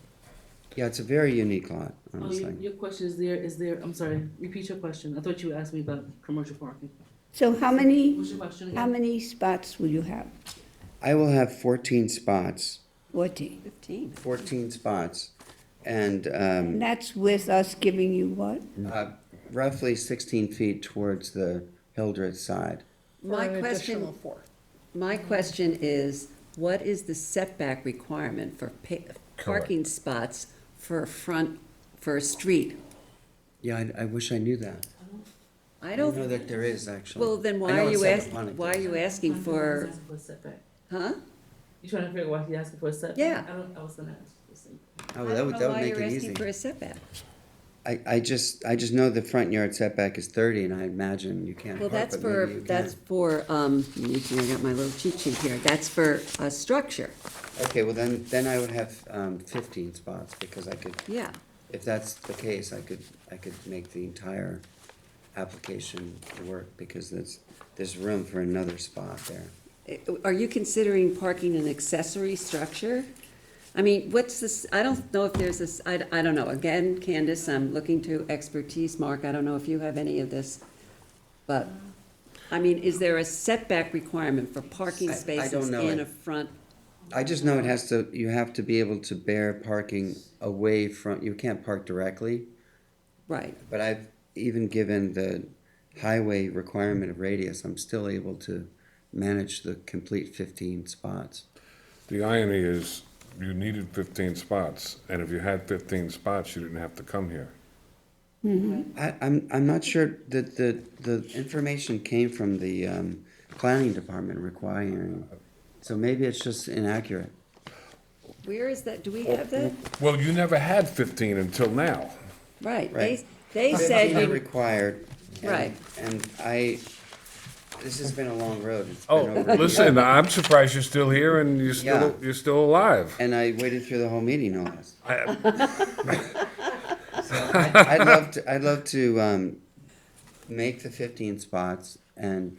Yeah, it's a very unique lot, Oh, honestly. your question is there, I'm sorry, repeat your question. I thought you asked me about commercial parking. So how many, What's your question again? how many spots will you have? I will have 14 spots, 14. 15. 14 spots, and And that's with us giving you what? roughly 16 feet towards the Hildreth side. My For an question, additional 4. my question is, what is the setback requirement for parking spots for a street? Yeah, I wish I knew that. I I don't. know that there is, actually. Well, then I why know are in you Sagaponack there is. asking for, Asking for a setback. huh? You trying to figure out why he asking for a setback? Yeah. I was gonna ask the same. Oh, I that don't would know that would why make you're it asking easy. for a setback. I just know the front yard setback is 30, and I imagine you can't Well, park, that's but for, maybe you that's can. for, let me see, I got my little cheat sheet here. That's for a structure. Okay, well, then I would have 15 spots, because I could, Yeah. if that's the case, I could make the entire application work, because there's room for another spot there. Are you considering parking an accessory structure? I mean, what's this, I don't know if there's this, I don't know. Again, Candace, I'm looking to expertise. Mark, I don't know if you have any of this. But, I mean, is there a setback requirement for parking I don't spaces know in it. a front? I just know you have to be able to bear parking away from, you can't park directly. Right. But I've, even given the highway requirement of radius, I'm still able to manage the complete 15 spots. The irony is, you needed 15 spots, and if you had 15 spots, you didn't have to come here. I'm not sure that the information came from the planning department requiring, so maybe it's just inaccurate. Where is that? Do we have that? Well, you never had 15 until now. Right. Right. They 15 said, are you- required. and- Right. And this has been a long road. It's Oh, been over a listen, year. I'm surprised you're still here and you're still alive. And I waited through the whole meeting, no less. I- I'd love to make the 15 spots and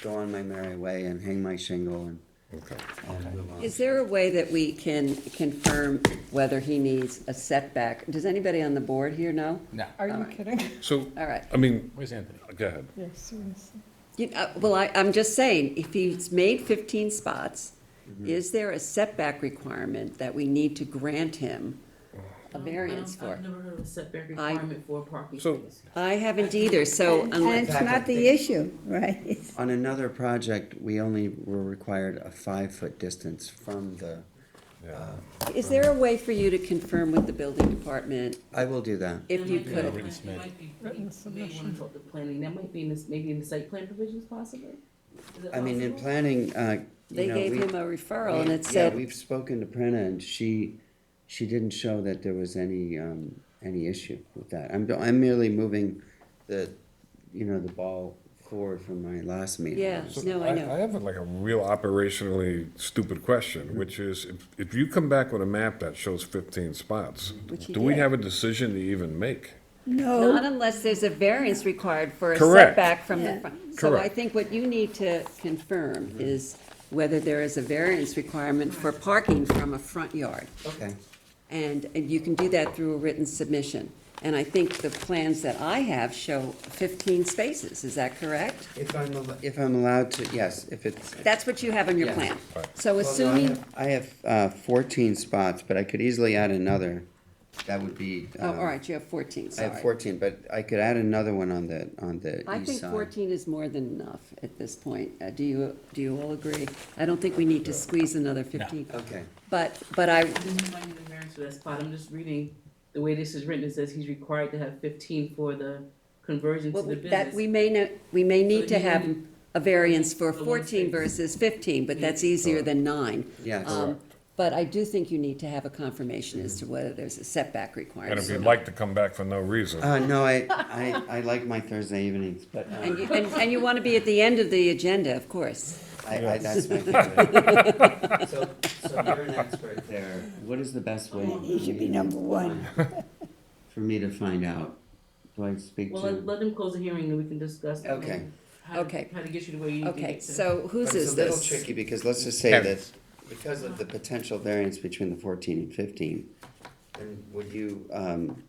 go on my merry way and hang my shingle and move on. is there a way that we can confirm whether he needs a setback? Does anybody on the board here know? No. Are you kidding? So, All right. I mean, Where's Anthony? go ahead. Yes, seriously. Well, I'm just saying, if he's made 15 spots, is there a setback requirement that we need to grant him a variance for? I've never heard of a setback requirement for a parking So- space. I haven't either, so And unless, it's not the issue, right? On another project, we only were required a 5-foot distance from the, is there a way for you to confirm with the building department I will do that. if you It could? might be, you may wanna talk to planning, that might be in this, maybe in the site plan provisions possibly? Is it I mean, in possible? planning, They gave we- him a referral and it Yeah, said, we've spoken to Prina and she didn't show that there was any issue with that. I'm merely moving the ball forward from my last meeting. yeah, no, I I know. have like a real operationally stupid question, which is, if you come back with a map that shows 15 spots, Which he do we did. have a decision to even make? No. Not unless there's a variance required for a Correct. setback from the Yeah. front. So I Correct. think what you need to confirm is whether there is a variance requirement for parking from a front yard. Okay. And you can do that through a written submission. And I think the plans that I have show 15 spaces, is that correct? If I'm allowed to, yes, if it's. That's what you have on your Yes. plan. Right. So Well, no, assuming, I have 14 spots, but I could easily add another. That would be. oh, all right, you have 14, I sorry. have 14, but I could add another one on the I east think side. 14 is more than enough at this point. Do you all agree? I don't think we need to squeeze another 15. Okay. But I, Then you might need a variance for that spot, I'm just reading, the way this is written, it says he's required to have 15 for the conversion to well, the that, business. we may need to you have need- a variance for For one 14 space. versus 15, but that's easier than 9. Yes. But I do think you need to have a confirmation as to whether there's a setback And requirement. if you'd like to come back for no reason. No, I like my Thursday evenings, but And you want to be at the end of the agenda, of course. that's my favorite. So you're an expert there. What is the best way He should be number one. for me to find out? Do I speak Well, to? let them close the hearing and we can discuss. Okay. How Okay. to get you to where you need to Okay, get to. so whose But is it's a little this? tricky because let's just say Kevin. that because of the potential variance between the 14 and 15, then would you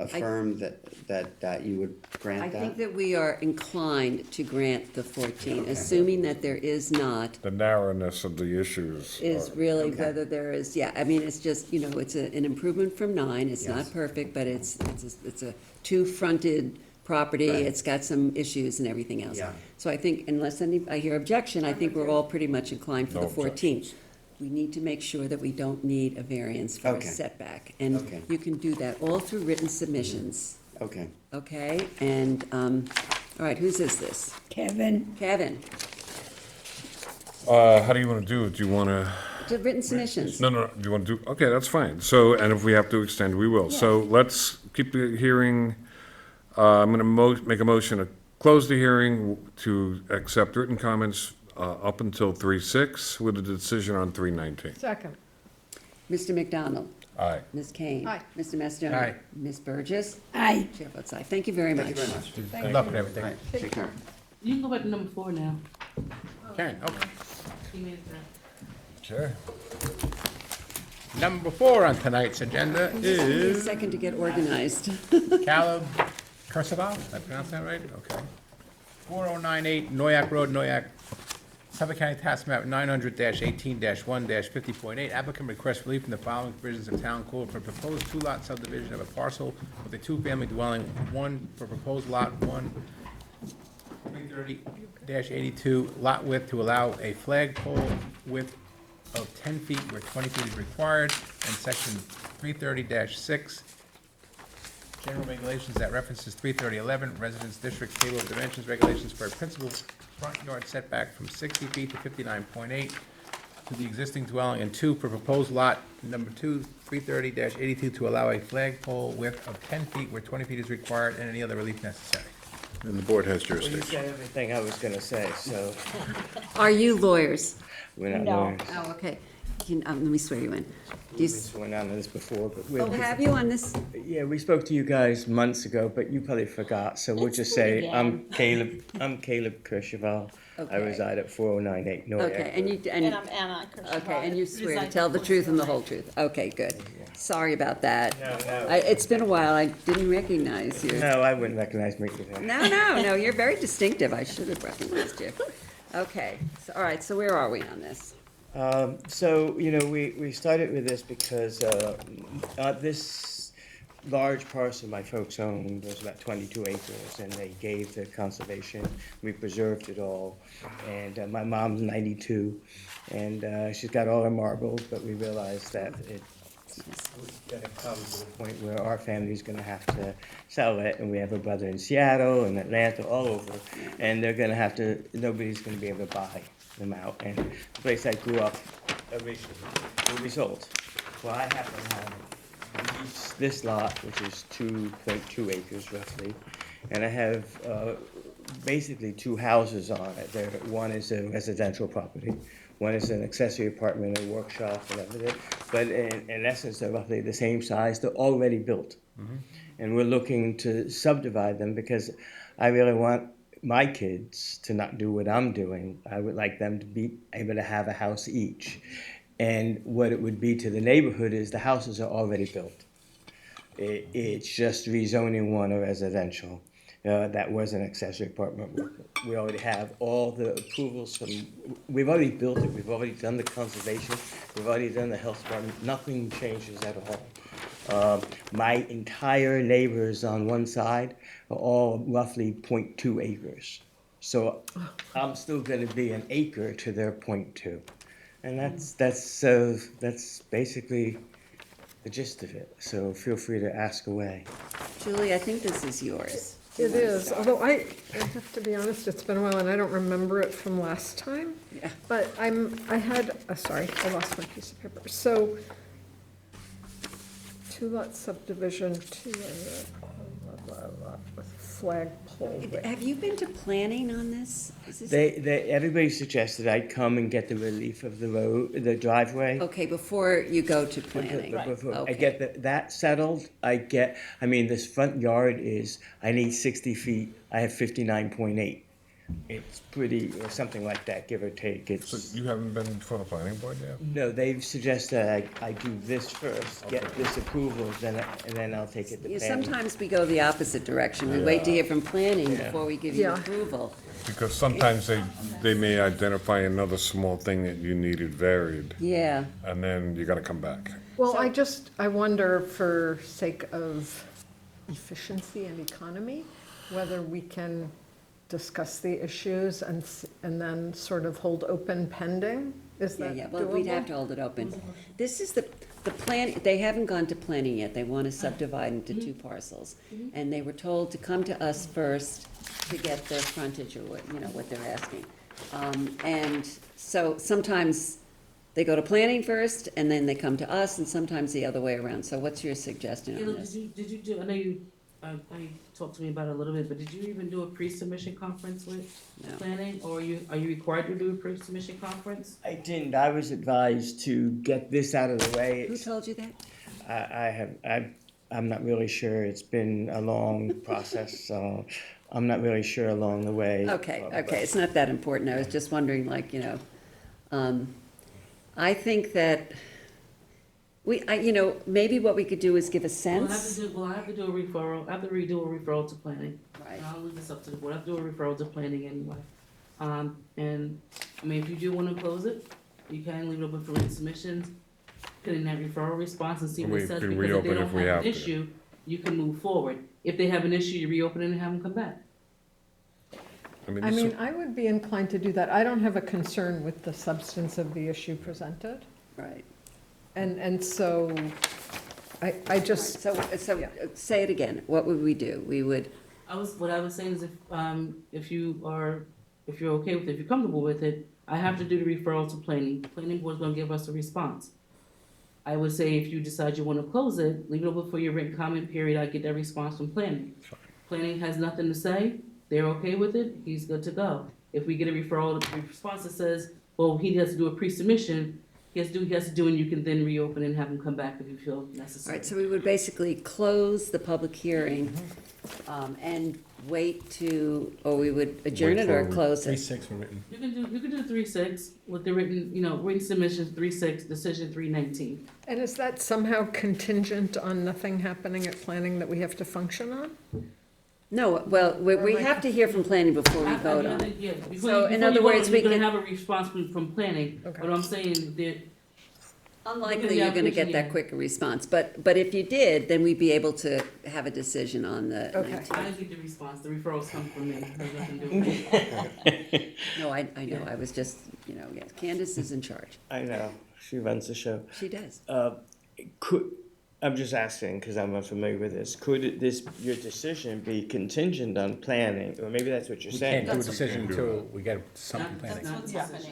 affirm that you would grant I that? think that we are inclined to grant the 14, assuming that there is not, The narrowness of the issues. is are- really Okay. whether there is, yeah, I mean, it's just, it's an improvement from 9, it's Yes. not perfect, but it's a two-fronted property, Right. it's got some issues and everything else. Yeah. So I think unless I hear objection, I think we're all pretty much inclined for No the 14. objections. We need to make sure that we don't need a variance for a Okay. setback. And Okay. you can do that all through written submissions, Okay. okay? And, all right, whose is this? Kevin, Kevin, How do you want to do it? Do you want to? written submissions. No, do you want to do, okay, that's fine. So, and if we have to extend, we will. So let's keep the hearing, I'm going to make a motion to close the hearing to accept written comments up until 3/6 with a decision on 3/19. Second. Mr. McDonald? Aye. Ms. Kane? Aye. Mr. Macedonia? Aye. Ms. Burgess? aye. Chair votes aye. Thank you very much. Thank you very much. Good luck with everything. All right, take care. You can go back to number 4 now. Karen, okay. He made it there. Sure. Number 4 on tonight's agenda Give me a is second to get organized. Caleb Kursaval, did I pronounce that right? Okay. 4098 Noyak Road, Noyak, Suffolk County Tax Map 900-18-1-50.8. Applicant requests relief from the following provisions of Town Code for proposed two-lot subdivision of a parcel with a two-family dwelling, one for proposed lot 1, 330-82, lot width to allow a flagpole width of 10 feet where 20 feet is required, and section 330-6, general regulations that references 33011, residence district table of dimensions regulations for a principal front yard setback from 60 feet to 59.8 to the existing dwelling, and 2, for proposed lot number 2, 330-82, to allow a flagpole width of 10 feet where 20 feet is required, and any other relief necessary. And the board has Well, you jurisdiction. said everything I was gonna say, so Are you lawyers? we're not No. lawyers. Oh, okay. Let me swear you in. Do you We s- went on this before, but we Oh, have you on this? Yeah, we spoke to you guys months ago, but you probably forgot, so we'll just say, I'm Caleb Kirscheval. I Okay. reside at 4098 Noyak. Okay, and you, And I'm Anna Kirschbaum. okay, and you swear to Reside tell the in truth and the Portsmouth. whole truth. Okay, good. Sorry about that. No, no. It's been a while. I didn't recognize you. No, I wouldn't recognize me either. No, you're very distinctive. I should have recognized you. Okay, so, all right, so where are we on this? So, we started with this because this large parcel my folks owned was about 22 acres, and they gave the conservation. We preserved it all. And my mom's 92, and she's got all her marbles, but we realized that it's going to come to the point where our family's going to have to sell it, and we have a brother in Seattle and Atlanta, all over, and they're going to have to, nobody's going to be able to buy them out. And the place I grew up originally will be sold. Well, I happen to have this lot, which is 2.2 acres roughly, and I have basically two houses on it. One is a residential property, one is an accessory apartment, a workshop, and everything. But in essence, they're roughly the same size. They're already built. And we're looking to subdivide them because I really want my kids to not do what I'm doing. I would like them to be able to have a house each. And what it would be to the neighborhood is the houses are already built. It's just rezoning one a residential. That was an accessory apartment. We already have all the approvals from, we've already built it, we've already done the conservation, we've already done the health department, nothing changes at all. My entire neighbors on one side are all roughly 0.2 acres. So I'm still gonna be an acre to their 0.2. And that's basically the gist of it. So feel free to ask away. Julie, I think this is yours. It is, although I have to be honest, it's been a while and I don't remember it from last time. Yeah. But I lost my piece of paper. So, two-lot subdivision, with flagpole. Have you been to planning on this? Is this? Everybody suggested I come and get the relief of the road, the driveway. Okay, before you go to planning. Before I Okay. get that settled, this front yard is, I need 60 feet, I have 59.8. It's pretty, or something like that, give or take. So you haven't been before the planning board yet? No, they've suggested I do this first, get this approval, and then I'll take it to Yeah, planning. sometimes we go the opposite direction. We wait to hear from planning before we give you Yeah. approval. Because sometimes they may identify another small thing that you needed varied, Yeah. and then you gotta come back. Well, I wonder, for sake of efficiency and economy, whether we can discuss the issues and then sort of hold open pending? Is that Yeah, well, we'd have to hold it open. This is the plan, they haven't gone to planning yet. They want to subdivide into two parcels. And they were told to come to us first to get their frontage or what they're asking. And so sometimes they go to planning first and then they come to us, and sometimes the other way around. So what's your suggestion on Caleb, this? did you do, I know you talked to me about it a little bit, but did you even do a pre-submission conference with No. planning? Or are you required to do a pre-submission conference? I didn't, I was advised to get this out of the way. Who told you that? I'm not really sure. It's been a long process, so I'm not really sure along the way. Okay, it's not that important. I was just wondering, I think that maybe what we could do is give a sense. I have to do a referral, I have to redo a referral to planning. Right. And I'll leave this up to the board, I have to do a referral to planning anyway. And, if you do wanna close it, you can leave it open for written submissions, put in that referral response and see what We it says, can because if reopen they don't if we have have an to. issue, you can move forward. If they have an issue, you reopen it and have them come back. I would be inclined to do that. I don't have a concern with the substance of the issue presented. Right. And so, I just. So say it again. What would we do? We would, What I was saying is if you're okay with it, if you're comfortable with it, I have to do the referral to planning. Planning board's gonna give us a response. I would say if you decide you wanna close it, leave it open for your written comment period, I get that response from planning. Planning has nothing to say, they're okay with it, he's good to go. If we get a referral, a response that says, well, he has to do a pre-submission, he has to do, and you can then reopen and have him come back if you feel all necessary. right, so we would basically close the public hearing and wait to, or we would adjourn it or close it. 3-6 for written. You can do 3-6 with the written, written submissions, 3-6, decision 3-19. And is that somehow contingent on nothing happening at planning that we have to function on? No, well, we have to hear from planning before we vote on it. Yeah, So, in other you vote words, on it, we you're can- gonna have a response from planning, but I'm saying that. Unlikely you're gonna get that quick a response, but if you did, then we'd be able to have a decision on the Okay. 19th. I didn't get the response, the referrals come from me, it has nothing to do with me. No, I know, I was just, yes, Candace is in charge. I know, she runs the show. She does. I'm just asking, because I'm unfamiliar with this, could this, your decision be contingent on planning, or maybe that's what you're We saying? can't do a decision until we get something planning.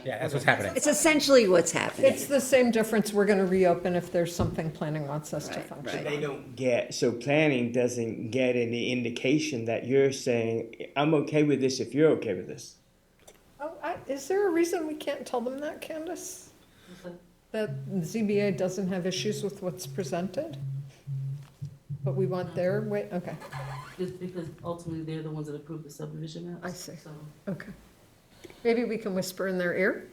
Yeah, that's what's happening. It's essentially what's happening. It's the same difference, we're gonna reopen if there's something planning wants us to Right, function. They don't get, so planning doesn't get any indication that you're saying, I'm okay with this if you're okay with this. Oh, is there a reason we can't tell them that, Candace? That ZBA doesn't have issues with what's presented? But we want their way, okay, Just because ultimately they're the ones that approve the subdivision maps. I see. So, okay. Maybe we can whisper in their ear?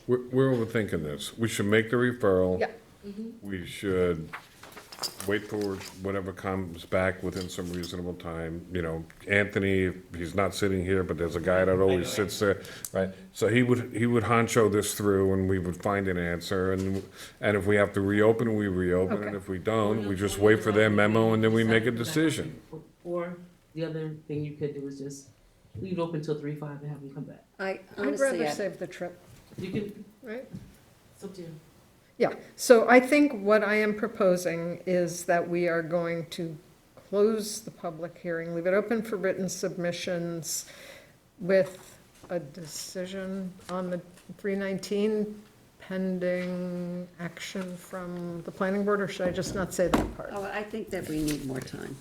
We're overthinking this. We should make the referral. Yeah. We should wait for whatever comes back within some reasonable time. Anthony, he's not sitting here, but there's a guy that always sits there, right? So he would honcho this through and we would find an answer, and if we have to reopen, we reopen, and Okay. if we don't, we just wait for their memo and then we make a decision. or the other thing you could do is just leave it open till 3/5 and have them come back. I'd Honestly, rather I- save the trip, You can, right? it's up to you. Yeah, so I think what I am proposing is that we are going to close the public hearing, leave it open for written submissions with a decision on the 319 pending action from the planning board, or should I just not say that part? Oh, I think that we need more time.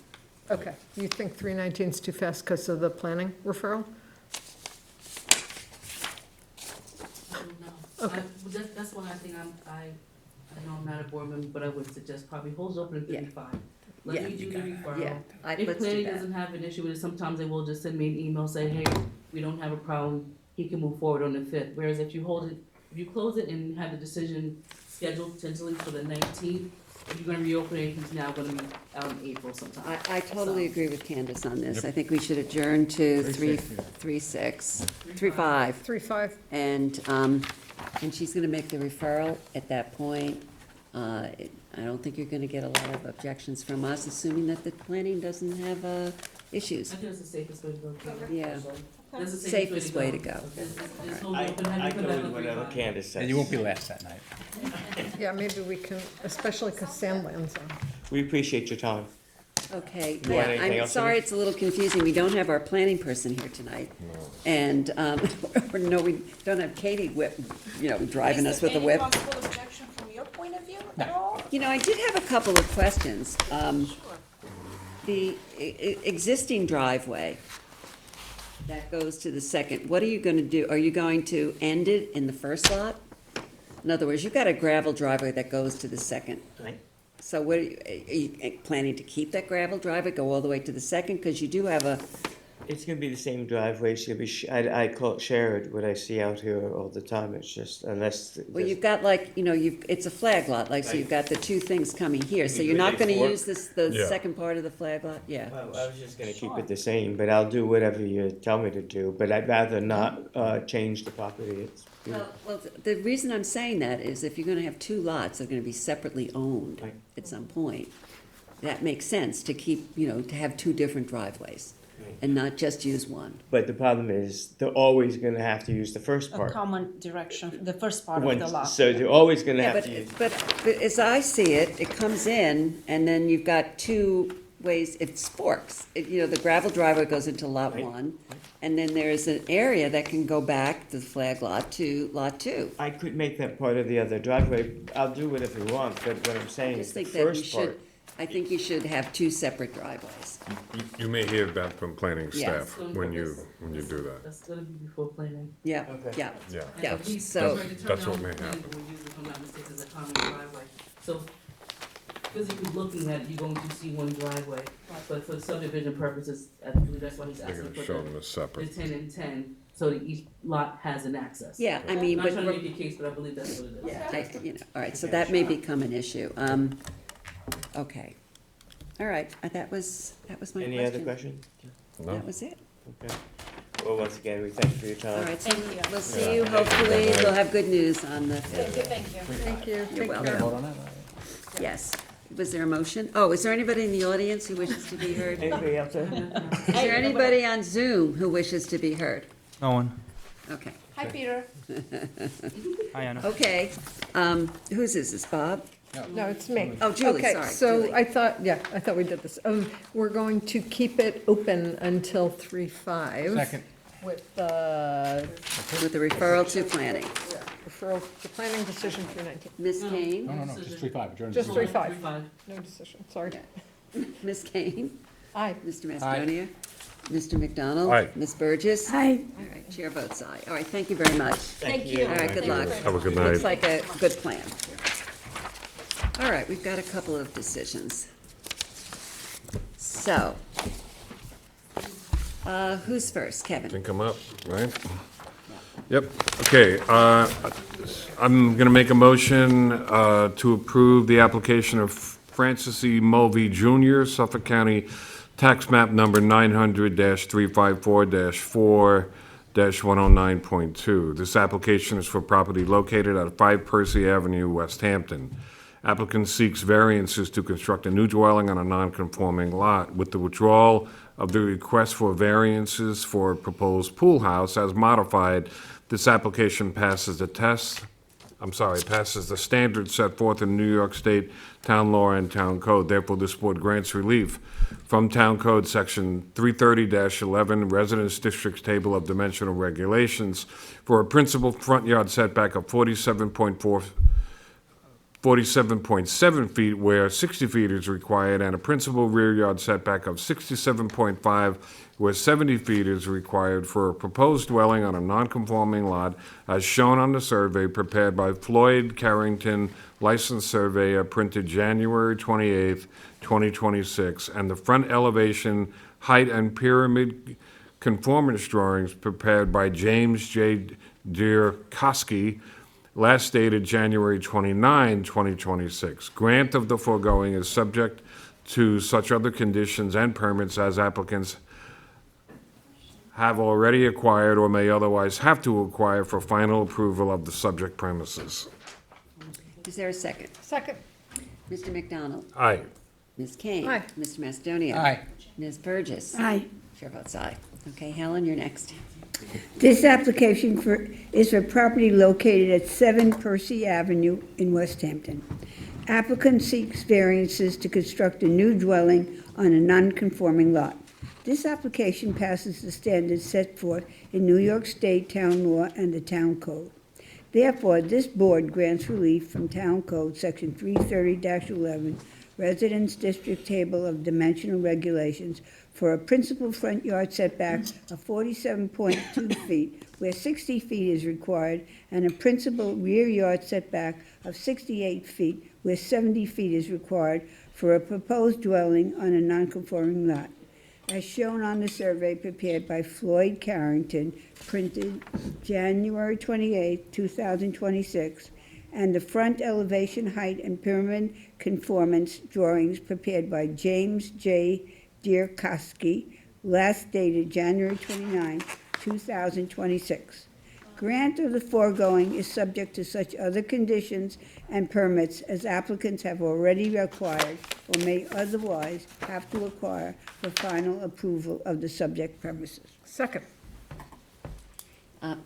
Okay, you think 319 is too fast because of the planning referral? No. Okay. That's why I think I know I'm not a board member, but I would suggest probably hold it open at Yeah. 3/5. Let me do the referral. Yeah, If let's do planning that. doesn't have an issue with it, sometimes they will just send me an email, say, hey, we don't have a problem, he can move forward on the 5th. Whereas if you close it and have the decision scheduled potentially for the 19th, if you're gonna reopen it, he's now gonna be out in April sometime. I totally agree with Candace on this. I think we should adjourn to 3/5. 3/5? And she's gonna make the referral at that point. I don't think you're gonna get a lot of objections from us, assuming that the planning doesn't have issues. I think it's the safest way to go. Yeah. That's the Safest way to go. There's no I open, have I you come go back with on whatever 3/5. Candace says. And you won't be last that night. Yeah, maybe we can, especially because Sandland's on. We appreciate your time. Okay, You want yeah, anything I'm else, sorry Amy? it's a little confusing. We don't have our planning person here tonight. And, no, we don't have Katie driving us with a whip. Is there any possible objection from your point of view at all? I did have a couple of questions. The existing driveway that goes to the second, what are you gonna do? Are you going to end it in the first lot? In other words, you've got a gravel driveway that goes to the second. Right. So what, are you planning to keep that gravel driveway, go all the way to the second? Because you do have a, It's gonna be the same driveway, it's gonna be, I call it shared, what I see out here all the time, it's just, unless. well, you've got it's a flag lot, so you've got the two things coming here. So you're not gonna use the Yeah. second part of the flag lot? Yeah. Well, I was just gonna keep it the same, but I'll do whatever you tell me to do, but I'd rather not, change the property, it's. Well, the reason I'm saying that is if you're gonna have two lots, they're gonna be separately owned Right. at some point. That makes sense to keep, to have two different driveways and not just use one. But the problem is, they're always gonna have to use the first A part. common direction, the first part of When- the lot. So they're always gonna Yeah, have to use. but as I see it, it comes in and then you've got two ways, it forks. The gravel driveway goes into lot Right. one, and then there's an area that can go back to the flag lot to lot two. I could make that part of the other driveway, I'll do whatever you want, but what I'm I saying just is the think that you first part. should, I think you should have two separate driveways. You may hear that from planning Yeah. staff when you do that. That's gonna be before planning. Yeah, Okay. yeah. Yeah. Yeah, And he's so- trying to turn That's what down may the plan, happen. but we use it, if I'm not mistaken, as a common driveway. So physically looking at it, you're going to see one driveway, but for subdivision purposes, I believe that's why he's They're asking gonna for show them the as separate. 10 and 10, so that each lot has an access. Yeah, I mean, Not but, trying to make a case, but I believe that's what it is. yeah, all right, so that may become an issue. Okay. All right, that was my question. Any other questions? No? That was it. Okay. Well, once again, we thank you for your time. All right, so we'll see you, hopefully, we'll have good news on the 5th. Thank you. Thank you. You're Take welcome. care. Vote on that? Yes. Was there a motion? Oh, is there anybody in the audience who wishes to be heard? Anybody else there? Is there anybody on Zoom who wishes to be heard? No one. Okay. Hi, Peter. Hi, Anna. Okay, whose is this, Bob? No, it's me. Oh, Julie, sorry, Okay, so Julie. I thought we did this. We're going to keep it open until 3:05. Second. With With the referral to planning. referral to planning decision 319. Ms. Kane? No, just 3-5, adjourn. Just 3:05. 3-5. No decision, sorry. Ms. Kane? Aye. Mr. Macedonia? Mr. McDonald? Aye. Ms. Burgess? Aye. All right, chair votes aye. All right, thank you very much. Thank you. All right, good luck. Have a good Looks night. like a good plan. All right, we've got a couple of decisions. So, who's first? Kevin? Think I'm up, right? Yep, okay, I'm gonna make a motion, to approve the application of Francis E. Mulvey Jr., Suffolk County Tax Map Number 900-354-4-109.2. This application is for property located at 5 Percy Avenue, West Hampton. Applicant seeks variances to construct a new dwelling on a non-conforming lot. With the withdrawal of the request for variances for a proposed pool house as modified, this application passes the passes the standards set forth in New York State Town Law and Town Code. Therefore, this board grants relief from Town Code Section 330-11, Residence Districts Table of Dimensional Regulations, for a principal front yard setback of 47.7 feet where 60 feet is required, and a principal rear yard setback of 67.5 where 70 feet is required for a proposed dwelling on a non-conforming lot as shown on the survey prepared by Floyd Carrington, licensed surveyor, printed January 28th, 2026, and the front elevation, height, and pyramid conformance drawings prepared by James J. Dierkowski, last dated January 29, 2026. Grant of the foregoing is subject to such other conditions and permits as applicants have already acquired or may otherwise have to acquire for final approval of the subject premises. Is there a second? Second. Mr. McDonald? Aye. Ms. Kane? Aye. Mr. Macedonia? Aye. Ms. Burgess? Aye. Chair votes aye. Okay, Helen, you're next. This application is for property located at 7 Percy Avenue in West Hampton. Applicant seeks variances to construct a new dwelling on a non-conforming lot. This application passes the standards set forth in New York State Town Law and the Town Code. Therefore, this board grants relief from Town Code Section 330-11, Residence District Table of Dimensional Regulations, for a principal front yard setback of 47.2 feet where 60 feet is required, and a principal rear yard setback of 68 feet where 70 feet is required for a proposed dwelling on a non-conforming lot, as shown on the survey prepared by Floyd Carrington, printed January 28, 2026, and the front elevation, height, and pyramid conformance drawings prepared by James J. Dierkowski, last dated January 29, 2026. Grant of the foregoing is subject to such other conditions and permits as applicants have already acquired or may otherwise have to acquire for final approval of the subject premises. Second.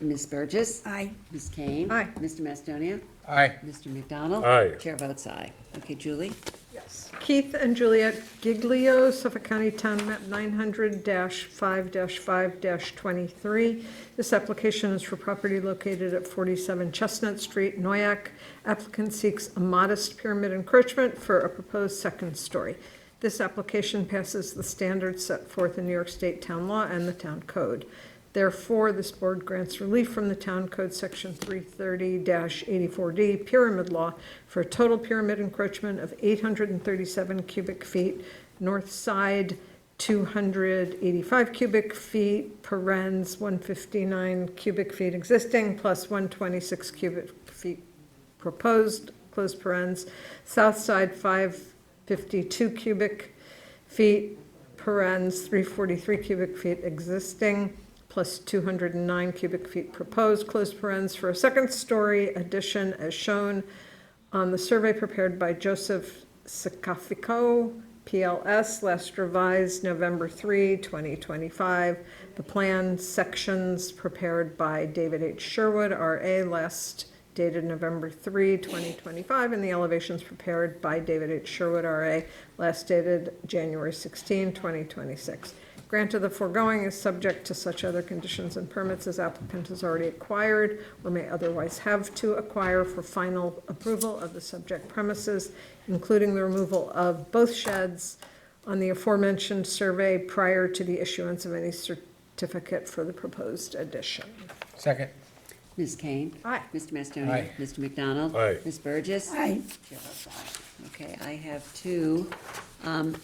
Ms. Burgess? Aye. Ms. Kane? Aye. Mr. Macedonia? Aye. Mr. McDonald? Aye. Chair votes aye. Okay, Julie? Yes. Keith and Juliet Giglio, Suffolk County Town Map 900-5-5-23. This application is for property located at 47 Chestnut Street, Noyak. Applicant seeks a modest pyramid encroachment for a proposed second story. This application passes the standards set forth in New York State Town Law and the Town Code. Therefore, this board grants relief from the Town Code Section 330-84D Pyramid Law for a total pyramid encroachment of 837 cubic feet, north side 285 cubic feet, parens 159 cubic feet existing, plus 126 cubic feet proposed, close parens, south side 552 cubic feet, parens, 343 cubic feet existing, plus 209 cubic feet proposed, close parens, for a second-story addition as shown on the survey prepared by Joseph Sakafico, PLS, last revised November 3, 2025. The plan sections prepared by David H. Sherwood, RA, last dated November 3, 2025, and the elevations prepared by David H. Sherwood, RA, last dated January 16, 2026. Grant of the foregoing is subject to such other conditions and permits as applicant has already acquired or may otherwise have to acquire for final approval of the subject premises, including the removal of both sheds on the aforementioned survey prior to the issuance of any certificate for the proposed addition. Second. Ms. Kane? Aye. Mr. Mastonia? Aye. Mr. McDonald? Aye. Ms. Burgess? Aye. Chair votes aye. Okay, I have two.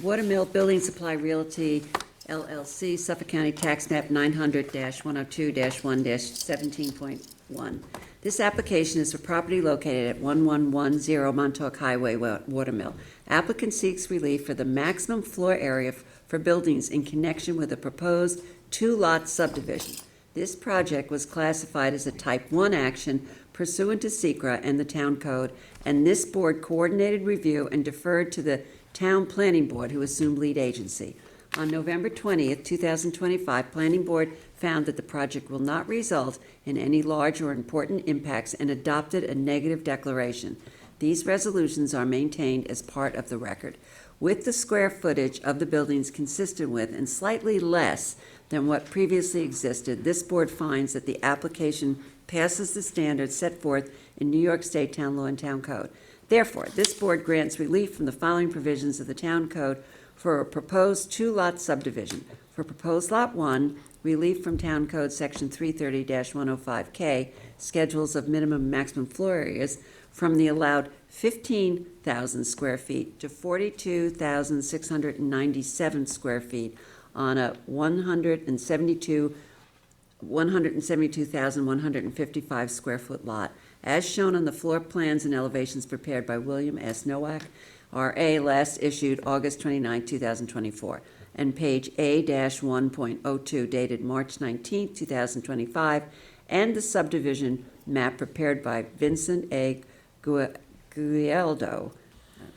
Watermill Building Supply Realty LLC, Suffolk County Tax Map 900-102-1-17.1. This application is for property located at 1110 Montauk Highway, Watermill. Applicant seeks relief for the maximum floor area for buildings in connection with a proposed two-lot subdivision. This project was classified as a Type 1 action pursuant to SECRA and the Town Code, and this board coordinated review and deferred to the Town Planning Board, who assumed lead agency. On November 20th, 2025, Planning Board found that the project will not result in any large or important impacts and adopted a negative declaration. These resolutions are maintained as part of the record. With the square footage of the buildings consistent with and slightly less than what previously existed, this board finds that the application passes the standards set forth in New York State Town Law and Town Code. Therefore, this board grants relief from the following provisions of the Town Code for a proposed two-lot subdivision. For proposed Lot 1, relief from Town Code Section 330-105K, schedules of minimum and maximum floor areas, from the allowed 15,000 square feet to 42,697 square feet on a 172,155 square foot lot, as shown on the floor plans and elevations prepared by William S. Nowak, R.A., last issued August 29, 2024, and page A-1.02 dated March 19, 2025, and the subdivision map prepared by Vincent A. Guialdo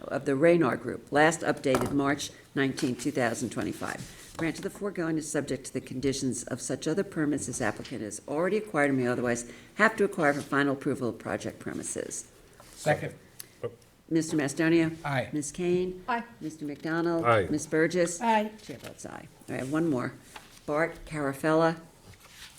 of the Raynar Group, last updated March 19, 2025. Grant of the foregoing is subject to the conditions of such other permits as applicant has already acquired or may otherwise have to acquire for final approval of project premises. Second. Mr. Mastonia? Aye. Ms. Kane? Aye. Mr. McDonald? Aye. Ms. Burgess? Aye. Chair votes aye. I have one more. Bart Carafella,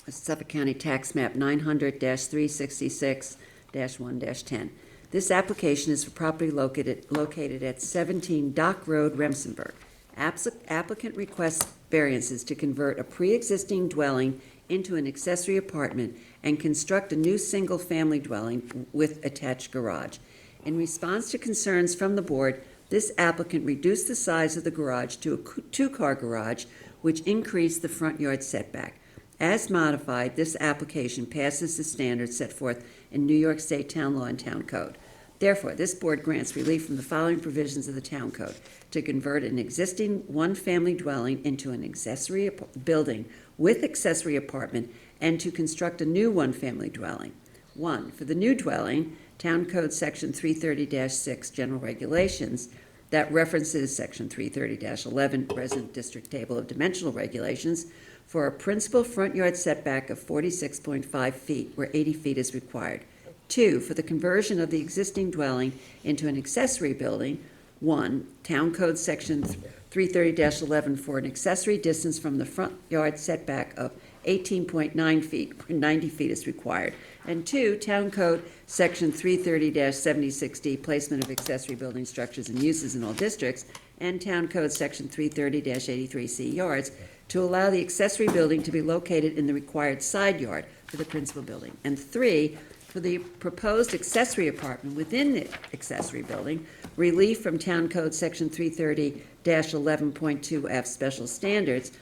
Suffolk County Tax Map 900-366-1-10. This application is for property located at 17 Dock Road, Remsenburg. Applicant requests variances to convert a pre-existing dwelling into an accessory apartment and construct a new single-family dwelling with attached garage. In response to concerns from the board, this applicant reduced the size of the garage to a two-car garage, which increased the front yard setback. As modified, this application passes the standards set forth in New York State Town Law and Town Code. Therefore, this board grants relief from the following provisions of the Town Code: to convert an existing one-family dwelling into an accessory building with accessory apartment and to construct a new one-family dwelling. 1. For the new dwelling, Town Code Section 330-6 General Regulations that references Section 330-11 Resident District Table of Dimensional Regulations for a principal front yard setback of 46.5 feet where 80 feet is required. 2. For the conversion of the existing dwelling into an accessory building, 1. Town Code Section 330-11 for an accessory distance from the front yard setback of 18.9 feet where 90 feet is required. And 2. Town Code Section 330-76D, placement of accessory building structures and uses in all districts, and Town Code Section 330-83C yards, to allow the accessory building to be located in the required side yard for the principal building. And 3. For the proposed accessory apartment within the accessory building, relief from Town Code Section 330-11.2F Special Standards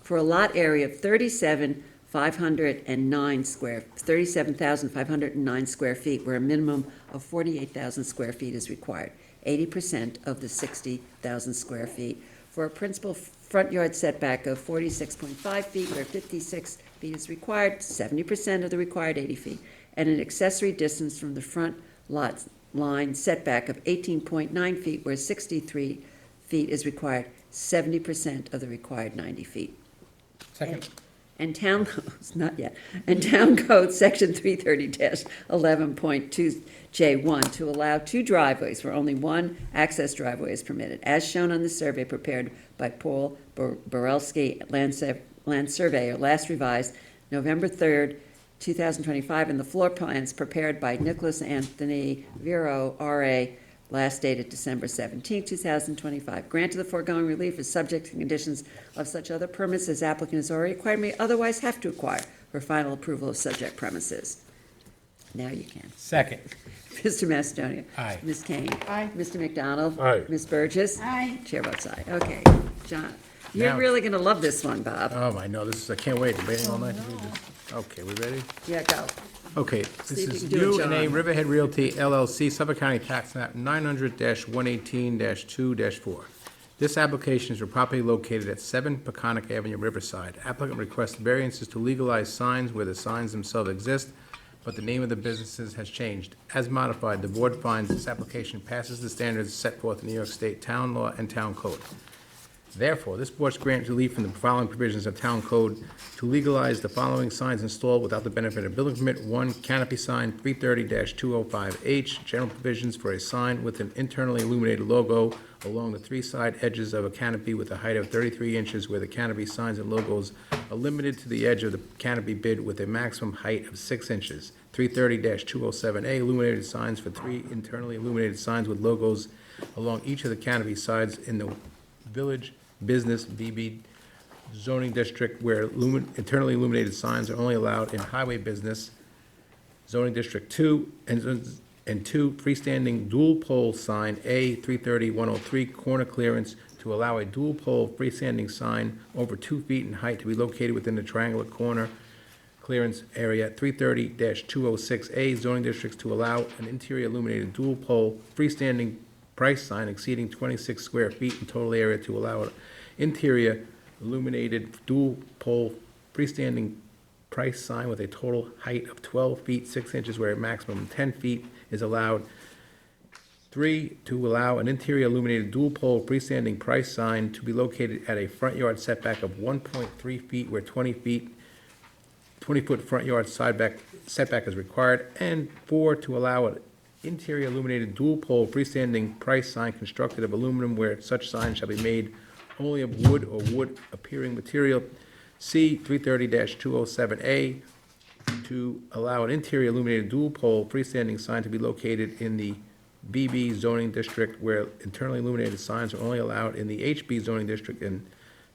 for a lot area of 37,509 square feet, where a minimum of 48,000 square feet is required, 80% of the 60,000 square feet, for a principal front yard setback of 46.5 feet where 56 feet is required, 70% of the required 80 feet, and an accessory distance from the front lot line setback of 18.9 feet where 63 feet is required, 70% of the required 90 feet. Second. And town codes, not yet, and town code section 330-11.2J1 to allow two driveways where only one access driveway is permitted, as shown on the survey prepared by Paul Borelski, land surveyor, last revised November 3rd, 2025, and the floor plans prepared by Nicholas Anthony Vero, R.A., last dated December 17, 2025. Grant of the foregoing relief is subject to conditions of such other permits as applicant has already acquired, may otherwise have to acquire for final approval of subject premises. Now you can. Second. Mr. Macedonia. Aye. Ms. Kane. Aye. Mr. McDonald. Aye. Ms. Burgess. Aye. Chair votes aye. Okay, John, you're Now- really gonna love this one, Bob. I know, I can't wait, debating all night to do this. Okay, we ready? Yeah, go. Okay, See this if you is can do it, U&A John. Riverhead Realty LLC, Suffolk County Tax Map 900-118-2-4. This application is for property located at 7 Peconic Avenue, Riverside. Applicant requests variances to legalize signs where the signs themselves exist, but the name of the businesses has changed. As modified, the board finds this application passes the standards set forth in New York State Town Law and Town Code. Therefore, this board grants relief from the following provisions of Town Code to legalize the following signs installed without the benefit of building permit. 1, canopy sign 330-205H, general provisions for a sign with an internally illuminated logo along the three side edges of a canopy with a height of 33 inches where the canopy signs and logos are limited to the edge of the canopy bid with a maximum height of 6 inches. 330-207A, illuminated signs for 3 internally illuminated signs with logos along each of the canopy sides in the village business BB zoning district where internally illuminated signs are only allowed in highway business zoning district 2 and 2 freestanding dual pole sign A 330-103 corner clearance to allow a dual pole freestanding sign over 2 feet in height to be located within the triangular corner clearance area. 330-206A zoning districts to allow an interior illuminated dual pole freestanding price sign exceeding 26 square feet in total area to allow an interior illuminated dual pole freestanding price sign with a total height of 12 feet 6 inches where a maximum of 10 feet is allowed. 3, to allow an interior illuminated dual pole freestanding price sign to be located at a front yard setback of 1.3 feet where 20-foot front yard setback is required. And 4, to allow an interior illuminated dual pole freestanding price sign constructed of aluminum where such sign shall be made only of wood or wood appearing material. C 330-207A, to allow an interior illuminated dual pole freestanding sign to be located in the BB zoning district where internally illuminated signs are only allowed in the HB zoning district. And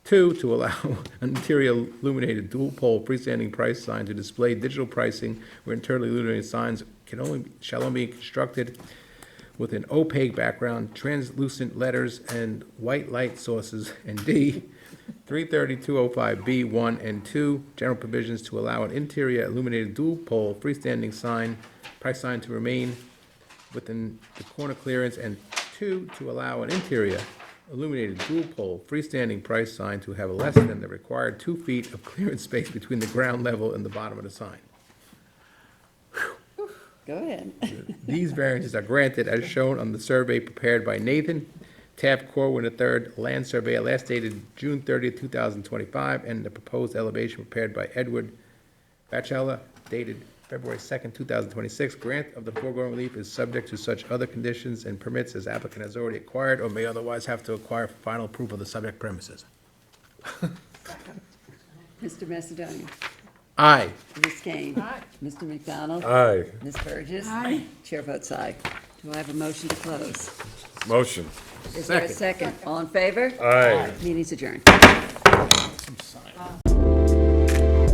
2, to allow an interior illuminated dual pole freestanding price sign to display digital pricing where internally illuminated signs shall only be constructed with an opaque background, translucent letters, and white light sources. And D, 330-205B 1 and 2, general provisions to allow an interior illuminated dual pole freestanding sign, price sign to remain within the corner clearance. And 2, to allow an interior illuminated dual pole freestanding price sign to have less than the required 2 feet of clearance space between the ground level and the bottom of the sign. Go ahead. These variances are granted as shown on the survey prepared by Nathan Taft Corwin III, land surveyor, last dated June 30th, 2025, and the proposed elevation prepared by Edward Bachelor, dated February 2nd, 2026. Grant of the foregoing relief is subject to such other conditions and permits as applicant has already acquired or may otherwise have to acquire for final approval of the subject premises. Mr. Macedonia. Aye. Ms. Kane. Aye. Mr. McDonald. Aye. Ms. Burgess. Aye. Chair votes aye. Do I have a motion to close? Motion. Is there a second? All in favor? Aye. Meeting's adjourned. Some sign.